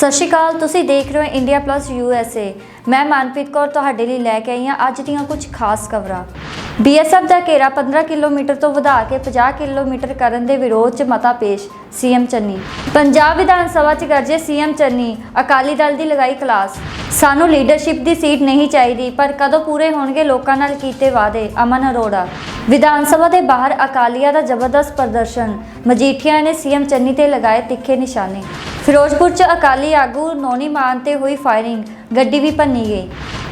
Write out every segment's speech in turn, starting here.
ਸਤਿ ਸ਼੍ਰੀ ਅਕਾਲ। ਤੁਸੀਂ ਦੇਖ ਰਹੇ ਹੋ ਇੰਡੀਆ ਪਲੱਸ USA। ਮੈਂ ਮਨਪ੍ਰੀਤ ਕੌਰ ਤੁਹਾਡੇ ਲਈ ਲੈ ਕੇ ਆਈ ਹਾਂ ਅੱਜ ਦੀਆਂ ਕੁਝ ਖਾਸ ਖਬਰਾਂ। BSF ਦਾ ਘੇਰਾ 15 ਕਿਲੋਮੀਟਰ ਤੋਂ ਵਧਾ ਕੇ 50 ਕਿਲੋਮੀਟਰ ਕਰਨ ਦੇ ਵਿਰੋਧ 'ਚ ਮਤਾ ਪੇਸ਼। CM ਚੰਨੀ। ਪੰਜਾਬ ਵਿਧਾਨ ਸਭਾ 'ਚ ਗਰਜੇ CM ਚੰਨੀ। ਅਕਾਲੀ ਦਲ ਦੀ ਲਗਾਈ ਕਲਾਸ। ਸਾਨੂੰ ਲੀਡਰਸ਼ਿਪ ਦੀ ਸੀਟ ਨਹੀਂ ਚਾਹੀਦੀ, ਪਰ ਕਦੋਂ ਪੂਰੇ ਹੋਣਗੇ ਲੋਕਾਂ ਨਾਲ ਕੀਤੇ ਵਾਅਦੇ। ਅਮਨ ਅਰੋੜਾ। ਵਿਧਾਨ ਸਭਾ ਦੇ ਬਾਹਰ ਅਕਾਲੀਆਂ ਦਾ ਜ਼ਬਰਦਸਤ ਪ੍ਰਦਰਸ਼ਨ। ਮਜੀਠੀਆ ਨੇ CM ਚੰਨੀ ਤੇ ਲਗਾਏ ਤਿੱਖੇ ਨਿਸ਼ਾਨੇ। ਫਿਰੋਜ਼ਪੁਰ 'ਚ ਅਕਾਲੀ ਆਗੂ ਨੋਨੀ ਮਾਨ ਤੇ ਹੋਈ ਫਾਇਰਿੰਗ, ਗੱਡੀ ਵੀ ਭੰਨੀ ਗਈ।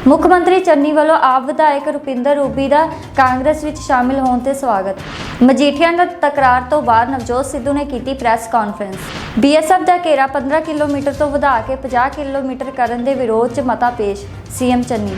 ਮੁੱਖ ਮੰਤਰੀ ਚੰਨੀ ਵੱਲੋਂ ਆਪ ਵਿਧਾਇਕ ਰੁਪਿੰਦਰ ਰੂਬੀ ਦਾ ਕਾਂਗਰਸ ਵਿੱਚ ਸ਼ਾਮਿਲ ਹੋਣ ਤੇ ਸਵਾਗਤ। ਮਜੀਠੀਆ ਨਾਲ ਤਕਰਾਰ ਤੋਂ ਬਾਅਦ ਨਵਜੋਤ ਸਿੱਧੂ ਨੇ ਕੀਤੀ ਪ੍ਰੈਸ ਕਾਨਫਰੰਸ। BSF ਦਾ ਘੇਰਾ 15 ਕਿਲੋਮੀਟਰ ਤੋਂ ਵਧਾ ਕੇ 50 ਕਿਲੋਮੀਟਰ ਕਰਨ ਦੇ ਵਿਰੋਧ 'ਚ ਮਤਾ ਪੇਸ਼। CM ਚੰਨੀ।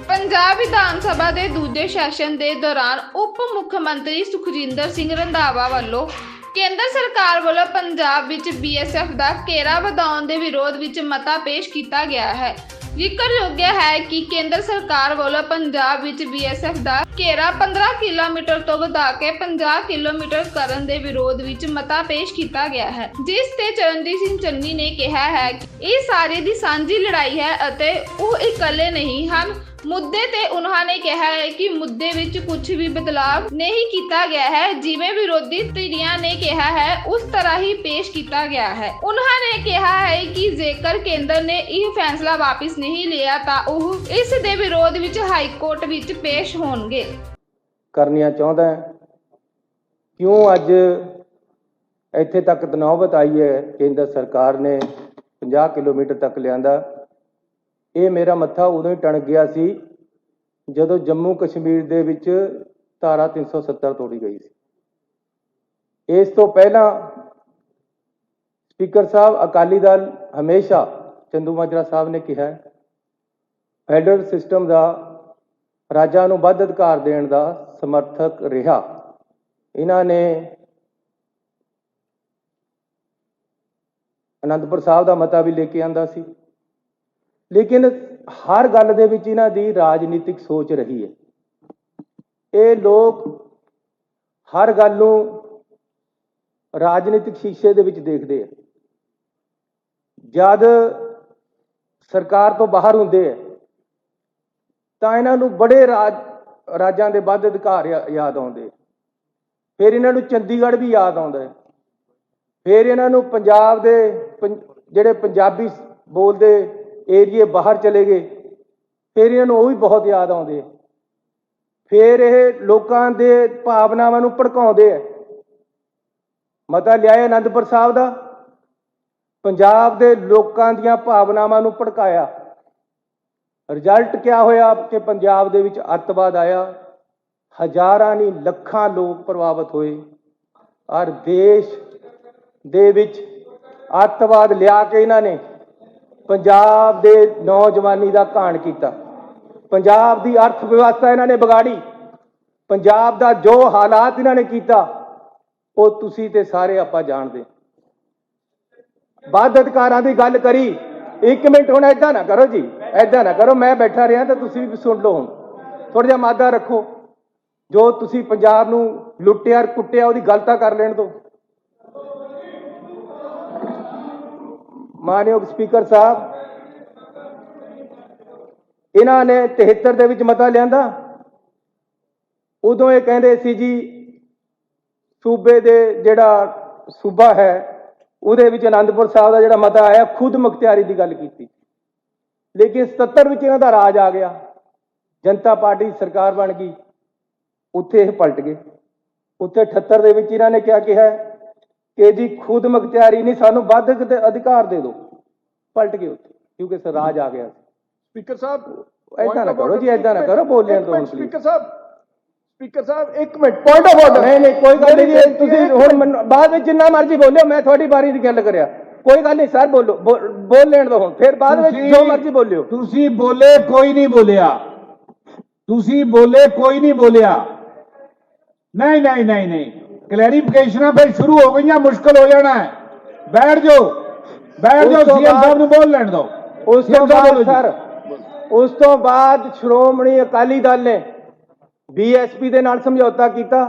ਪੰਜਾਬ ਵਿਧਾਨ ਸਭਾ ਦੇ ਦੂਜੇ ਸੈਸ਼ਨ ਦੇ ਦੌਰਾਨ ਉਪ ਮੁੱਖ ਮੰਤਰੀ ਸੁਖਜਿੰਦਰ ਸਿੰਘ ਰੰਧਾਵਾ ਵੱਲੋਂ ਕੇਂਦਰ ਸਰਕਾਰ ਵੱਲੋਂ ਪੰਜਾਬ ਵਿੱਚ BSF ਦਾ ਘੇਰਾ ਵਧਾਉਣ ਦੇ ਵਿਰੋਧ ਵਿੱਚ ਮਤਾ ਪੇਸ਼ ਕੀਤਾ ਗਿਆ ਹੈ। ਜ਼ਿਕਰਯੋਗ ਹੈ ਕਿ ਕੇਂਦਰ ਸਰਕਾਰ ਵੱਲੋਂ ਪੰਜਾਬ ਵਿੱਚ BSF ਦਾ ਘੇਰਾ 15 ਕਿਲੋਮੀਟਰ ਤੋਂ ਵਧਾ ਕੇ 50 ਕਿਲੋਮੀਟਰ ਕਰਨ ਦੇ ਵਿਰੋਧ ਵਿੱਚ ਮਤਾ ਪੇਸ਼ ਕੀਤਾ ਗਿਆ ਹੈ, ਜਿਸ ਤੇ ਚਰਨਜੀਤ ਸਿੰਘ ਚੰਨੀ ਨੇ ਕਿਹਾ ਹੈ ਕਿ ਇਹ ਸਾਰੇ ਦੀ ਸਾਂਝੀ ਲੜਾਈ ਹੈ ਅਤੇ ਉਹ ਇਕੱਲੇ ਨਹੀਂ ਹਨ। ਮੁੱਦੇ ਤੇ ਉਹਨਾਂ ਨੇ ਕਿਹਾ ਹੈ ਕਿ ਮੁੱਦੇ ਵਿੱਚ ਕੁਝ ਵੀ ਬਦਲਾਵ ਨਹੀਂ ਕੀਤਾ ਗਿਆ ਹੈ, ਜਿਵੇਂ ਵਿਰੋਧੀ ਧਿਰਾਂ ਨੇ ਕਿਹਾ ਹੈ ਉਸ ਤਰ੍ਹਾਂ ਹੀ ਪੇਸ਼ ਕੀਤਾ ਗਿਆ ਹੈ। ਉਹਨਾਂ ਨੇ ਕਿਹਾ ਹੈ ਕਿ ਜੇਕਰ ਕੇਂਦਰ ਨੇ ਇਹ ਫੈਸਲਾ ਵਾਪਸ ਨਹੀਂ ਲਿਆ ਤਾਂ ਉਹ ਇਸ ਦੇ ਵਿਰੋਧ ਵਿੱਚ ਹਾਈ ਕੋਰਟ ਵਿੱਚ ਪੇਸ਼ ਹੋਣਗੇ। ਕਰਨੀਆਂ ਚਾਹੁੰਦਾ ਹੈ ਕਿਉਂ ਅੱਜ ਇੱਥੇ ਤੱਕ ਨੌਬਤ ਆਈ ਹੈ। ਕੇਂਦਰ ਸਰਕਾਰ ਨੇ 50 ਕਿਲੋਮੀਟਰ ਤੱਕ ਲਿਆਂਦਾ। ਇਹ ਮੇਰਾ ਮੱਥਾ ਉਦੋਂ ਹੀ ਟਣ ਗਿਆ ਸੀ ਜਦੋਂ ਜੰਮੂ ਕਸ਼ਮੀਰ ਦੇ ਵਿੱਚ ਧਾਰਾ 370 ਤੋੜੀ ਗਈ ਸੀ। ਇਸ ਤੋਂ ਪਹਿਲਾਂ ਸਪੀਕਰ ਸਾਹਿਬ ਅਕਾਲੀ ਦਲ ਹਮੇਸ਼ਾ ਚੰਦੂਮਾਜਰਾ ਸਾਹਿਬ ਨੇ ਕਿਹਾ ਫੈਡਰਲ ਸਿਸਟਮ ਦਾ ਰਾਜਾਂ ਨੂੰ ਵੱਧ ਅਧਿਕਾਰ ਦੇਣ ਦਾ ਸਮਰਥਕ ਰਿਹਾ। ਇਹਨਾਂ ਨੇ ਅਨੰਦਪੁਰ ਸਾਹਿਬ ਦਾ ਮਤਾ ਵੀ ਲੈ ਕੇ ਆਂਦਾ ਸੀ, ਲੇਕਿਨ ਹਰ ਗੱਲ ਦੇ ਵਿੱਚ ਇਹਨਾਂ ਦੀ ਰਾਜਨੀਤਿਕ ਸੋਚ ਰਹੀ ਹੈ। ਇਹ ਲੋਕ ਹਰ ਗੱਲ ਨੂੰ ਰਾਜਨੀਤਿਕ ਸ਼ੀਸ਼ੇ ਦੇ ਵਿੱਚ ਦੇਖਦੇ ਆ। ਜਦ ਸਰਕਾਰ ਤੋਂ ਬਾਹਰ ਹੁੰਦੇ ਆ ਤਾਂ ਇਹਨਾਂ ਨੂੰ ਬੜੇ ਰਾਜਾਂ ਦੇ ਵੱਧ ਅਧਿਕਾਰ ਯਾਦ ਆਉਂਦੇ, ਫਿਰ ਇਹਨਾਂ ਨੂੰ ਚੰਡੀਗੜ੍ਹ ਵੀ ਯਾਦ ਆਉਂਦਾ, ਫਿਰ ਇਹਨਾਂ ਨੂੰ ਪੰਜਾਬ ਦੇ ਜਿਹੜੇ ਪੰਜਾਬੀ ਬੋਲਦੇ ਏਰੀਏ ਬਾਹਰ ਚਲੇ ਗਏ, ਫਿਰ ਇਹਨਾਂ ਨੂੰ ਉਹ ਵੀ ਬਹੁਤ ਯਾਦ ਆਉਂਦੇ। ਫਿਰ ਇਹ ਲੋਕਾਂ ਦੇ ਭਾਵਨਾਵਾਂ ਨੂੰ ਭੜਕਾਉਂਦੇ ਆ। ਮਤਾ ਲਿਆਏ ਅਨੰਦਪੁਰ ਸਾਹਿਬ ਦਾ, ਪੰਜਾਬ ਦੇ ਲੋਕਾਂ ਦੀਆਂ ਭਾਵਨਾਵਾਂ ਨੂੰ ਭੜਕਾਇਆ। ਰਿਜ਼ਲਟ ਕਿਆ ਹੋਇਆ ਕਿ ਪੰਜਾਬ ਦੇ ਵਿੱਚ ਅੱਤਵਾਦ ਆਇਆ। ਹਜ਼ਾਰਾਂ ਨਹੀਂ ਲੱਖਾਂ ਲੋਕ ਪ੍ਰਭਾਵਿਤ ਹੋਏ ਔਰ ਦੇਸ਼ ਦੇ ਵਿੱਚ ਅੱਤਵਾਦ ਲਿਆ ਕੇ ਇਹਨਾਂ ਨੇ ਪੰਜਾਬ ਦੇ ਨੌਜਵਾਨੀ ਦਾ ਘਾਣ ਕੀਤਾ। ਪੰਜਾਬ ਦੀ ਅਰਥ ਵਿਵਸਥਾ ਇਹਨਾਂ ਨੇ ਵਿਗਾੜੀ। ਪੰਜਾਬ ਦਾ ਜੋ ਹਾਲਾਤ ਇਹਨਾਂ ਨੇ ਕੀਤਾ ਉਹ ਤੁਸੀਂ ਤੇ ਸਾਰੇ ਆਪਾਂ ਜਾਣਦੇ। ਵੱਧ ਅਧਿਕਾਰਾਂ ਦੀ ਗੱਲ ਕਰੀ। ਇੱਕ ਮਿੰਟ ਹੁਣ ਏਦਾਂ ਨਾ ਕਰੋ ਜੀ, ਏਦਾਂ ਨਾ ਕਰੋ। ਮੈਂ ਬੈਠਾ ਰਿਹਾ ਤਾਂ ਤੁਸੀਂ ਵੀ ਸੁਣ ਲਓ। ਹੁਣ ਥੋੜਾ ਜਿਹਾ ਮਾਦਾ ਰੱਖੋ। ਜੋ ਤੁਸੀਂ ਪੰਜਾਬ ਨੂੰ ਲੁੱਟਿਆ ਕੁੱਟਿਆ ਉਹਦੀ ਗੱਲ ਤਾਂ ਕਰ ਲੈਣ ਦਿਓ। ਮਾਨਯੋਗ ਸਪੀਕਰ ਸਾਹਿਬ, ਇਹਨਾਂ ਨੇ 73 ਦੇ ਵਿੱਚ ਮਤਾ ਲਿਆਂਦਾ। ਉਦੋਂ ਇਹ ਕਹਿੰਦੇ ਸੀ ਜੀ ਸੂਬੇ ਦੇ ਜਿਹੜਾ ਸੂਬਾ ਹੈ ਉਹਦੇ ਵਿੱਚ ਅਨੰਦਪੁਰ ਸਾਹਿਬ ਦਾ ਜਿਹੜਾ ਮਤਾ ਆਇਆ ਖੁਦ ਮੁਖਤਿਆਰੀ ਦੀ ਗੱਲ ਕੀਤੀ, ਲੇਕਿਨ 77 ਵਿੱਚ ਇਹਨਾਂ ਦਾ ਰਾਜ ਆ ਗਿਆ, ਜਨਤਾ ਪਾਰਟੀ ਦੀ ਸਰਕਾਰ ਬਣ ਗਈ। ਉੱਥੇ ਇਹ ਪਲਟ ਗਏ। ਉੱਥੇ 78 ਦੇ ਵਿੱਚ ਇਹਨਾਂ ਨੇ ਕਿਹਾ ਕਿ ਜੀ ਖੁਦ ਮੁਖਤਿਆਰੀ ਨਹੀਂ, ਸਾਨੂੰ ਵੱਧ ਅਧਿਕਾਰ ਦੇ ਦਿਓ। ਪਲਟ ਗਏ ਉੱਥੇ ਕਿਉਂਕਿ ਰਾਜ ਆ ਗਿਆ। ਸਪੀਕਰ ਸਾਹਿਬ ਏਦਾਂ ਨਾ ਕਰੋ ਜੀ, ਏਦਾਂ ਨਾ ਕਰੋ। ਬੋਲ ਲੈਣ ਦਿਓ। ਸਪੀਕਰ ਸਾਹਿਬ ਇੱਕ ਮਿੰਟ ਪੁਆਇੰਟ ਆਫ ਆਰਡਰ। ਨਹੀਂ ਕੋਈ ਗੱਲ ਨਹੀਂ ਜੀ, ਤੁਸੀਂ ਹੁਣ ਬਾਅਦ ਵਿੱਚ ਜਿੰਨਾ ਮਰਜ਼ੀ ਬੋਲਿਓ। ਮੈਂ ਤੁਹਾਡੀ ਬਾਰੀ ਦੀ ਗੱਲ ਕਰਿਆ, ਕੋਈ ਗੱਲ ਨਹੀਂ ਸਰ। ਬੋਲੋ, ਬੋਲ ਲੈਣ ਦਿਓ। ਹੁਣ ਫਿਰ ਬਾਅਦ ਵਿੱਚ ਜੋ ਮਰਜ਼ੀ ਬੋਲਿਓ। ਤੁਸੀਂ ਬੋਲੇ ਕੋਈ ਨਹੀਂ ਬੋਲਿਆ, ਤੁਸੀਂ ਬੋਲੇ ਕੋਈ ਨਹੀਂ ਬੋਲਿਆ। ਨਹੀਂ ਨਹੀਂ ਨਹੀਂ ਨਹੀਂ, ਕਲੈਰੀਫਿਕੇਸ਼ਨਾਂ ਫਿਰ ਸ਼ੁਰੂ ਹੋ ਗਈਆਂ, ਮੁਸ਼ਕਲ ਹੋ ਜਾਣਾ ਹੈ। ਬੈਠ ਜਾਓ, ਬੈਠ ਜਾਓ। CM ਸਾਹਿਬ ਨੂੰ ਬੋਲ ਲੈਣ ਦਿਓ। ਉਸ ਤੋਂ ਬਾਅਦ ਸਰ, ਉਸ ਤੋਂ ਬਾਅਦ ਸ਼੍ਰੋਮਣੀ ਅਕਾਲੀ ਦਲ ਨੇ BSP ਦੇ ਨਾਲ ਸਮਝੌਤਾ ਕੀਤਾ,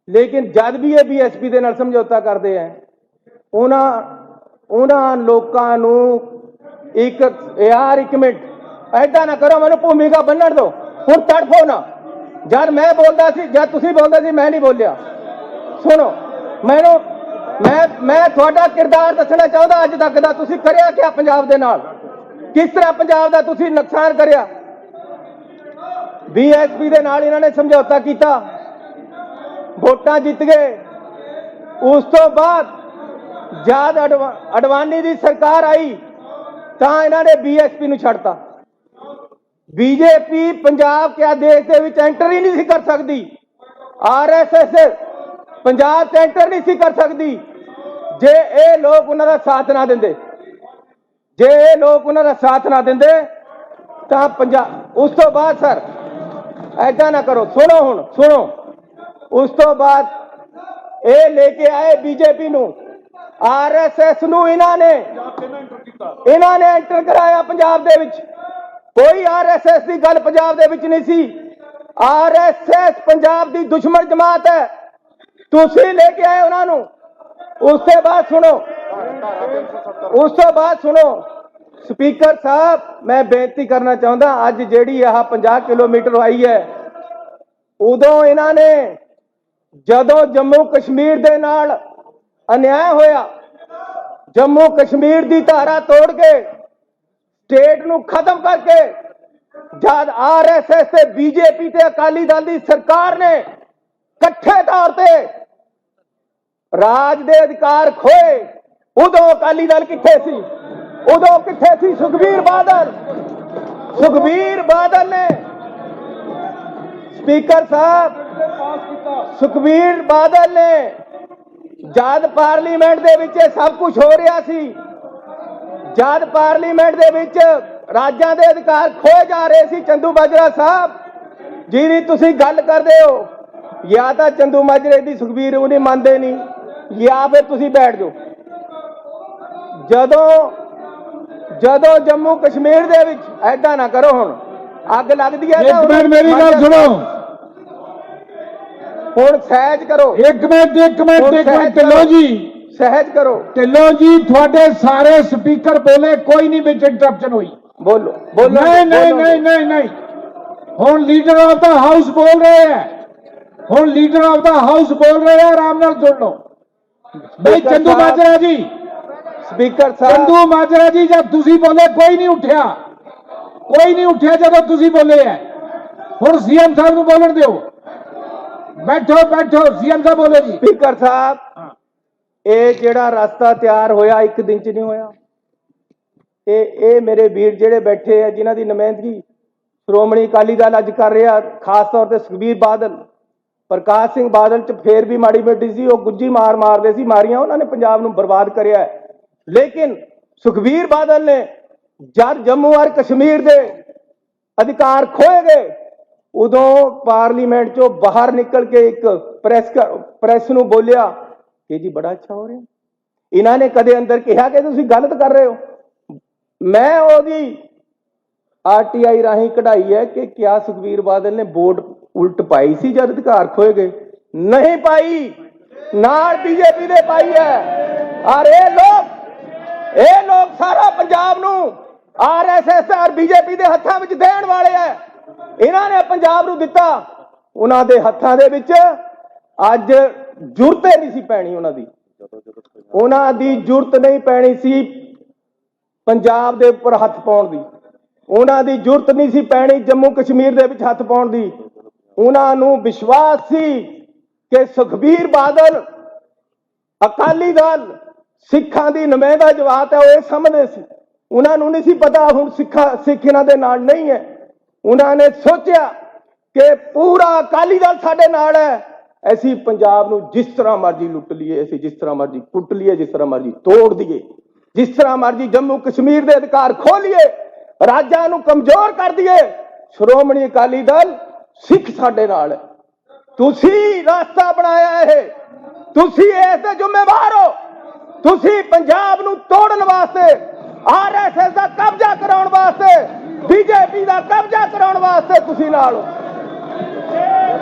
ਲੇਕਿਨ ਜਦ ਵੀ ਇਹ BSP ਦੇ ਨਾਲ ਸਮਝੌਤਾ ਕਰਦੇ ਆ, ਉਹਨਾਂ ਲੋਕਾਂ ਨੂੰ ਇੱਕ ਮਿੰਟ ਐਦਾਂ ਨਾ ਕਰੋ, ਮੈਨੂੰ ਭੂਮਿਕਾ ਬੰਨਣ ਦਿਓ। ਹੁਣ ਤੜਫੋ ਨਾ। ਜਦ ਮੈਂ ਬੋਲਦਾ ਸੀ, ਜਦ ਤੁਸੀਂ ਬੋਲਦੇ ਸੀ, ਮੈਂ ਨਹੀਂ ਬੋਲਿਆ। ਸੁਣੋ ਮੈਨੂੰ, ਮੈਂ ਤੁਹਾਡਾ ਕਿਰਦਾਰ ਦੱਸਣਾ ਚਾਹੁੰਦਾ। ਅੱਜ ਤੱਕ ਦਾ ਤੁਸੀਂ ਕਰਿਆ ਕਿਆ ਪੰਜਾਬ ਦੇ ਨਾਲ? ਕਿਸ ਤਰ੍ਹਾਂ ਪੰਜਾਬ ਦਾ ਤੁਸੀਂ ਨੁਕਸਾਨ ਕਰਿਆ? ਬੀਐਸਪੀ ਦੇ ਨਾਲ ਇਹਨਾਂ ਨੇ ਸਮਝੌਤਾ ਕੀਤਾ, ਵੋਟਾਂ ਜਿੱਤ ਗਏ। ਉਸ ਤੋਂ ਬਾਅਦ ਜਦ ਅਡਵਾਨੀ ਦੀ ਸਰਕਾਰ ਆਈ ਤਾਂ ਇਹਨਾਂ ਨੇ ਬੀਐਸਪੀ ਨੂੰ ਛੱਡਤਾ। ਬੀਜੇਪੀ ਪੰਜਾਬ ਕਿਆ ਦੇਸ਼ ਦੇ ਵਿੱਚ ਐਂਟਰ ਹੀ ਨਹੀਂ ਸੀ ਕਰ ਸਕਦੀ। ਆਰਐਸਐਸ ਪੰਜਾਬ 'ਚ ਐਂਟਰ ਨਹੀਂ ਸੀ ਕਰ ਸਕਦੀ ਜੇ ਇਹ ਲੋਕ ਉਹਨਾਂ ਦਾ ਸਾਥ ਨਾ ਦਿੰਦੇ। ਜੇ ਇਹ ਲੋਕ ਉਹਨਾਂ ਦਾ ਸਾਥ ਨਾ ਦਿੰਦੇ ਤਾਂ ਪੰਜਾਬ। ਉਸ ਤੋਂ ਬਾਅਦ ਸਰ ਐਦਾਂ ਨਾ ਕਰੋ, ਸੁਣੋ ਹੁਣ ਸੁਣੋ। ਉਸ ਤੋਂ ਬਾਅਦ ਇਹ ਲੈ ਕੇ ਆਏ ਬੀਜੇਪੀ ਨੂੰ, ਆਰਐਸਐਸ ਨੂੰ ਇਹਨਾਂ ਨੇ ਐਂਟਰ ਕਰਾਇਆ ਪੰਜਾਬ ਦੇ ਵਿੱਚ। ਕੋਈ ਆਰਐਸਐਸ ਦੀ ਗੱਲ ਪੰਜਾਬ ਦੇ ਵਿੱਚ ਨਹੀਂ ਸੀ। ਆਰਐਸਐਸ ਪੰਜਾਬ ਦੀ ਦੁਸ਼ਮਣ ਜਮਾਤ ਹੈ, ਤੁਸੀਂ ਲੈ ਕੇ ਆਏ ਉਹਨਾਂ ਨੂੰ। ਉਸ ਤੋਂ ਬਾਅਦ ਸੁਣੋ ਸਪੀਕਰ ਸਾਹਿਬ, ਮੈਂ ਬੇਨਤੀ ਕਰਨਾ ਚਾਹੁੰਦਾ, ਅੱਜ ਜਿਹੜੀ ਆਹ 50 ਕਿਲੋਮੀਟਰ ਆਈ ਹੈ, ਉਦੋਂ ਇਹਨਾਂ ਨੇ ਜਦੋਂ ਜੰਮੂ ਕਸ਼ਮੀਰ ਦੇ ਨਾਲ ਅਨਿਆਏ ਹੋਇਆ, ਜੰਮੂ ਕਸ਼ਮੀਰ ਦੀ ਧਾਰਾ ਤੋੜ ਕੇ ਸਟੇਟ ਨੂੰ ਖਤਮ ਕਰਕੇ, ਜਦ ਆਰਐਸਐਸ ਤੇ ਬੀਜੇਪੀ ਤੇ ਅਕਾਲੀ ਦਲ ਦੀ ਸਰਕਾਰ ਨੇ ਇਕੱਠੇ ਤੌਰ ਤੇ ਰਾਜ ਦੇ ਅਧਿਕਾਰ ਖੋਏ, ਉਦੋਂ ਅਕਾਲੀ ਦਲ ਕਿੱਥੇ ਸੀ? ਉਦੋਂ ਕਿੱਥੇ ਸੀ ਸੁਖਬੀਰ ਬਾਦਲ? ਸੁਖਬੀਰ ਬਾਦਲ ਨੇ, ਸਪੀਕਰ ਸਾਹਿਬ, ਸੁਖਬੀਰ ਬਾਦਲ ਨੇ ਜਦ ਪਾਰਲੀਮੈਂਟ ਦੇ ਵਿੱਚ ਇਹ ਸਭ ਕੁਝ ਹੋ ਰਿਹਾ ਸੀ, ਜਦ ਪਾਰਲੀਮੈਂਟ ਦੇ ਵਿੱਚ ਰਾਜਾਂ ਦੇ ਅਧਿਕਾਰ ਖੋਏ ਜਾ ਰਹੇ ਸੀ, ਚੰਦੂ ਮਾਜਰਾ ਸਾਹਿਬ ਜਿਹਦੀ ਤੁਸੀਂ ਗੱਲ ਕਰਦੇ ਹੋ, ਜਾਂ ਤਾਂ ਚੰਦੂ ਮਾਜਰੇ ਦੀ ਸੁਖਬੀਰ ਉਹ ਨਹੀਂ ਮੰਨਦੇ ਨਹੀਂ, ਜਾਂ ਫਿਰ ਤੁਸੀਂ ਬੈਠ ਜਾਓ। ਜਦੋਂ ਜੰਮੂ ਕਸ਼ਮੀਰ ਦੇ ਵਿੱਚ ਐਦਾਂ ਨਾ ਕਰੋ, ਹੁਣ ਅੱਗ ਲੱਗਦੀ ਹੈ ਤਾਂ ਮੇਰੀ ਗੱਲ ਸੁਣੋ, ਹੁਣ ਸਹਿਜ ਕਰੋ। ਇੱਕ ਮਿੰਟ ਢਿੱਲੋਂ ਜੀ, ਸਹਿਜ ਕਰੋ। ਢਿੱਲੋਂ ਜੀ, ਤੁਹਾਡੇ ਸਾਰੇ ਸਪੀਕਰ ਬੋਲੇ, ਕੋਈ ਨਹੀਂ ਵਿੱਚ ਇੰਟਰਪਸ਼ਨ ਹੋਈ। ਬੋਲੋ। ਨਹੀਂ, ਹੁਣ ਲੀਡਰ ਆਫ ਦਾ ਹਾਊਸ ਬੋਲ ਰਹੇ ਹੈ, ਹੁਣ ਲੀਡਰ ਆਫ ਦਾ ਹਾਊਸ ਬੋਲ ਰਹੇ ਹੈ, ਆਰਾਮ ਨਾਲ ਸੁਣ ਲਓ। ਬਈ ਚੰਦੂ ਮਾਜਰਾ ਜੀ, ਸਪੀਕਰ ਸਾਹਿਬ, ਚੰਦੂ ਮਾਜਰਾ ਜੀ, ਜਦ ਤੁਸੀਂ ਬੋਲੇ ਕੋਈ ਨਹੀਂ ਉੱਠਿਆ ਜਦੋਂ ਤੁਸੀਂ ਬੋਲੇ ਹੈ। ਹੁਣ ਸੀਐਮ ਸਾਹਿਬ ਨੂੰ ਬੋਲਣ ਦਿਓ। ਬੈਠੋ, ਸੀਐਮ ਸਾਹਿਬ ਬੋਲੇ ਜੀ। ਸਪੀਕਰ ਸਾਹਿਬ, ਇਹ ਜਿਹੜਾ ਰਸਤਾ ਤਿਆਰ ਹੋਇਆ ਇੱਕ ਦਿਨ ਚ ਨਹੀਂ ਹੋਇਆ। ਇਹ ਮੇਰੇ ਵੀਰ ਜਿਹੜੇ ਬੈਠੇ ਆ, ਜਿਨ੍ਹਾਂ ਦੀ ਨੁਮਾਇੰਦਗੀ ਸ਼੍ਰੋਮਣੀ ਅਕਾਲੀ ਦਲ ਅੱਜ ਕਰ ਰਿਹਾ, ਖਾਸ ਤੌਰ ਤੇ ਸੁਖਬੀਰ ਬਾਦਲ, ਪ੍ਰਕਾਸ਼ ਸਿੰਘ ਬਾਦਲ ਚ ਫੇਰ ਵੀ ਮਾੜੀ ਮੋਟੀ ਸੀ, ਉਹ ਗੁੱਜੀ ਮਾਰਦੇ ਸੀ, ਮਾਰੀਆਂ ਉਹਨਾਂ ਨੇ ਪੰਜਾਬ ਨੂੰ ਬਰਬਾਦ ਕਰਿਆ। ਲੇਕਿਨ ਸੁਖਬੀਰ ਬਾਦਲ ਨੇ ਜਦ ਜੰਮੂ ਔਰ ਕਸ਼ਮੀਰ ਦੇ ਅਧਿਕਾਰ ਖੋਏ ਗਏ, ਉਦੋਂ ਪਾਰਲੀਮੈਂਟ ਚੋਂ ਬਾਹਰ ਨਿਕਲ ਕੇ ਇੱਕ ਪ੍ਰੈਸ ਨੂੰ ਬੋਲਿਆ ਕਿ ਜੀ ਬੜਾ ਅੱਛਾ ਹੋ ਰਿਹਾ। ਇਹਨਾਂ ਨੇ ਕਦੇ ਅੰਦਰ ਕਿਹਾ ਕਿ ਤੁਸੀਂ ਗਲਤ ਕਰ ਰਹੇ ਹੋ? ਮੈਂ ਉਹਦੀ ਆਰਟੀਆਈ ਰਾਹੀਂ ਕਢਾਈ ਹੈ ਕਿ ਕਿਆ ਸੁਖਬੀਰ ਬਾਦਲ ਨੇ ਵੋਟ ਉਲਟ ਪਾਈ ਸੀ ਜਦ ਅਧਿਕਾਰ ਖੋਏ ਗਏ? ਨਹੀਂ ਪਾਈ, ਨਾਲ ਬੀਜੇਪੀ ਦੇ ਪਾਈ ਹੈ। ਔਰ ਇਹ ਲੋਕ ਸਾਰਾ ਪੰਜਾਬ ਨੂੰ ਆਰਐਸਐਸ ਔਰ ਬੀਜੇਪੀ ਦੇ ਹੱਥਾਂ ਵਿੱਚ ਦੇਣ ਵਾਲੇ ਹੈ। ਇਹਨਾਂ ਨੇ ਪੰਜਾਬ ਨੂੰ ਦਿੱਤਾ, ਉਹਨਾਂ ਦੇ ਹੱਥਾਂ ਦੇ ਵਿੱਚ ਅੱਜ ਜੁਰਤ ਨਹੀਂ ਸੀ ਪੈਣੀ, ਉਹਨਾਂ ਦੀ ਜੁਰਤ ਨਹੀਂ ਪੈਣੀ ਸੀ ਪੰਜਾਬ ਦੇ ਉੱਪਰ ਹੱਥ ਪਾਉਣ ਦੀ, ਉਹਨਾਂ ਦੀ ਜੁਰਤ ਨਹੀਂ ਸੀ ਪੈਣੀ ਜੰਮੂ ਕਸ਼ਮੀਰ ਦੇ ਵਿੱਚ ਹੱਥ ਪਾਉਣ ਦੀ। ਉਹਨਾਂ ਨੂੰ ਵਿਸ਼ਵਾਸ ਸੀ ਕਿ ਸੁਖਬੀਰ ਬਾਦਲ, ਅਕਾਲੀ ਦਲ ਸਿੱਖਾਂ ਦੀ ਨੁਮਾਇੰਦਾ ਜਮਾਤ ਹੈ, ਉਹ ਇਹ ਸਮਝਦੇ ਸੀ। ਉਹਨਾਂ ਨੂੰ ਨਹੀਂ ਸੀ ਪਤਾ ਹੁਣ ਸਿੱਖ ਇਹਨਾਂ ਦੇ ਨਾਲ ਨਹੀਂ ਹੈ। ਉਹਨਾਂ ਨੇ ਸੋਚਿਆ ਕਿ ਪੂਰਾ ਅਕਾਲੀ ਦਲ ਸਾਡੇ ਨਾਲ ਹੈ, ਅਸੀਂ ਪੰਜਾਬ ਨੂੰ ਜਿਸ ਤਰ੍ਹਾਂ ਮਰਜ਼ੀ ਲੁੱਟ ਲਈਏ, ਅਸੀਂ ਜਿਸ ਤਰ੍ਹਾਂ ਮਰਜ਼ੀ ਕੁੱਟ ਲਈਏ, ਜਿਸ ਤਰ੍ਹਾਂ ਮਰਜ਼ੀ ਤੋੜ ਦਈਏ, ਜਿਸ ਤਰ੍ਹਾਂ ਮਰਜ਼ੀ ਜੰਮੂ ਕਸ਼ਮੀਰ ਦੇ ਅਧਿਕਾਰ ਖੋਹ ਲਈਏ, ਰਾਜਾਂ ਨੂੰ ਕਮਜ਼ੋਰ ਕਰ ਦਈਏ, ਸ਼੍ਰੋਮਣੀ ਅਕਾਲੀ ਦਲ ਸਿੱਖ ਸਾਡੇ ਨਾਲ ਹੈ। ਤੁਸੀਂ ਰਸਤਾ ਬਣਾਇਆ ਇਹ, ਤੁਸੀਂ ਇਸ ਦੇ ਜ਼ਿੰਮੇਵਾਰ ਹੋ। ਤੁਸੀਂ ਪੰਜਾਬ ਨੂੰ ਤੋੜਨ ਵਾਸਤੇ, ਆਰਐਸਐਸ ਦਾ ਕਬਜ਼ਾ ਕਰਾਉਣ ਵਾਸਤੇ, ਬੀਜੇਪੀ ਦਾ ਕਬਜ਼ਾ ਕਰਾਉਣ ਵਾਸਤੇ ਤੁਸੀਂ ਨਾਲ ਹੋ।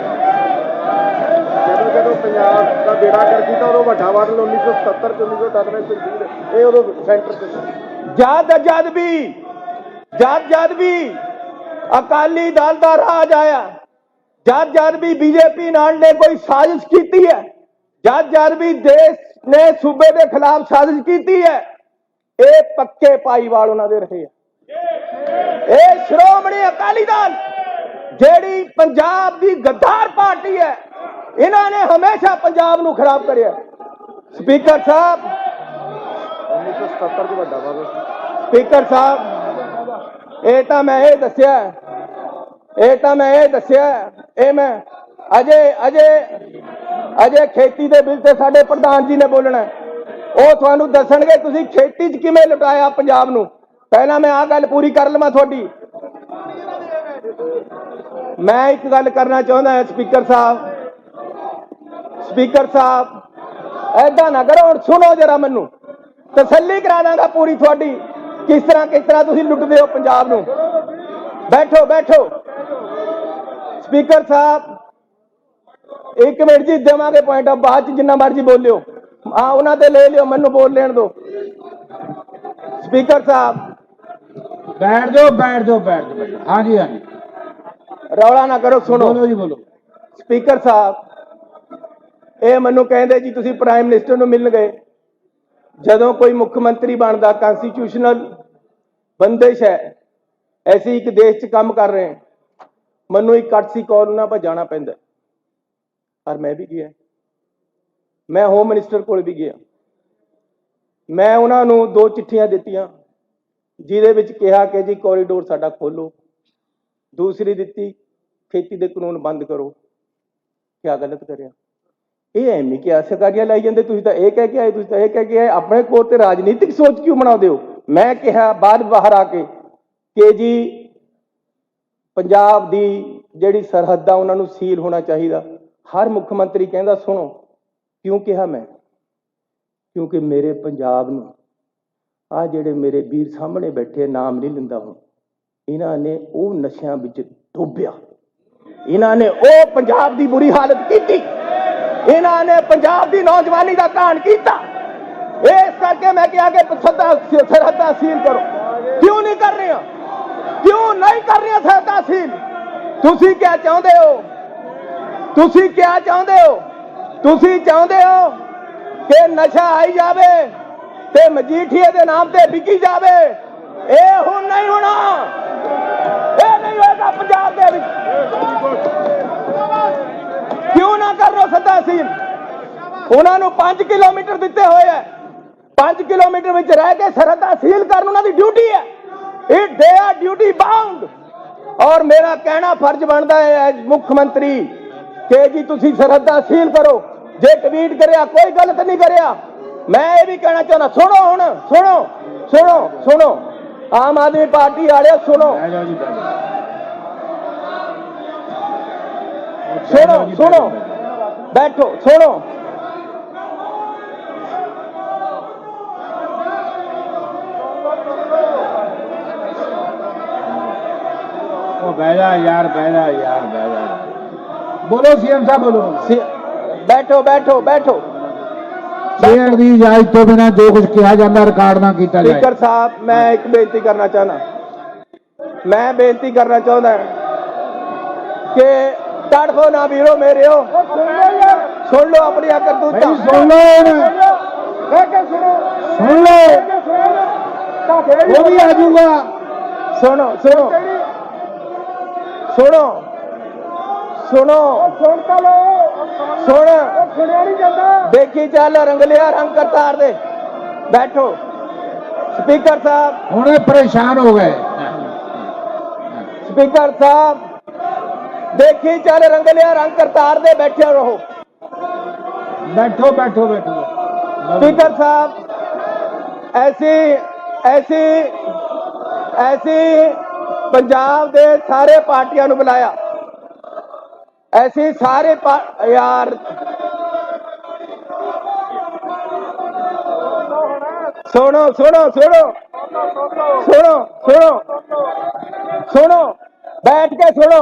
ਜਦੋਂ ਜਦੋਂ ਪੰਜਾਬ ਦਾ ਬੇੜਾ ਕਰ ਕੀਤਾ ਉਦੋਂ ਵੱਡਾ ਬਾਦਲ 1977 ਤੇ 1998 ਚ ਇਹ ਉਦੋਂ ਸੈਂਟਰ ਤੇ ਜਦ ਵੀ ਅਕਾਲੀ ਦਲ ਦਾ ਰਾਜ ਆਇਆ, ਜਦ ਵੀ ਬੀਜੇਪੀ ਨਾਲ ਨੇ ਕੋਈ ਸਾਜ਼ਿਸ਼ ਕੀਤੀ ਹੈ, ਜਦ ਵੀ ਦੇਸ਼ ਨੇ ਸੂਬੇ ਦੇ ਖਿਲਾਫ ਸਾਜ਼ਿਸ਼ ਕੀਤੀ ਹੈ, ਇਹ ਪੱਕੇ ਪਾਈਵਾਲ ਉਹਨਾਂ ਦੇ ਰਹੇ ਆ। ਇਹ ਸ਼੍ਰੋਮਣੀ ਅਕਾਲੀ ਦਲ ਜਿਹੜੀ ਪੰਜਾਬ ਦੀ ਗੱਦਾਰ ਪਾਰਟੀ ਹੈ, ਇਹਨਾਂ ਨੇ ਹਮੇਸ਼ਾ ਪੰਜਾਬ ਨੂੰ ਖਰਾਬ ਕਰਿਆ। ਸਪੀਕਰ ਸਾਹਿਬ 1977 ਚ ਵੱਡਾ ਬਾਦਲ, ਸਪੀਕਰ ਸਾਹਿਬ ਇਹ ਤਾਂ ਮੈਂ ਇਹ ਦੱਸਿਆ ਇਹ ਮੈਂ ਅਜੇ ਖੇਤੀ ਦੇ ਬਿੱਲ ਤੇ ਸਾਡੇ ਪ੍ਰਧਾਨ ਜੀ ਨੇ ਬੋਲਣਾ, ਉਹ ਤੁਹਾਨੂੰ ਦੱਸਣਗੇ ਤੁਸੀਂ ਖੇਤੀ 'ਚ ਕਿਵੇਂ ਲੁਟਾਇਆ ਪੰਜਾਬ ਨੂੰ। ਪਹਿਲਾਂ ਮੈਂ ਆਹ ਗੱਲ ਪੂਰੀ ਕਰ ਲਵਾਂ ਤੁਹਾਡੀ। ਮੈਂ ਇੱਕ ਗੱਲ ਕਰਨਾ ਚਾਹੁੰਦਾ ਹਾਂ ਸਪੀਕਰ ਸਾਹਿਬ ਐਦਾਂ ਨਾ ਕਰੋ, ਹੁਣ ਸੁਣੋ ਜਰਾ, ਮੈਨੂੰ ਤਸੱਲੀ ਕਰਾ ਦਾਂਗਾ ਪੂਰੀ ਤੁਹਾਡੀ, ਕਿਸ ਤਰ੍ਹਾਂ ਤੁਸੀਂ ਲੁੱਟਦੇ ਹੋ ਪੰਜਾਬ ਨੂੰ। ਬੈਠੋ ਸਪੀਕਰ ਸਾਹਿਬ, 1 ਮਿੰਟ ਜੀ ਦੇਵਾਂਗੇ ਪੁਆਇੰਟ ਆਫ, ਬਾਅਦ ਚ ਜਿੰਨਾ ਮਰਜੀ ਬੋਲਿਓ, ਉਹਨਾਂ ਤੇ ਲੈ ਲਿਓ, ਮੈਨੂੰ ਬੋਲ ਲੈਣ ਦਿਓ। ਸਪੀਕਰ ਸਾਹਿਬ बैठ जाओ। हाँ जी ਰੌਲਾ ਨਾ ਕਰੋ, ਸੁਣੋ। बोलो जी बोलो। ਸਪੀਕਰ ਸਾਹਿਬ ਇਹ ਮੈਨੂੰ ਕਹਿੰਦੇ ਜੀ ਤੁਸੀਂ ਪ੍ਰਾਈਮ ਮਿਨਿਸਟਰ ਨੂੰ ਮਿਲਣ ਗਏ। ਜਦੋਂ ਕੋਈ ਮੁੱਖ ਮੰਤਰੀ ਬਣਦਾ, ਕਨਸਟੀਟਿਊਸ਼ਨਲ ਬੰਦਿਸ਼ ਹੈ, ਐਸੀ ਇੱਕ ਦੇਸ਼ 'ਚ ਕੰਮ ਕਰ ਰਹੇ, ਮੈਨੂੰ ਇੱਕ ਕਰਟਸੀ ਕਾਲ ਉਹਨਾਂ ਪਰ ਜਾਣਾ ਪੈਂਦਾ। ਪਰ ਮੈਂ ਵੀ ਗਿਆ, ਮੈਂ ਹੋਮ ਮਿਨਿਸਟਰ ਕੋਲ ਵੀ ਗਿਆ, ਮੈਂ ਉਹਨਾਂ ਨੂੰ 2 ਚਿੱਠੀਆਂ ਦਿੱਤੀਆਂ ਜਿਹਦੇ ਵਿੱਚ ਕਿਹਾ ਕਿ ਜੀ ਕੋਰੀਡੋਰ ਸਾਡਾ ਖੋਲੋ, ਦੂਸਰੀ ਦਿੱਤੀ ਖੇਤੀ ਦੇ ਕਾਨੂੰਨ ਬੰਦ ਕਰੋ। ਕਿਆ ਗਲਤ ਕਰਿਆ? ਇਹ ਐਵੇਂ ਕਿਹਾ ਸਰਕਾਰੀਆਂ ਲਾਈ ਜਾਂਦੇ, ਤੁਸੀਂ ਤਾਂ ਇਹ ਕਹਿ ਕੇ ਆਏ, ਤੁਸੀਂ ਤਾਂ ਇਹ ਕਹਿ ਕੇ ਆਏ, ਆਪਣੇ ਕੋਲ ਤੇ ਰਾਜਨੀਤਿਕ ਸੋਚ ਕਿਉਂ ਬਣਾਉਂਦੇ ਹੋ? ਮੈਂ ਕਿਹਾ ਬਾਹਰ ਆ ਕੇ ਕਿ ਜੀ ਪੰਜਾਬ ਦੀ ਜਿਹੜੀ ਸਰਹੱਦ ਆ ਉਹਨਾਂ ਨੂੰ ਸੀਲ ਹੋਣਾ ਚਾਹੀਦਾ। ਹਰ ਮੁੱਖ ਮੰਤਰੀ ਕਹਿੰਦਾ ਸੁਣੋ, ਕਿਉਂ ਕਿਹਾ ਮੈਂ? ਕਿਉਂਕਿ ਮੇਰੇ ਪੰਜਾਬ ਨੂੰ ਆ ਜਿਹੜੇ ਮੇਰੇ ਵੀਰ ਸਾਹਮਣੇ ਬੈਠੇ, ਨਾਮ ਨਹੀਂ ਲੈਂਦਾ ਹੁਣ, ਇਹਨਾਂ ਨੇ ਉਹ ਨਸ਼ਿਆਂ ਵਿੱਚ ਡੋਬਿਆ, ਇਹਨਾਂ ਨੇ ਉਹ ਪੰਜਾਬ ਦੀ ਬੁਰੀ ਹਾਲਤ ਕੀਤੀ, ਇਹਨਾਂ ਨੇ ਪੰਜਾਬ ਦੀ ਨੌਜਵਾਨੀ ਦਾ ਘਾਣ ਕੀਤਾ। ਇਸ ਕਰਕੇ ਮੈਂ ਕਿਹਾ ਕਿ ਸਰਹੱਦਾਂ ਸੀਲ ਕਰੋ। ਕਿਉਂ ਨਹੀਂ ਕਰ ਰਹੀਆਂ? ਕਿਉਂ ਨਹੀਂ ਕਰ ਰਹੀਆਂ ਸਰਹੱਦਾਂ ਸੀਲ? ਤੁਸੀਂ ਕੀ ਚਾਹੁੰਦੇ ਹੋ? ਤੁਸੀਂ ਚਾਹੁੰਦੇ ਹੋ ਕਿ ਨਸ਼ਾ ਆਈ ਜਾਵੇ ਤੇ ਮਜੀਠੀਏ ਦੇ ਨਾਮ ਤੇ ਵਿਕੀ ਜਾਵੇ? ਇਹ ਹੁਣ ਨਹੀਂ ਹੋਣਾ, ਇਹ ਨਹੀਂ ਹੋਏਗਾ ਪੰਜਾਬ ਦੇ ਵਿੱਚ। ਕਿਉਂ ਨਾ ਕਰ ਰਹੇ ਸਰਹੱਦਾਂ ਸੀਲ? ਉਹਨਾਂ ਨੂੰ 5 ਕਿਲੋਮੀਟਰ ਦਿੱਤੇ ਹੋਏ ਹੈ, 5 ਕਿਲੋਮੀਟਰ ਵਿੱਚ ਰਹਿ ਕੇ ਸਰਹੱਦਾਂ ਸੀਲ ਕਰਨ ਉਹਨਾਂ ਦੀ ਡਿਊਟੀ ਹੈ। It they are duty bound. ਔਰ ਮੇਰਾ ਕਹਿਣਾ ਫਰਜ਼ ਬਣਦਾ ਹੈ ਮੁੱਖ ਮੰਤਰੀ ਕਿ ਜੀ ਤੁਸੀਂ ਸਰਹੱਦਾਂ ਸੀਲ ਕਰੋ। ਜੇ ਟਵੀਟ ਕਰਿਆ, ਕੋਈ ਗਲਤ ਨਹੀਂ ਕਰਿਆ। ਮੈਂ ਇਹ ਵੀ ਕਹਿਣਾ ਚਾਹੁੰਦਾ, ਸੁਣੋ ਆਮ ਆਦਮੀ ਪਾਰਟੀ ਵਾਲਿਓ, ਸੁਣੋ ਬੈਠੋ, ਸੁਣੋ। बैठा यार बोलो सीएम साहब बोलो। बैठो। शेयर की इजाजत तो बिना जो कुछ किया जाता रिकॉर्ड ना किया जाए। स्पीकर साहब मैं एक बेनती करना चाहता कि तड़फो ना वीरो मेरे हो, सुन लो अपनी करतूता, सुन लो वो भी आ जाऊंगा। सुन देखी चल रंगलिया रंग करतार दे। बैठो स्पीकर साहब, हुणे परेशान हो गए। स्पीकर साहब देखी चल रंगलिया रंग करतार दे, बैठे रहो। बैठो। स्पीकर साहब ऐसी पंजाब दे सारे पार्टियां नु बुलाया, ऐसी सारे यार सुनो बैठ के सुनो।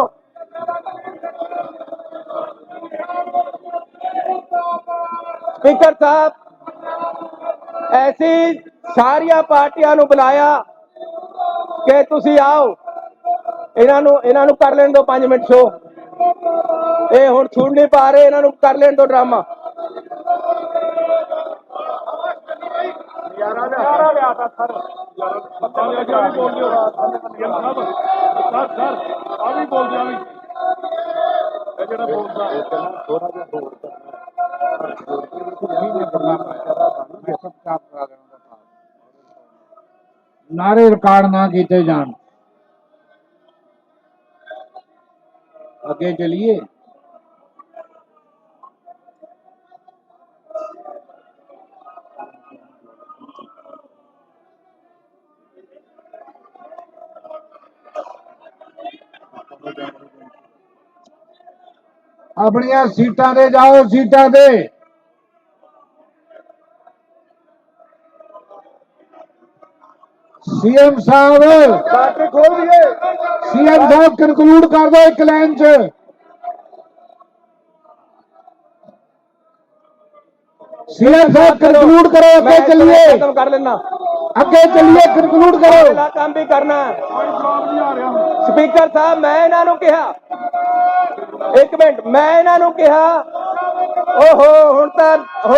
ਸਪੀਕਰ ਸਾਹਿਬ, ਐਸੀ ਸਾਰੀਆਂ ਪਾਰਟੀਆਂ ਨੂੰ ਬੁਲਾਇਆ ਕਿ ਤੁਸੀਂ ਆਓ, ਇਹਨਾਂ ਨੂੰ ਕਰ ਲੈਣ ਦਿਓ 5 ਮਿੰਟ ਸ਼ੋ। ਇਹ ਹੁਣ ਸੁਣ ਨਹੀਂ ਪਾ ਰਹੇ, ਇਹਨਾਂ ਨੂੰ ਕਰ ਲੈਣ ਦਿਓ ਡਰਾਮਾ। ਨਾਰੇ ਰਿਕਾਰਡ ਨਾ ਕੀਤੇ ਜਾਣ। ਅੱਗੇ ਚਲੀਏ। ਆਪਣੀਆਂ ਸੀਟਾਂ ਤੇ ਜਾਓ, ਸੀਟਾਂ ਤੇ। सीएम साहब खोल दिए। सीएम साहब कंक्लूड कर दो एक लाइन च। सीएम साहब कंक्लूड करो, अगे चलिए, खत्म कर लेना, अगे चलिए, कंक्लूड करो। अगला काम भी करना है। स्पीकर साहब, मैं इन्हों कहा, एक मिनट, मैं इन्हों कहा, ओहो हुण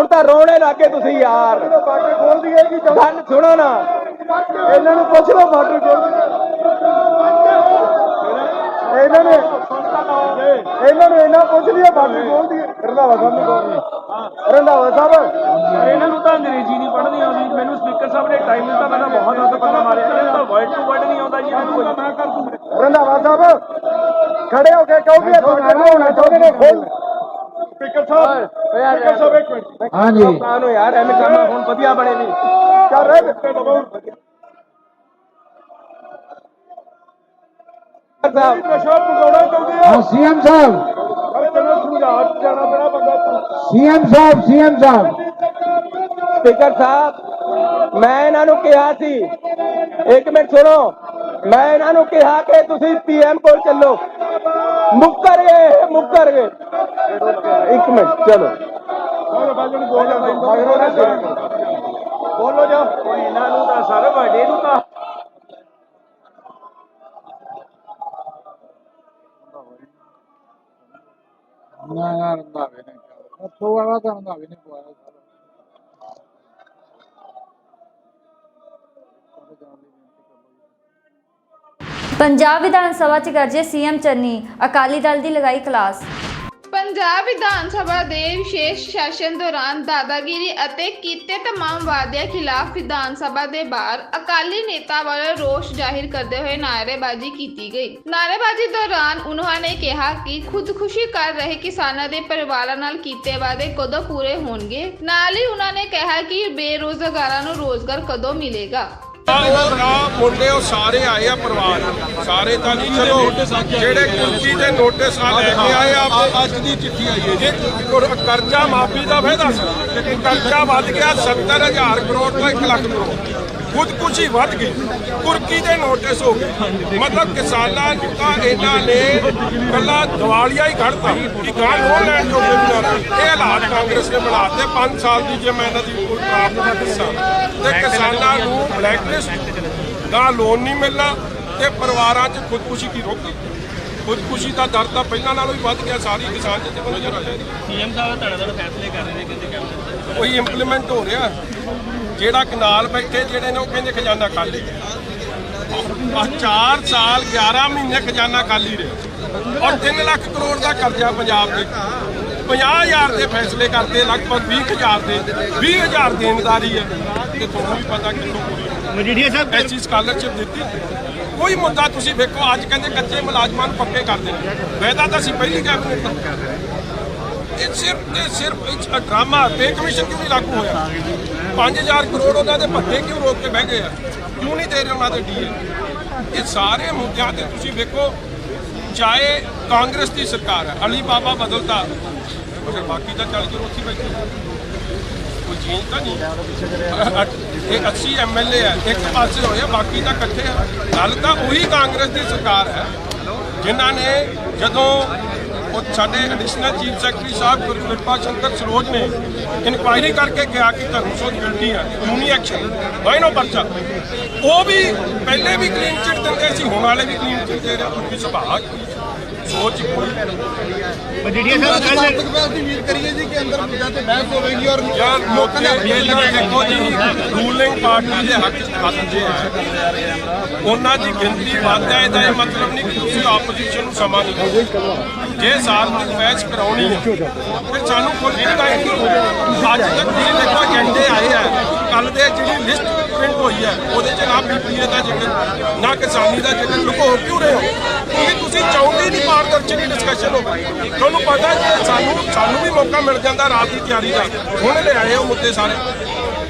तां रोने लागे तुसीं यार। गल सुनो ना, ਇਹਨਾਂ ਨੂੰ ਪੁੱਛ ਲਓ ਬਾਰਡਰ ਕੋਲ। ਇਹਨਾਂ ਨੂੰ ਪੁੱਛ ਲਿਆ ਬਾਰਡਰ ਕੋਲ ਦੀ। ਰੰਧਾਵਾ ਸਾਹਿਬ ਨੂੰ ਕਹੋ। ਰੰਧਾਵਾ ਸਾਹਿਬ, ਇਹਨਾਂ ਨੂੰ ਤਾਂ ਅੰਗਰੇਜ਼ੀ ਨਹੀਂ ਪੜ੍ਹਨੀ ਆਉਂਦੀ। ਮੈਨੂੰ ਸਪੀਕਰ ਸਾਹਿਬ ਨੇ ਟਾਈਮ ਦਿੱਤਾ, ਮੈਂ ਤਾਂ ਬਹੁਤ ਜ਼ਿਆਦਾ ਪੱਲਾ ਮਾਰਿਆ। ਇਹਨਾਂ ਨੂੰ ਤਾਂ ਵਰਡ ਟੂ ਵਰਡ ਨਹੀਂ ਆਉਂਦਾ ਜੀ। ਇਹਨਾਂ ਨੂੰ ਮੈਂ ਕਰ ਦੂੰ। ਰੰਧਾਵਾ ਸਾਹਿਬ ਖੜੇ ਹੋ ਕੇ ਕਹੋ ਕਿ ਬਾਰਡਰ ਹੋਣਾ ਚਾਹੁੰਦੇ ਨੇ ਖੋਲ। ਸਪੀਕਰ ਸਾਹਿਬ ਇੱਕ ਮਿੰਟ। ਹਾਂਜੀ ਨੂੰ ਯਾਰ ਐਵੇਂ ਕੰਮ ਹੁਣ ਵਧੀਆ ਬਣੇ ਨਹੀਂ ਕਰ ਰਹੇ। सीएम साहब, सीएम साहब, सीएम साहब। स्पीकर साहब, मैं इन्हों कहा सी, एक मिनट सुनो, मैं इन्हों कहा कि तुसी पीएम को चलो, मुक्कर गए। एक मिनट चलो बोलो जो ਇਹਨਾਂ ਤਾਂ ਸਰ ਵੱਡੇ ਨੂੰ ਤਾਂ ਨਾ ਰੰਧਾਵੇ ਨੇ ਕਿਹਾ ਉੱਥੋਂ ਵਾਲਾ ਤਾਂ ਰੰਧਾਵੇ ਨੇ ਪਵਾਇਆ ਪੰਜਾਬ ਵਿਧਾਨ ਸਭਾ 'ਚ ਗਰਜੇ ਸੀਐਮ ਚੰਨੀ, ਅਕਾਲੀ ਦਲ ਦੀ ਲਗਾਈ ਕਲਾਸ। ਪੰਜਾਬ ਵਿਧਾਨ ਸਭਾ ਦੇ ਵਿਸ਼ੇਸ਼ ਸੈਸ਼ਨ ਦੌਰਾਨ ਦਾਦਾਗੀਰੀ ਅਤੇ ਕੀਤੇ तमाम ਵਾਅਦਿਆਂ ਖਿਲਾਫ ਵਿਧਾਨ ਸਭਾ ਦੇ ਬਾਹਰ ਅਕਾਲੀ ਨੇਤਾ ਵੱਲੋਂ ਰੋਸ ਜ਼ਾਹਿਰ ਕਰਦੇ ਹੋਏ ਨਾਅਰੇਬਾਜ਼ੀ ਕੀਤੀ ਗਈ। ਨਾਅਰੇਬਾਜ਼ੀ ਦੌਰਾਨ ਉਹਨਾਂ ਨੇ ਕਿਹਾ ਕਿ ਖੁਦਕੁਸ਼ੀ ਕਰ ਰਹੇ ਕਿਸਾਨਾਂ ਦੇ ਪਰਿਵਾਰਾਂ ਨਾਲ ਕੀਤੇ ਵਾਅਦੇ ਕਦੋਂ ਪੂਰੇ ਹੋਣਗੇ। ਨਾਲ ਹੀ ਉਹਨਾਂ ਨੇ ਕਿਹਾ ਕਿ ਬੇਰੁਜ਼ਗਾਰਾਂ ਨੂੰ ਰੋਜ਼ਗਾਰ ਕਦੋਂ ਮਿਲੇਗਾ। ਮੁੰਡੇ ਉਹ ਸਾਰੇ ਆਏ ਆ ਪਰਿਵਾਰ, ਸਾਰੇ ਤਾਂ ਨਹੀਂ, ਚਲੋ ਜਿਹੜੇ ਕੁਰਕੀ ਦੇ ਨੋਟਿਸ ਆ ਲੈ ਕੇ ਆਏ ਆ। ਅੱਜ ਦੀ ਚਿੱਠੀ ਆਈ ਹੈ ਜੀ, ਕਰਜ਼ਾ ਮਾਫੀ ਦਾ ਫਾਇਦਾ ਸੀ। ਕਰਜ਼ਾ ਵੱਧ ਗਿਆ 70,000 ਕਰੋੜ ਤੋਂ 1 ਲੱਖ ਕਰੋੜ। ਖੁਦਕੁਸ਼ੀ ਵੱਧ ਗਈ, ਕੁਰਕੀ ਦੇ ਨੋਟਿਸ ਹੋ ਗਏ। ਮਤਲਬ ਕਿਸਾਨਾਂ ਨੂੰ ਤਾਂ ਇਹਨਾਂ ਨੇ ਕੱਲਾ ਦਿਵਾਲੀਆ ਹੀ ਕੱਢਤਾ ਕਿ ਗਾਂ ਲੋਨ ਲੈਣ ਜੋਗੇ ਵੀ ਨਾ ਰਹੇ। ਇਹ ਹਾਲਾਤ ਕਾਂਗਰਸ ਨੇ ਬਣਾਤੇ। 5 ਸਾਲ ਦੀ ਜੇ ਮੈਂ ਇਹਨਾਂ ਦੀ ਕੋਈ ਪ੍ਰਾਪਤ ਦੱਸਾਂ ਤੇ ਕਿਸਾਨਾਂ ਨੂੰ ਬਲੈਕਲਿਸਟ, ਗਾਂ ਲੋਨ ਨਹੀਂ ਮਿਲਣਾ ਤੇ ਪਰਿਵਾਰਾਂ 'ਚ ਖੁਦਕੁਸ਼ੀ ਕੀ ਰੋਕੀ। ਖੁਦਕੁਸ਼ੀ ਦਾ ਦਰ ਤਾਂ ਪਹਿਲਾਂ ਨਾਲੋਂ ਵੀ ਵੱਧ ਗਿਆ। ਸਾਰੀ ਕਿਸਾਨ ਜਥੇਬੰਦੀਆਂ ਆ ਜਾਏਗੀ। ਸੀਐਮ ਸਾਹਿਬ ਧੜਾਧੜ ਫੈਸਲੇ ਕਰ ਰਹੇ ਨੇ, ਕਹਿੰਦੇ ਕੈਬਨਿਟ ਕੋਈ ਇੰਪਲੀਮੈਂਟ ਹੋ ਰਿਹਾ। ਜਿਹੜਾ ਕਨਾਲ ਬੈਠੇ ਜਿਹੜੇ ਨੇ ਉਹ ਕਹਿੰਦੇ ਖਜ਼ਾਨਾ ਖਾਲੀ। 4 ਸਾਲ 11 ਮਹੀਨੇ ਖਜ਼ਾਨਾ ਖਾਲੀ ਰਿਹਾ ਔਰ 3 ਲੱਖ ਕਰੋੜ ਦਾ ਕਰਜ਼ਾ ਪੰਜਾਬ ਦੇ। 50,000 ਦੇ ਫੈਸਲੇ ਕਰਦੇ, ਲਗਭਗ 20,000 ਦੇ 20,000 ਦੇਣਦਾਰੀ ਹੈ। ਤੇ ਤੁਹਾਨੂੰ ਵੀ ਪਤਾ ਕਿੰਨੂੰ ਪੂਰੀ ਮਜੀਠੀਆ ਸਾਹਿਬ ਐਸੀ ਸਕਾਲਰਸ਼ਿਪ ਦਿੱਤੀ। ਕੋਈ ਮੁੱਦਾ ਤੁਸੀਂ ਵੇਖੋ, ਅੱਜ ਕਹਿੰਦੇ ਕੱਚੇ ਮੁਲਾਜ਼ਮਾਂ ਨੂੰ ਪੱਕੇ ਕਰ ਦੇਣਾ। ਵਾਅਦਾ ਤਾਂ ਅਸੀਂ ਪਹਿਲੀ ਕੈਬਨਿਟ ਦਾ ਕਰ ਰਹੇ। ਇਹ ਸਿਰਫ ਇੱਕ ਡਰਾਮਾ। ਪੇ ਕਮਿਸ਼ਨ ਕਿਉਂ ਨਹੀਂ ਲਾਗੂ ਹੋਇਆ? 5,000 ਕਰੋੜ ਉਹਨਾਂ ਦੇ ਭੱਤੇ ਕਿਉਂ ਰੋਕ ਕੇ ਬਹਿ ਗਏ ਆ? ਕਿਉਂ ਨਹੀਂ ਦੇ ਰਹੇ ਉਹਨਾਂ ਦੇ ਡੀਏ? ਇਹ ਸਾਰੇ ਮੁੱਦਿਆਂ ਤੇ ਤੁਸੀਂ ਵੇਖੋ, ਚਾਹੇ ਕਾਂਗਰਸ ਦੀ ਸਰਕਾਰ ਹੈ, ਅਲੀ ਬਾਬਾ ਬਦਲਤਾ, ਮਗਰ ਬਾਕੀ ਤਾਂ ਚੱਲ ਕੇ ਉੱਥੇ ਬੈਠੇ, ਕੋਈ ਚੇਂਜ ਤਾਂ ਨਹੀਂ। ਇਹ 80 MLA ਹੈ, ਇੱਕ ਪਾਸੇ ਹੋਏ, ਬਾਕੀ ਤਾਂ ਇਕੱਠੇ ਆ। ਗੱਲ ਤਾਂ ਉਹੀ ਕਾਂਗਰਸ ਦੀ ਸਰਕਾਰ ਹੈ ਜਿਨ੍ਹਾਂ ਨੇ ਜਦੋਂ ਉਹ ਸਾਡੇ ਐਡੀਸ਼ਨਲ ਚੀਫ ਸੈਕਟਰੀ ਸਾਹਿਬ ਗੁਰਕਿਰਪਾ ਸ਼ੰਕਰ ਸਰੋਜ ਨੇ ਇਨਕੁਆਇਰੀ ਕਰਕੇ ਕਿਹਾ ਕਿ ਧਰਮਸੋਤ ਗਿਲਟੀ ਹੈ, ਯੂਨੀ ਐਕਸ਼ਨ ਵਾਇਨੋ ਪਰਚਾ। ਉਹ ਵੀ ਪਹਿਲੇ ਵੀ ਕਲੀਨ ਚਿੱਟ ਦਿੰਦੇ ਸੀ, ਹੁਣ ਵਾਲੇ ਵੀ ਕਲੀਨ ਚਿੱਟ ਦੇ ਰਹੇ। ਉਨਕੀ ਸੁਭਾਅ ਸੋਚ ਕੋਈ ਯਾਰ ਲੋਕਾਂ ਨੇ ਦੇਖੋ ਜੀ, ਰੂਲਿੰਗ ਪਾਰਟੀ ਦੇ ਹੱਕ ਜੇ ਹੈ ਉਹਨਾਂ ਦੀ ਗਿਣਤੀ ਵੱਧ ਹੈ, ਇਹਦਾ ਇਹ ਮਤਲਬ ਨਹੀਂ ਕਿ ਤੁਸੀਂ ਆਪੋਜੀਸ਼ਨ ਨੂੰ ਸਮਾਂ ਨਹੀਂ ਦਿਓ। ਜੇ ਸਾਰਥਕ ਬਹਿਸ ਕਰਾਉਣੀ ਹੈ ਫਿਰ ਸਾਨੂੰ ਕੋਈ ਟਾਈਮ ਨਹੀਂ। ਅੱਜ ਤੱਕ ਜਿਹੜੇ ਦੇਖੋ ਏਜੰਡੇ ਆਏ ਆ, ਕੱਲ ਦੇ ਜਿਹੜੀ ਲਿਸਟ ਪ੍ਰਿੰਟ ਹੋਈ ਹੈ ਉਹਦੇ 'ਚ ਨਾ ਬੀਪੀਏ ਦਾ ਜ਼ਿਕਰ, ਨਾ ਕਿਸਾਨੀ ਦਾ ਜ਼ਿਕਰ। ਲੁਕੋ ਕਿਉਂ ਰਹੇ ਹੋ? ਕਿਉਂਕਿ ਤੁਸੀਂ ਚਾਹੁੰਦੇ ਨਹੀਂ ਪਾਰਦਰਸ਼ੀ ਡਿਸਕਸ਼ਨ ਹੋਵੇ। ਤੁਹਾਨੂੰ ਪਤਾ ਕਿ ਸਾਨੂੰ ਵੀ ਮੌਕਾ ਮਿਲ ਜਾਂਦਾ ਰਾਤ ਦੀ ਤਿਆਰੀ ਦਾ। ਹੁਣ ਲੈ ਆਏ ਉਹ ਮੁੱਦੇ ਸਾਰੇ,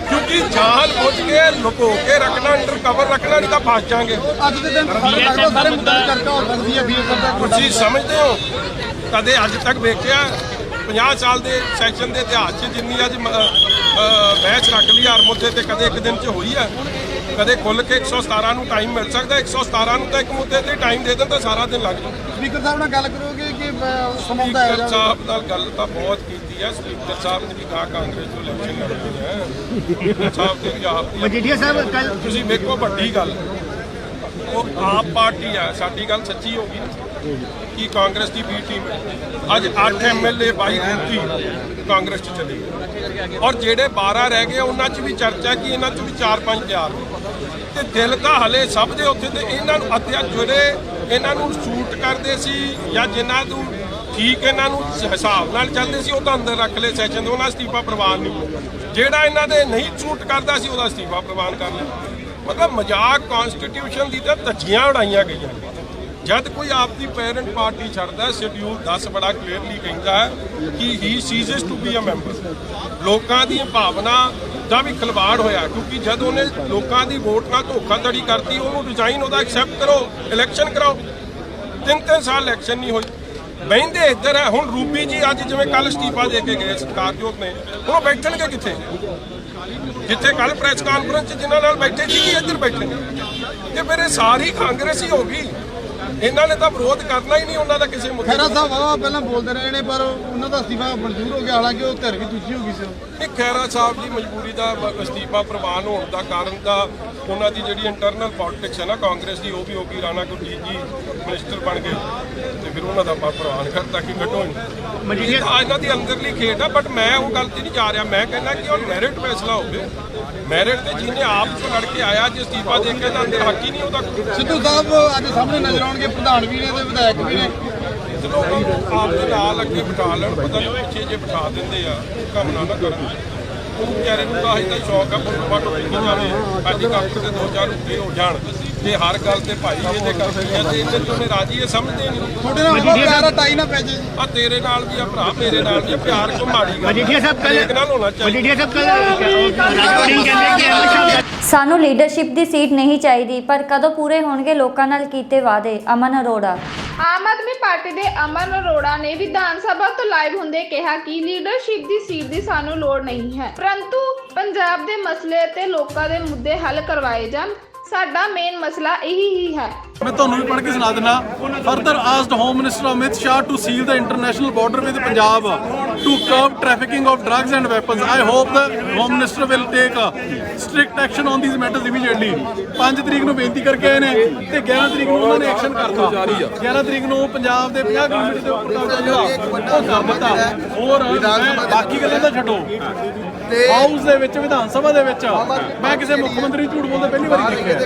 ਕਿਉਂਕਿ ਜਾਨ ਬੁੱਝ ਕੇ ਲੁਕੋ ਕੇ ਰੱਖਣਾ, ਅੰਡਰ ਕਵਰ ਰੱਖਣਾ, ਨਹੀਂ ਤਾਂ ਫਸ ਜਾਾਂਗੇ। ਅੱਜ ਦੇ ਦਿਨ ਸਾਰੇ ਮੁੱਦਿਆਂ ਦੀ ਚਰਚਾ ਹੋ ਸਕਦੀ ਹੈ BSF ਦਾ। ਤੁਸੀਂ ਸਮਝਦੇ ਹੋ ਕਦੇ ਅੱਜ ਤੱਕ ਵੇਖਿਆ 50 ਸਾਲ ਦੇ ਸੈਸ਼ਨ ਦੇ ਇਤਿਹਾਸ 'ਚ ਜਿੰਨੀ ਅੱਜ ਬਹਿਸ ਰੱਖ ਲਈ ਹਰ ਮੁੱਦੇ ਤੇ ਕਦੇ ਇੱਕ ਦਿਨ 'ਚ ਹੋਈ ਹੈ? ਕਦੇ ਖੁੱਲ ਕੇ 117 ਨੂੰ ਟਾਈਮ ਮਿਲ ਸਕਦਾ? 117 ਨੂੰ ਤਾਂ ਇੱਕ ਮੁੱਦੇ ਤੇ ਟਾਈਮ ਦੇ ਦੇਣ ਤਾਂ ਸਾਰਾ ਦਿਨ ਲੱਗ ਜਾਊ। ਸਪੀਕਰ ਸਾਹਿਬ ਨਾਲ ਗੱਲ ਕਰੋਗੇ ਕਿ ਸਮਾਉਂਦਾ ਹੈ? ਸਪੀਕਰ ਸਾਹਿਬ ਨਾਲ ਗੱਲ ਤਾਂ ਬਹੁਤ ਕੀਤੀ ਹੈ। ਸਪੀਕਰ ਸਾਹਿਬ ਨੇ ਵੀ ਕਹਾ ਕਾਂਗਰਸ ਤੋਂ ਇਲੈਕਸ਼ਨ ਲੜਨੀ ਹੈ। ਸਪੀਕਰ ਸਾਹਿਬ ਦੇ ਵੀ ਆਪ ਮਜੀਠੀਆ ਸਾਹਿਬ ਕੱਲ ਤੁਸੀਂ ਵੇਖੋ ਵੱਡੀ ਗੱਲ, ਉਹ ਆਪ ਪਾਰਟੀ ਹੈ, ਸਾਡੀ ਗੱਲ ਸੱਚੀ ਹੋ ਗਈ ਕਿ ਕਾਂਗਰਸ ਦੀ ਬੀ ਟੀਮ ਹੈ। ਅੱਜ 8 MLA 22 ਕਾਂਗਰਸ 'ਚ ਚਲੇ ਗਏ, ਔਰ ਜਿਹੜੇ 12 ਰਹਿ ਗਏ ਉਹਨਾਂ 'ਚ ਵੀ ਚਰਚਾ ਕਿ ਇਹਨਾਂ 'ਚ ਵੀ 4-5 ਤਿਆਰ ਨੇ। ਤੇ ਦਿਲ ਤਾਂ ਹਲੇ ਸਭ ਦੇ ਉੱਥੇ, ਤੇ ਇਹਨਾਂ ਨੂੰ ਅੱਧਿਆ ਜਿਹੜੇ ਇਹਨਾਂ ਨੂੰ ਸੂਟ ਕਰਦੇ ਸੀ ਜਾਂ ਜਿਨ੍ਹਾਂ ਨੂੰ ਠੀਕ ਇਹਨਾਂ ਨੂੰ ਹਿਸਾਬ ਨਾਲ ਚੱਲਦੇ ਸੀ ਉਹ ਤਾਂ ਅੰਦਰ ਰੱਖ ਲਏ ਸੈਸ਼ਨ ਦੇ, ਉਹਨਾਂ ਅਸਤੀਫਾ ਪ੍ਰਵਾਨ ਨਹੀਂ। ਜਿਹੜਾ ਇਹਨਾਂ ਦੇ ਨਹੀਂ ਸੂਟ ਕਰਦਾ ਸੀ ਉਹਦਾ ਅਸਤੀਫਾ ਪ੍ਰਵਾਨ ਕਰ ਲਿਆ। ਮਤਲਬ ਮਜ਼ਾਕ ਕਨਸਟੀਟਿਊਸ਼ਨ ਦੀ ਤਾਂ ਧੱਜੀਆਂ ਉਡਾਈਆਂ ਗਈਆਂ। ਜਦ ਕੋਈ ਆਪਦੀ ਪੈਰੈਂਟ ਪਾਰਟੀ ਛੱਡਦਾ, ਸ਼ਡਿਊਲ 10 ਬੜਾ ਕਲੀਅਰਲੀ ਕਹਿੰਦਾ ਹੈ ਕਿ ਹੀ ਸੀਜ਼ਸ ਟੂ ਬੀ ਅ ਮੈਂਬਰ। ਲੋਕਾਂ ਦੀ ਭਾਵਨਾ ਦਾ ਵੀ ਖਿਲਵਾੜ ਹੋਇਆ, ਕਿਉਂਕਿ ਜਦ ਉਹਨੇ ਲੋਕਾਂ ਦੀ ਵੋਟ ਨਾਲ ਧੋਖਾਧੜੀ ਕਰਤੀ, ਉਹਨੂੰ ਰਿਜ਼ਾਈਨ ਉਹਦਾ ਐਕਸੈਪਟ ਕਰੋ, ਇਲੈਕਸ਼ਨ ਕਰਾਓ। 3 ਸਾਲ ਇਲੈਕਸ਼ਨ ਨਹੀਂ ਹੋਈ, ਬਹਿੰਦੇ ਇੱਧਰ ਹੈ। ਹੁਣ ਰੂਬੀ ਜੀ ਅੱਜ ਜਿਵੇਂ ਕੱਲ ਅਸਤੀਫਾ ਦੇ ਕੇ ਗਏ ਸਤਿਕਾਰਯੋਗ ਨੇ, ਹੁਣ ਬੈਠਣਗੇ ਕਿੱਥੇ? ਜਿੱਥੇ ਕੱਲ ਪ੍ਰੈਸ ਕਾਨਫਰੰਸ 'ਚ ਜਿਨ੍ਹਾਂ ਨਾਲ ਬੈਠੇ ਸੀ ਇੱਧਰ ਬੈਠਣਗੇ। ਤੇ ਫਿਰ ਇਹ ਸਾਰੀ ਕਾਂਗਰਸ ਹੀ ਹੋ ਗਈ। ਇਹਨਾਂ ਨੇ ਤਾਂ ਵਿਰੋਧ ਕਰਨਾ ਹੀ ਨਹੀਂ ਉਹਨਾਂ ਦਾ ਕਿਸੇ ਮੁੱਦੇ। ਖਹਿਰਾ ਸਾਹਿਬ ਵਾਵਾ ਪਹਿਲਾਂ ਬੋਲਦੇ ਰਹੇ ਨੇ ਪਰ ਉਹਨਾਂ ਦਾ ਅਸਤੀਫਾ ਮਨਜ਼ੂਰ ਹੋ ਗਿਆ, ਹਾਲਾਂਕਿ ਉਹ ਧਿਰ ਵੀ ਦੂਜੀ ਹੋ ਗਈ ਸੀ। ਇਹ ਖਹਿਰਾ ਸਾਹਿਬ ਦੀ ਮਜਬੂਰੀ ਦਾ ਅਸਤੀਫਾ ਪ੍ਰਵਾਨ ਹੋਣ ਦਾ ਕਾਰਨ ਤਾਂ ਉਹਨਾਂ ਦੀ ਜਿਹੜੀ ਇੰਟਰਨਲ ਪੋਲਿਟਿਕਸ ਹੈ ਨਾ ਕਾਂਗਰਸ ਦੀ, ਉਹ ਵੀ ਹੋ ਗਈ। ਰਾਣਾ ਗੁਰਜੀਤ ਜੀ ਮਿਨਿਸਟਰ ਬਣ ਗਏ ਤੇ ਫਿਰ ਉਹਨਾਂ ਦਾ ਪ੍ਰਵਾਨ ਕਰਤਾ ਕਿ ਕੱਢੋ ਇਹਨਾਂ ਦੀ ਅੰਦਰਲੀ ਖੇਡ ਆ। ਬਟ ਮੈਂ ਉਹ ਗੱਲ ਤੇ ਨਹੀਂ ਜਾ ਰਿਹਾ। ਮੈਂ ਕਹਿੰਦਾ ਕਿ ਉਹ ਮੈਰਿਟ ਫੈਸਲਾ ਹੋਵੇ। ਮੈਰਿਟ ਤੇ ਜਿਹਨੇ ਆਪ ਤੋਂ ਲੜ ਕੇ ਆਇਆ, ਜੇ ਅਸਤੀਫਾ ਦੇ ਕੇ ਤਾਂ ਅੰਦਰ ਹੱਕ ਹੀ ਨਹੀਂ ਉਹਦਾ। ਸਿੱਧੂ ਸਾਹਿਬ ਅੱਜ ਸਾਹਮਣੇ ਨਜ਼ਰ ਆਉਣਗੇ, ਪ੍ਰਧਾਨ ਵੀ ਨੇ ਤੇ ਵਿਧਾਇਕ ਵੀ ਨੇ। ਚਲੋ ਆਪ ਦੇ ਨਾਲ ਅੱਗੇ ਬਿਠਾ ਲੈਣ, ਪਤਾ ਨਹੀਂ ਪਿੱਛੇ ਜੇ ਬਿਠਾ ਦਿੰਦੇ ਆ ਕੰਮ ਨਾ ਕਰਨ। ਉਹ ਵਿਚਾਰੇ ਨੂੰ ਤਾਂ ਇਹਦਾ ਸ਼ੌਕ ਆ ਫੋਟੋ ਟੁੱਟੀ ਜਾਵੇ, ਅੱਜ ਕੱਪ ਤੇ 2-4 ਉੱਤੇ ਹੋ ਜਾਣ ਤੇ ਹਰ ਗੱਲ ਤੇ ਭਾਈ ਇਹਦੇ ਕਰਕੇ ਆ ਤੇ ਇੱਧਰ ਤੋਂ ਰਾਜੀ ਇਹ ਸਮਝਦੇ ਨਹੀਂ। ਤੁਹਾਡੇ ਨਾਲ ਬਹੁਤ ਪਿਆਰ ਆ, ਟਾਈ ਨਾ ਪੈ ਜੇ। ਆ ਤੇਰੇ ਨਾਲ ਵੀ ਆ ਭਰਾ, ਮੇਰੇ ਨਾਲ ਵੀ ਪਿਆਰ ਕਿਉਂ ਮਾੜੀ ਗੱਲ? ਮਜੀਠੀਆ ਸਾਹਿਬ ਇੱਕ ਨਾਲ ਹੋਣਾ ਚਾਹੀਦਾ। ਮਜੀਠੀਆ ਸਾਹਿਬ ਕਹਿੰਦੇ ਕਿ ਸਾਨੂੰ ਲੀਡਰਸ਼ਿਪ ਦੀ ਸੀਟ ਨਹੀਂ ਚਾਹੀਦੀ, ਪਰ ਕਦੋਂ ਪੂਰੇ ਹੋਣਗੇ ਲੋਕਾਂ ਨਾਲ ਕੀਤੇ ਵਾਅਦੇ? ਅਮਨ ਅਰੋੜਾ। ਆਮ ਆਦਮੀ ਪਾਰਟੀ ਦੇ ਅਮਨ ਅਰੋੜਾ ਨੇ ਵਿਧਾਨ ਸਭਾ ਤੋਂ ਲਾਈਵ ਹੁੰਦੇ ਕਿਹਾ ਕਿ ਲੀਡਰਸ਼ਿਪ ਦੀ ਸੀਟ ਦੀ ਸਾਨੂੰ ਲੋੜ ਨਹੀਂ ਹੈ, ਪਰੰਤੂ ਪੰਜਾਬ ਦੇ ਮਸਲੇ ਅਤੇ ਲੋਕਾਂ ਦੇ ਮੁੱਦੇ ਹੱਲ ਕਰਵਾਏ ਜਾਣ। ਸਾਡਾ ਮੇਨ ਮਸਲਾ ਇਹੀ ਹੀ ਹੈ। मैं ਤੁਹਾਨੂੰ ਵੀ ਪੜ੍ਹ ਕੇ ਸੁਣਾ ਦਿੰਦਾ। Further asked home minister Amit Shah to seal the international border with Punjab to curb trafficking of drugs and weapons. I hope the home minister will take strict action on these matters immediately. 5 ਤਰੀਕ ਨੂੰ ਬੇਨਤੀ ਕਰਕੇ ਆਏ ਨੇ ਤੇ 11 ਤਰੀਕ ਨੂੰ ਉਹਨਾਂ ਨੇ ਐਕਸ਼ਨ ਕਰਤਾ। 11 ਤਰੀਕ ਨੂੰ ਪੰਜਾਬ ਦੇ 50 ਕਿਲੋਮੀਟਰ ਦੇ ਉੱਪਰ ਕਬਜ਼ਾ ਜਿਹੜਾ ਉਹ ਕਰ ਦਿੱਤਾ। ਹੋਰ ਬਾਕੀ ਗੱਲਾਂ ਤਾਂ ਛੱਡੋ, ਹਾਊਸ ਦੇ ਵਿੱਚ ਵਿਧਾਨ ਸਭਾ ਦੇ ਵਿੱਚ ਮੈਂ ਕਿਸੇ ਮੁੱਖ ਮੰਤਰੀ ਝੂਠ ਬੋਲਦੇ ਪਹਿਲੀ ਵਾਰੀ ਦੇਖਿਆ।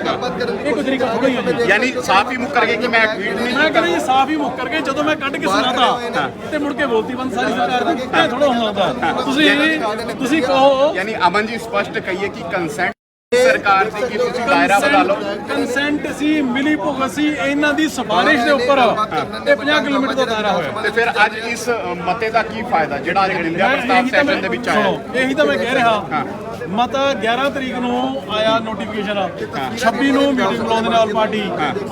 ਇਹ ਕੋਈ ਤਰੀਕਾ ਥੋੜਾ ਹੀ ਹੈ। ਯਾਨੀ ਸਾਫ਼ ਹੀ ਮੁੱਕਰ ਗਏ ਕਿ ਮੈਂ ਟਵੀਟ ਨਹੀਂ। ਮੈਂ ਕਹਿੰਦਾ ਜੀ ਸਾਫ਼ ਹੀ ਮੁੱਕਰ ਗਏ। ਜਦੋਂ ਮੈਂ ਕੱਢ ਕੇ ਸੁਣਾਤਾ ਤੇ ਮੁੜ ਕੇ ਬੋਲਤੀ ਬੰਦ ਸਾਰੀ ਸਰਕਾਰ ਦੀ। ਇਹ ਥੋੜਾ ਹੁੰਦਾ। ਤੁਸੀਂ ਕਹੋ ਯਾਨੀ ਅਮਨ ਜੀ ਸਪਸ਼ਟ ਕਹੀਏ ਕਿ ਕੰਸੈਂਟ ਸਰਕਾਰ ਦੀ ਕਿ ਤੁਸੀਂ ਦਾਇਰਾ ਬਣਾ ਲਓ। ਕੰਸੈਂਟ ਸੀ, ਮਿਲੀ ਭੁਗਤ ਸੀ, ਇਹਨਾਂ ਦੀ ਸਿਫਾਰਿਸ਼ ਦੇ ਉੱਪਰ ਇਹ 50 ਕਿਲੋਮੀਟਰ ਦਾ ਦਾਇਰਾ ਹੋਇਆ। ਤੇ ਫਿਰ ਅੱਜ ਇਸ ਮਤੇ ਦਾ ਕੀ ਫਾਇਦਾ ਜਿਹੜਾ ਅੱਜ ਨਿੰਦਿਆ ਪ੍ਰਸਤਾਵ ਸੈਸ਼ਨ ਦੇ ਵਿੱਚ ਆਇਆ? ਇਹੀ ਤਾਂ ਮੈਂ ਕਹਿ ਰਿਹਾ। ਮਤਾ 11 ਤਰੀਕ ਨੂੰ ਆਇਆ ਨੋਟੀਫਿਕੇਸ਼ਨ, 26 ਨੂੰ ਮੀਟਿੰਗ ਬੁਲਾਉਂਦੇ ਨਾਲ ਪਾਰਟੀ।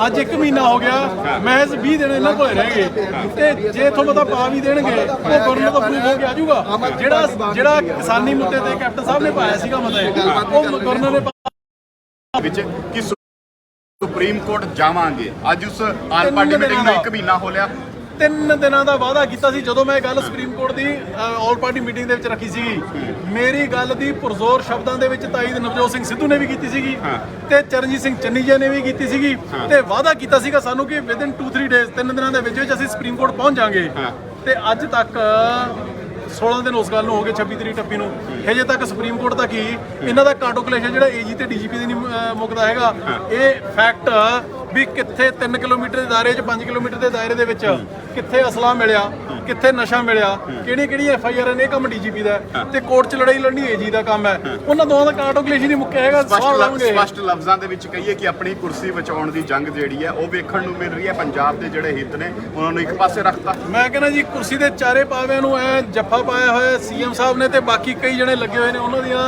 ਅੱਜ 1 ਮਹੀਨਾ ਹੋ ਗਿਆ, ਮਹਿਜ਼ 20 ਦਿਨ ਇਹਨਾਂ ਕੋਲ ਰਹਿ ਗਏ ਤੇ ਜੇ ਇੱਥੋਂ ਮਤਾ ਪਾ ਵੀ ਦੇਣਗੇ ਉਹ ਗਵਰਨਰ ਤੋਂ ਪ੍ਰੂਫ ਹੋ ਕੇ ਆ ਜਾਊਗਾ। ਜਿਹੜਾ ਕਿਸਾਨੀ ਮੁੱਦੇ ਤੇ ਕੈਪਟਨ ਸਾਹਿਬ ਨੇ ਪਾਇਆ ਸੀਗਾ ਮਤਾ, ਉਹ ਗਵਰਨਰ ਨੇ ਵਿੱਚ ਕਿ ਸੁਪਰੀਮ ਕੋਰਟ ਜਾਵਾਂਗੇ। ਅੱਜ ਉਸ ਆਲ ਪਾਰਟੀ ਮੀਟਿੰਗ ਨੂੰ 1 ਮਹੀਨਾ ਹੋ ਲਿਆ 3 ਦਿਨਾਂ ਦਾ ਵਾਅਦਾ ਕੀਤਾ ਸੀ। ਜਦੋਂ ਮੈਂ ਗੱਲ ਸੁਪਰੀਮ ਕੋਰਟ ਦੀ ਆਲ ਪਾਰਟੀ ਮੀਟਿੰਗ ਦੇ ਵਿੱਚ ਰੱਖੀ ਸੀਗੀ, ਮੇਰੀ ਗੱਲ ਦੀ ਪੁਰਜ਼ੋਰ ਸ਼ਬਦਾਂ ਦੇ ਵਿੱਚ ਤਾਈਦ ਨਵਜੋਤ ਸਿੰਘ ਸਿੱਧੂ ਨੇ ਵੀ ਕੀਤੀ ਸੀਗੀ ਤੇ ਚਰਨਜੀਤ ਸਿੰਘ ਚੰਨੀ ਜੀ ਨੇ ਵੀ ਕੀਤੀ ਸੀਗੀ ਤੇ ਵਾਅਦਾ ਕੀਤਾ ਸੀਗਾ ਸਾਨੂੰ ਕਿ ਵਿਦਿਨ 2-3 ਡੇਜ਼ 3 ਦਿਨਾਂ ਦੇ ਵਿੱਚ ਅਸੀਂ ਸੁਪਰੀਮ ਕੋਰਟ ਪਹੁੰਚ ਜਾਾਂਗੇ ਤੇ ਅੱਜ ਤੱਕ 16 ਦਿਨ ਉਸ ਗੱਲ ਨੂੰ ਹੋ ਗਏ, 26 ਤਰੀਕ ਟੱਪੀ ਨੂੰ ਹਜੇ ਤੱਕ ਸੁਪਰੀਮ ਕੋਰਟ ਤੱਕ ਹੀ ਇਹਨਾਂ ਦਾ ਕਾਟੋ ਕਲੇਸ਼ ਜਿਹੜਾ ਏਜੀ ਤੇ ਡੀਜੀਪੀ ਦੇ ਨਹੀਂ ਮੁੱਕਦਾ ਹੈਗਾ। ਇਹ ਫੈਕਟ ਵੀ ਕਿੱਥੇ 3 ਕਿਲੋਮੀਟਰ ਦੇ ਦਾਇਰੇ 'ਚ 5 ਕਿਲੋਮੀਟਰ ਦੇ ਦਾਇਰੇ ਦੇ ਵਿੱਚ ਕਿੱਥੇ ਅਸਲਾ ਮਿਲਿਆ, ਕਿੱਥੇ ਨਸ਼ਾ ਮਿਲਿਆ, ਕਿਹੜੀ ਐਫਆਈਆਰ ਨੇ, ਇਹ ਕੰਮ ਡੀਜੀਪੀ ਦਾ ਤੇ ਕੋਰਟ 'ਚ ਲੜਾਈ ਲੜਨੀ ਏਜੀ ਦਾ ਕੰਮ ਹੈ। ਉਹਨਾਂ ਦੋਵਾਂ ਦਾ ਕਾਟੋ ਕਲੇਸ਼ ਹੀ ਨਹੀਂ ਮੁੱਕਿਆ ਹੈਗਾ। ਸਪਸ਼ਟ ਲਫ਼ਜ਼ਾਂ ਦੇ ਵਿੱਚ ਕਹੀਏ ਕਿ ਆਪਣੀ ਕੁਰਸੀ ਬਚਾਉਣ ਦੀ ਜੰਗ ਜਿਹੜੀ ਹੈ ਉਹ ਵੇਖਣ ਨੂੰ ਮਿਲ ਰਹੀ ਹੈ। ਪੰਜਾਬ ਦੇ ਜਿਹੜੇ ਹਿੱਤ ਨੇ ਉਹਨਾਂ ਨੂੰ ਇੱਕ ਪਾਸੇ ਰੱਖਤਾ। ਮੈਂ ਕਹਿੰਦਾ ਜੀ ਕੁਰਸੀ ਦੇ ਚਾਰੇ ਪਾਵਿਆਂ ਨੂੰ ਐ ਜੱਫਾ ਪਾਇਆ ਹੋਇਆ ਸੀਐਮ ਸਾਹਿਬ ਨੇ ਤੇ ਬਾਕੀ ਕਈ ਜਣੇ ਲੱਗੇ ਹੋਏ ਨੇ, ਉਹਨਾਂ ਦੀਆਂ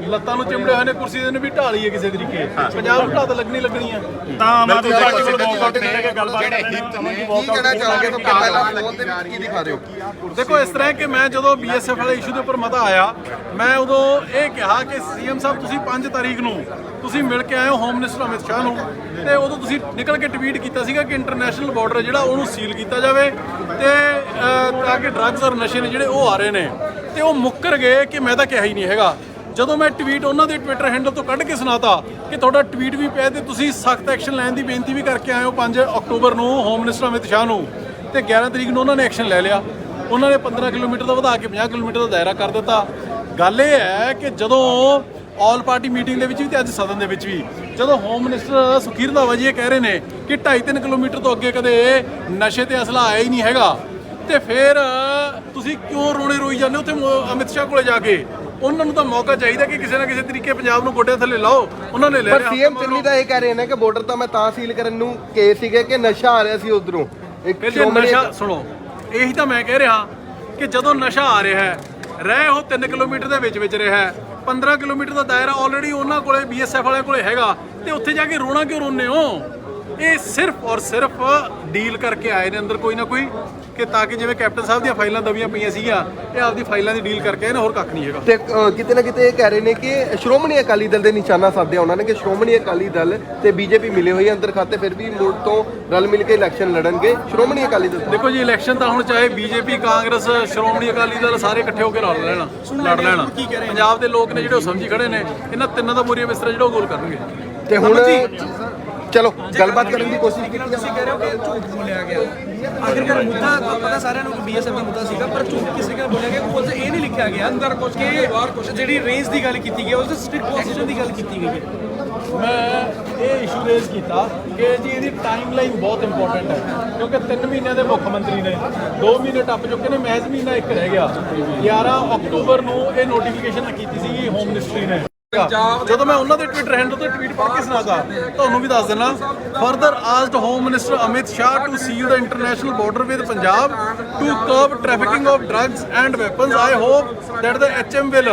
ਲੱਤਾਂ ਨੂੰ ਚਿੰਬੜੇ ਹੋਏ ਨੇ। ਕੁਰਸੀ ਦੇ ਨੂੰ ਵੀ ਢਾਲੀ ਹੈ ਕਿਸੇ ਤਰੀਕੇ। ਪੰਜਾਬ ਨੂੰ ਢਾਹ ਤਾਂ ਲੱਗਣੀ ਹੈ। ਤਾਂ ਜਿਹੜੇ ਹਿੱਤ ਨੇ ਕੀ ਕਹਿਣਾ ਚਾਹੋਗੇ ਤਾਂ ਪਹਿਲਾਂ ਫੋਨ ਦੇ ਵਿੱਚ ਕੀ ਦਿਖਾ ਰਹੇ ਹੋ? ਦੇਖੋ ਇਸ ਤਰ੍ਹਾਂ ਕਿ ਮੈਂ ਜਦੋਂ ਬੀਐਸਐਫ ਵਾਲੇ ਇਸ਼ੂ ਦੇ ਉੱਪਰ ਮਤਾ ਆਇਆ, ਮੈਂ ਉਦੋਂ ਇਹ ਕਿਹਾ ਕਿ ਸੀਐਮ ਸਾਹਿਬ ਤੁਸੀਂ 5 ਤਾਰੀਖ ਨੂੰ ਤੁਸੀਂ ਮਿਲ ਕੇ ਆਏ ਹੋ ਹੋਮ ਮਿਨਿਸਟਰ ਅਮਿਤ ਸ਼ਾਹ ਨੂੰ ਤੇ ਉਦੋਂ ਤੁਸੀਂ ਨਿਕਲ ਕੇ ਟਵੀਟ ਕੀਤਾ ਸੀਗਾ ਕਿ ਇੰਟਰਨੈਸ਼ਨਲ ਬਾਰਡਰ ਜਿਹੜਾ ਉਹਨੂੰ ਸੀਲ ਕੀਤਾ ਜਾਵੇ ਤੇ ਤਾਂ ਕਿ ਡਰੱਗਸ ਔਰ ਨਸ਼ੇ ਨੇ ਜਿਹੜੇ ਉਹ ਆ ਰਹੇ ਨੇ ਤੇ ਉਹ ਮੁੱਕਰ ਗਏ ਕਿ ਮੈਂ ਤਾਂ ਕਿਹਾ ਹੀ ਨਹੀਂ ਹੈਗਾ। ਜਦੋਂ ਮੈਂ ਟਵੀਟ ਉਹਨਾਂ ਦੇ ਟਵਿੱਟਰ ਹੈਂਡਲ ਤੋਂ ਕੱਢ ਕੇ ਸੁਣਾਤਾ ਕਿ ਤੁਹਾਡਾ ਟਵੀਟ ਵੀ ਪਿਆ ਤੇ ਤੁਸੀਂ ਸਖਤ ਐਕਸ਼ਨ ਲੈਣ ਦੀ ਬੇਨਤੀ ਵੀ ਕਰਕੇ ਆਏ ਹੋ 5 ਅਕਤੂਬਰ ਨੂੰ ਹੋਮ ਮਿਨਿਸਟਰ ਅਮਿਤ ਸ਼ਾਹ ਨੂੰ ਤੇ 11 ਤਰੀਕ ਨੂੰ ਉਹਨਾਂ ਨੇ ਐਕਸ਼ਨ ਲੈ ਲਿਆ। ਉਹਨਾਂ ਨੇ 15 ਕਿਲੋਮੀਟਰ ਤੋਂ ਵਧਾ ਕੇ 50 ਕਿਲੋਮੀਟਰ ਦਾ ਦਾਇਰਾ ਕਰ ਦਿੱਤਾ। ਗੱਲ ਇਹ ਹੈ ਕਿ ਜਦੋਂ ਆਲ ਪਾਰਟੀ ਮੀਟਿੰਗ ਦੇ ਵਿੱਚ ਵੀ ਤੇ ਅੱਜ ਸਦਨ ਦੇ ਵਿੱਚ ਵੀ ਜਦੋਂ ਹੋਮ ਮਿਨਿਸਟਰ ਸੁਖਬੀਰ ਰੰਧਾਵਾ ਜੀ ਇਹ ਕਹਿ ਰਹੇ ਨੇ ਕਿ 2.5-3 ਕਿਲੋਮੀਟਰ ਤੋਂ ਅੱਗੇ ਕਦੇ ਨਸ਼ੇ ਤੇ ਅਸਲਾ ਆਇਆ ਹੀ ਨਹੀਂ ਹੈਗਾ ਤੇ ਫਿਰ ਤੁਸੀਂ ਕਿਉਂ ਰੋਣੇ ਰੋਈ ਜਾਂਦੇ ਉੱਥੇ ਅਮਿਤ ਸ਼ਾਹ ਕੋਲੇ ਜਾ ਕੇ? ਉਹਨਾਂ ਨੂੰ ਤਾਂ ਮੌਕਾ ਚਾਹੀਦਾ ਕਿ ਕਿਸੇ ਨਾ ਕਿਸੇ ਤਰੀਕੇ ਪੰਜਾਬ ਨੂੰ ਗੋਡੇ ਥੱਲੇ ਲਾਓ। ਉਹਨਾਂ ਨੇ ਲੈ ਪਰ ਸੀਐਮ ਚੰਨੀ ਤਾਂ ਇਹ ਕਹਿ ਰਹੇ ਨੇ ਕਿ ਬਾਰਡਰ ਤਾਂ ਮੈਂ ਤਾਂ ਸੀਲ ਕਰਨ ਨੂੰ ਕੇਸ ਸੀਗੇ ਕਿ ਨਸ਼ਾ ਆ ਰਿਹਾ ਸੀ ਉਧਰੋਂ। ਨਸ਼ਾ ਸੁਣੋ, ਇਹੀ ਤਾਂ ਮੈਂ ਕਹਿ ਰਿਹਾ ਕਿ ਜਦੋਂ ਨਸ਼ਾ ਆ ਰਿਹਾ ਹੈ ਰਹਿ ਉਹ 3 ਕਿਲੋਮੀਟਰ ਦੇ ਵਿੱਚ ਰਿਹਾ ਹੈ, 15 ਕਿਲੋਮੀਟਰ ਦਾ ਦਾਇਰਾ ਆਲਰੇਡੀ ਉਹਨਾਂ ਕੋਲੇ ਬੀਐਸਐਫ ਵਾਲਿਆਂ ਕੋਲੇ ਹੈਗਾ ਤੇ ਉੱਥੇ ਜਾ ਕੇ ਰੋਣਾ ਕਿਉਂ ਰੋਂਦੇ ਹੋ? ਇਹ ਸਿਰਫ ਔਰ ਸਿਰਫ ਡੀਲ ਕਰਕੇ ਆਏ ਨੇ ਅੰਦਰ ਕੋਈ ਨਾ ਕੋਈ ਕਿ ਤਾਂ ਕਿ ਜਿਵੇਂ ਕੈਪਟਨ ਸਾਹਿਬ ਦੀਆਂ ਫਾਈਲਾਂ ਦਬੀਆਂ ਪਈਆਂ ਸੀਗੀਆਂ ਇਹ ਆਪਦੀ ਫਾਈਲਾਂ ਦੀ ਡੀਲ ਕਰਕੇ ਆਏ ਨੇ, ਹੋਰ ਕੱਖ ਨਹੀਂ ਹੈਗਾ। ਤੇ ਕਿਤੇ ਨਾ ਕਿਤੇ ਇਹ ਕਹਿ ਰਹੇ ਨੇ ਕਿ ਸ਼੍ਰੋਮਣੀ ਅਕਾਲੀ ਦਲ ਦੇ ਨਿਸ਼ਾਨਾ ਸਾਧਿਆ ਉਹਨਾਂ ਨੇ ਕਿ ਸ਼੍ਰੋਮਣੀ ਅਕਾਲੀ ਦਲ ਤੇ ਬੀਜੇਪੀ ਮਿਲੇ ਹੋਏ ਅੰਦਰ ਖਾਤੇ ਫਿਰ ਵੀ ਮੁੜ ਤੋਂ ਰਲ ਮਿਲ ਕੇ ਇਲੈਕਸ਼ਨ ਲੜਨਗੇ ਸ਼੍ਰੋਮਣੀ ਅਕਾਲੀ ਦਲ। ਦੇਖੋ ਜੀ ਇਲੈਕਸ਼ਨ ਤਾਂ ਹੁਣ ਚਾਹੇ ਬੀਜੇਪੀ ਕਾਂਗਰਸ ਸ਼੍ਰੋਮਣੀ ਅਕਾਲੀ ਦਲ ਸਾਰੇ ਇਕੱਠੇ ਹੋ ਕੇ ਲੜ ਲੈਣਾ ਪੰਜਾਬ ਦੇ ਲੋਕ ਨੇ ਜਿਹੜੇ ਉਹ ਸਮਝੀ ਖੜੇ ਨੇ ਇਹਨਾਂ ਤਿੰਨਾਂ ਦਾ ਮੋਰੀਆ ਬਿਸਤਰਾ ਜਿਹੜਾ ਉਹ ਗੋਲ ਕਰਨਗੇ। ਤੇ ਹੁਣ ਚਲੋ ਗੱਲਬਾਤ ਕਰਨ ਦੀ ਕੋਸ਼ਿਸ਼ ਕੀਤੀ। ਤੁਸੀਂ ਕਹਿ ਰਹੇ ਹੋ ਕਿ ਝੂਠ ਬੋਲਿਆ ਗਿਆ, ਆਖਿਰਕਾਰ ਮੁੱਦਾ ਪਤਾ ਸਾਰਿਆਂ ਨੂੰ ਕਿ ਬੀਐਸਐਫ ਦਾ ਮੁੱਦਾ ਸੀਗਾ ਪਰ ਝੂਠ ਕਿਸੇ ਨਾਲ ਬੋਲਿਆ ਗਿਆ। ਉਹ ਇਹ ਨਹੀਂ ਲਿਖਿਆ ਗਿਆ ਅੰਦਰ ਕੁਝ ਕਿ ਜਿਹੜੀ ਰੇਂਜ ਦੀ ਗੱਲ ਕੀਤੀ ਗਈ ਉਸ ਦੇ ਸਟ੍ਰਿਕਟ ਐਕਸ਼ਨ ਦੀ ਗੱਲ ਕੀਤੀ ਗਈ ਹੈ। ਮੈਂ ਇਹ ਇਸ਼ੂ ਰੇਜ਼ ਕੀਤਾ ਕਿ ਜੀ ਇਹਦੀ ਟਾਈਮਲਾਈਨ ਬਹੁਤ ਇੰਪੋਰਟੈਂਟ ਹੈ ਕਿਉਂਕਿ 3 ਮਹੀਨਿਆਂ ਦੇ ਮੁੱਖ ਮੰਤਰੀ ਨੇ, 2 ਮਹੀਨੇ ਟੱਪ ਚੁੱਕੇ ਨੇ, ਮਹਿਜ਼ ਮਹੀਨਾ ਇੱਕ ਰਹਿ ਗਿਆ। 11 ਅਕਤੂਬਰ ਨੂੰ ਇਹ ਨੋਟੀਫਿਕੇਸ਼ਨ ਕੀਤੀ ਸੀਗੀ ਹੋਮ ਮਿਨਿਸਟਰੀ ਨੇ। ਜਦੋਂ ਮੈਂ ਉਹਨਾਂ ਦੇ ਟਵਿੱਟਰ ਹੈਂਡਲ ਤੋਂ ਟਵੀਟ ਪੜ੍ਹ ਕੇ ਸੁਣਾਤਾ ਤੁਹਾਨੂੰ ਵੀ ਦੱਸ ਦੇਣਾ। Further asked home minister Amit Shah to seal the international border with Punjab to curb trafficking of drugs and weapons. I hope that the HM will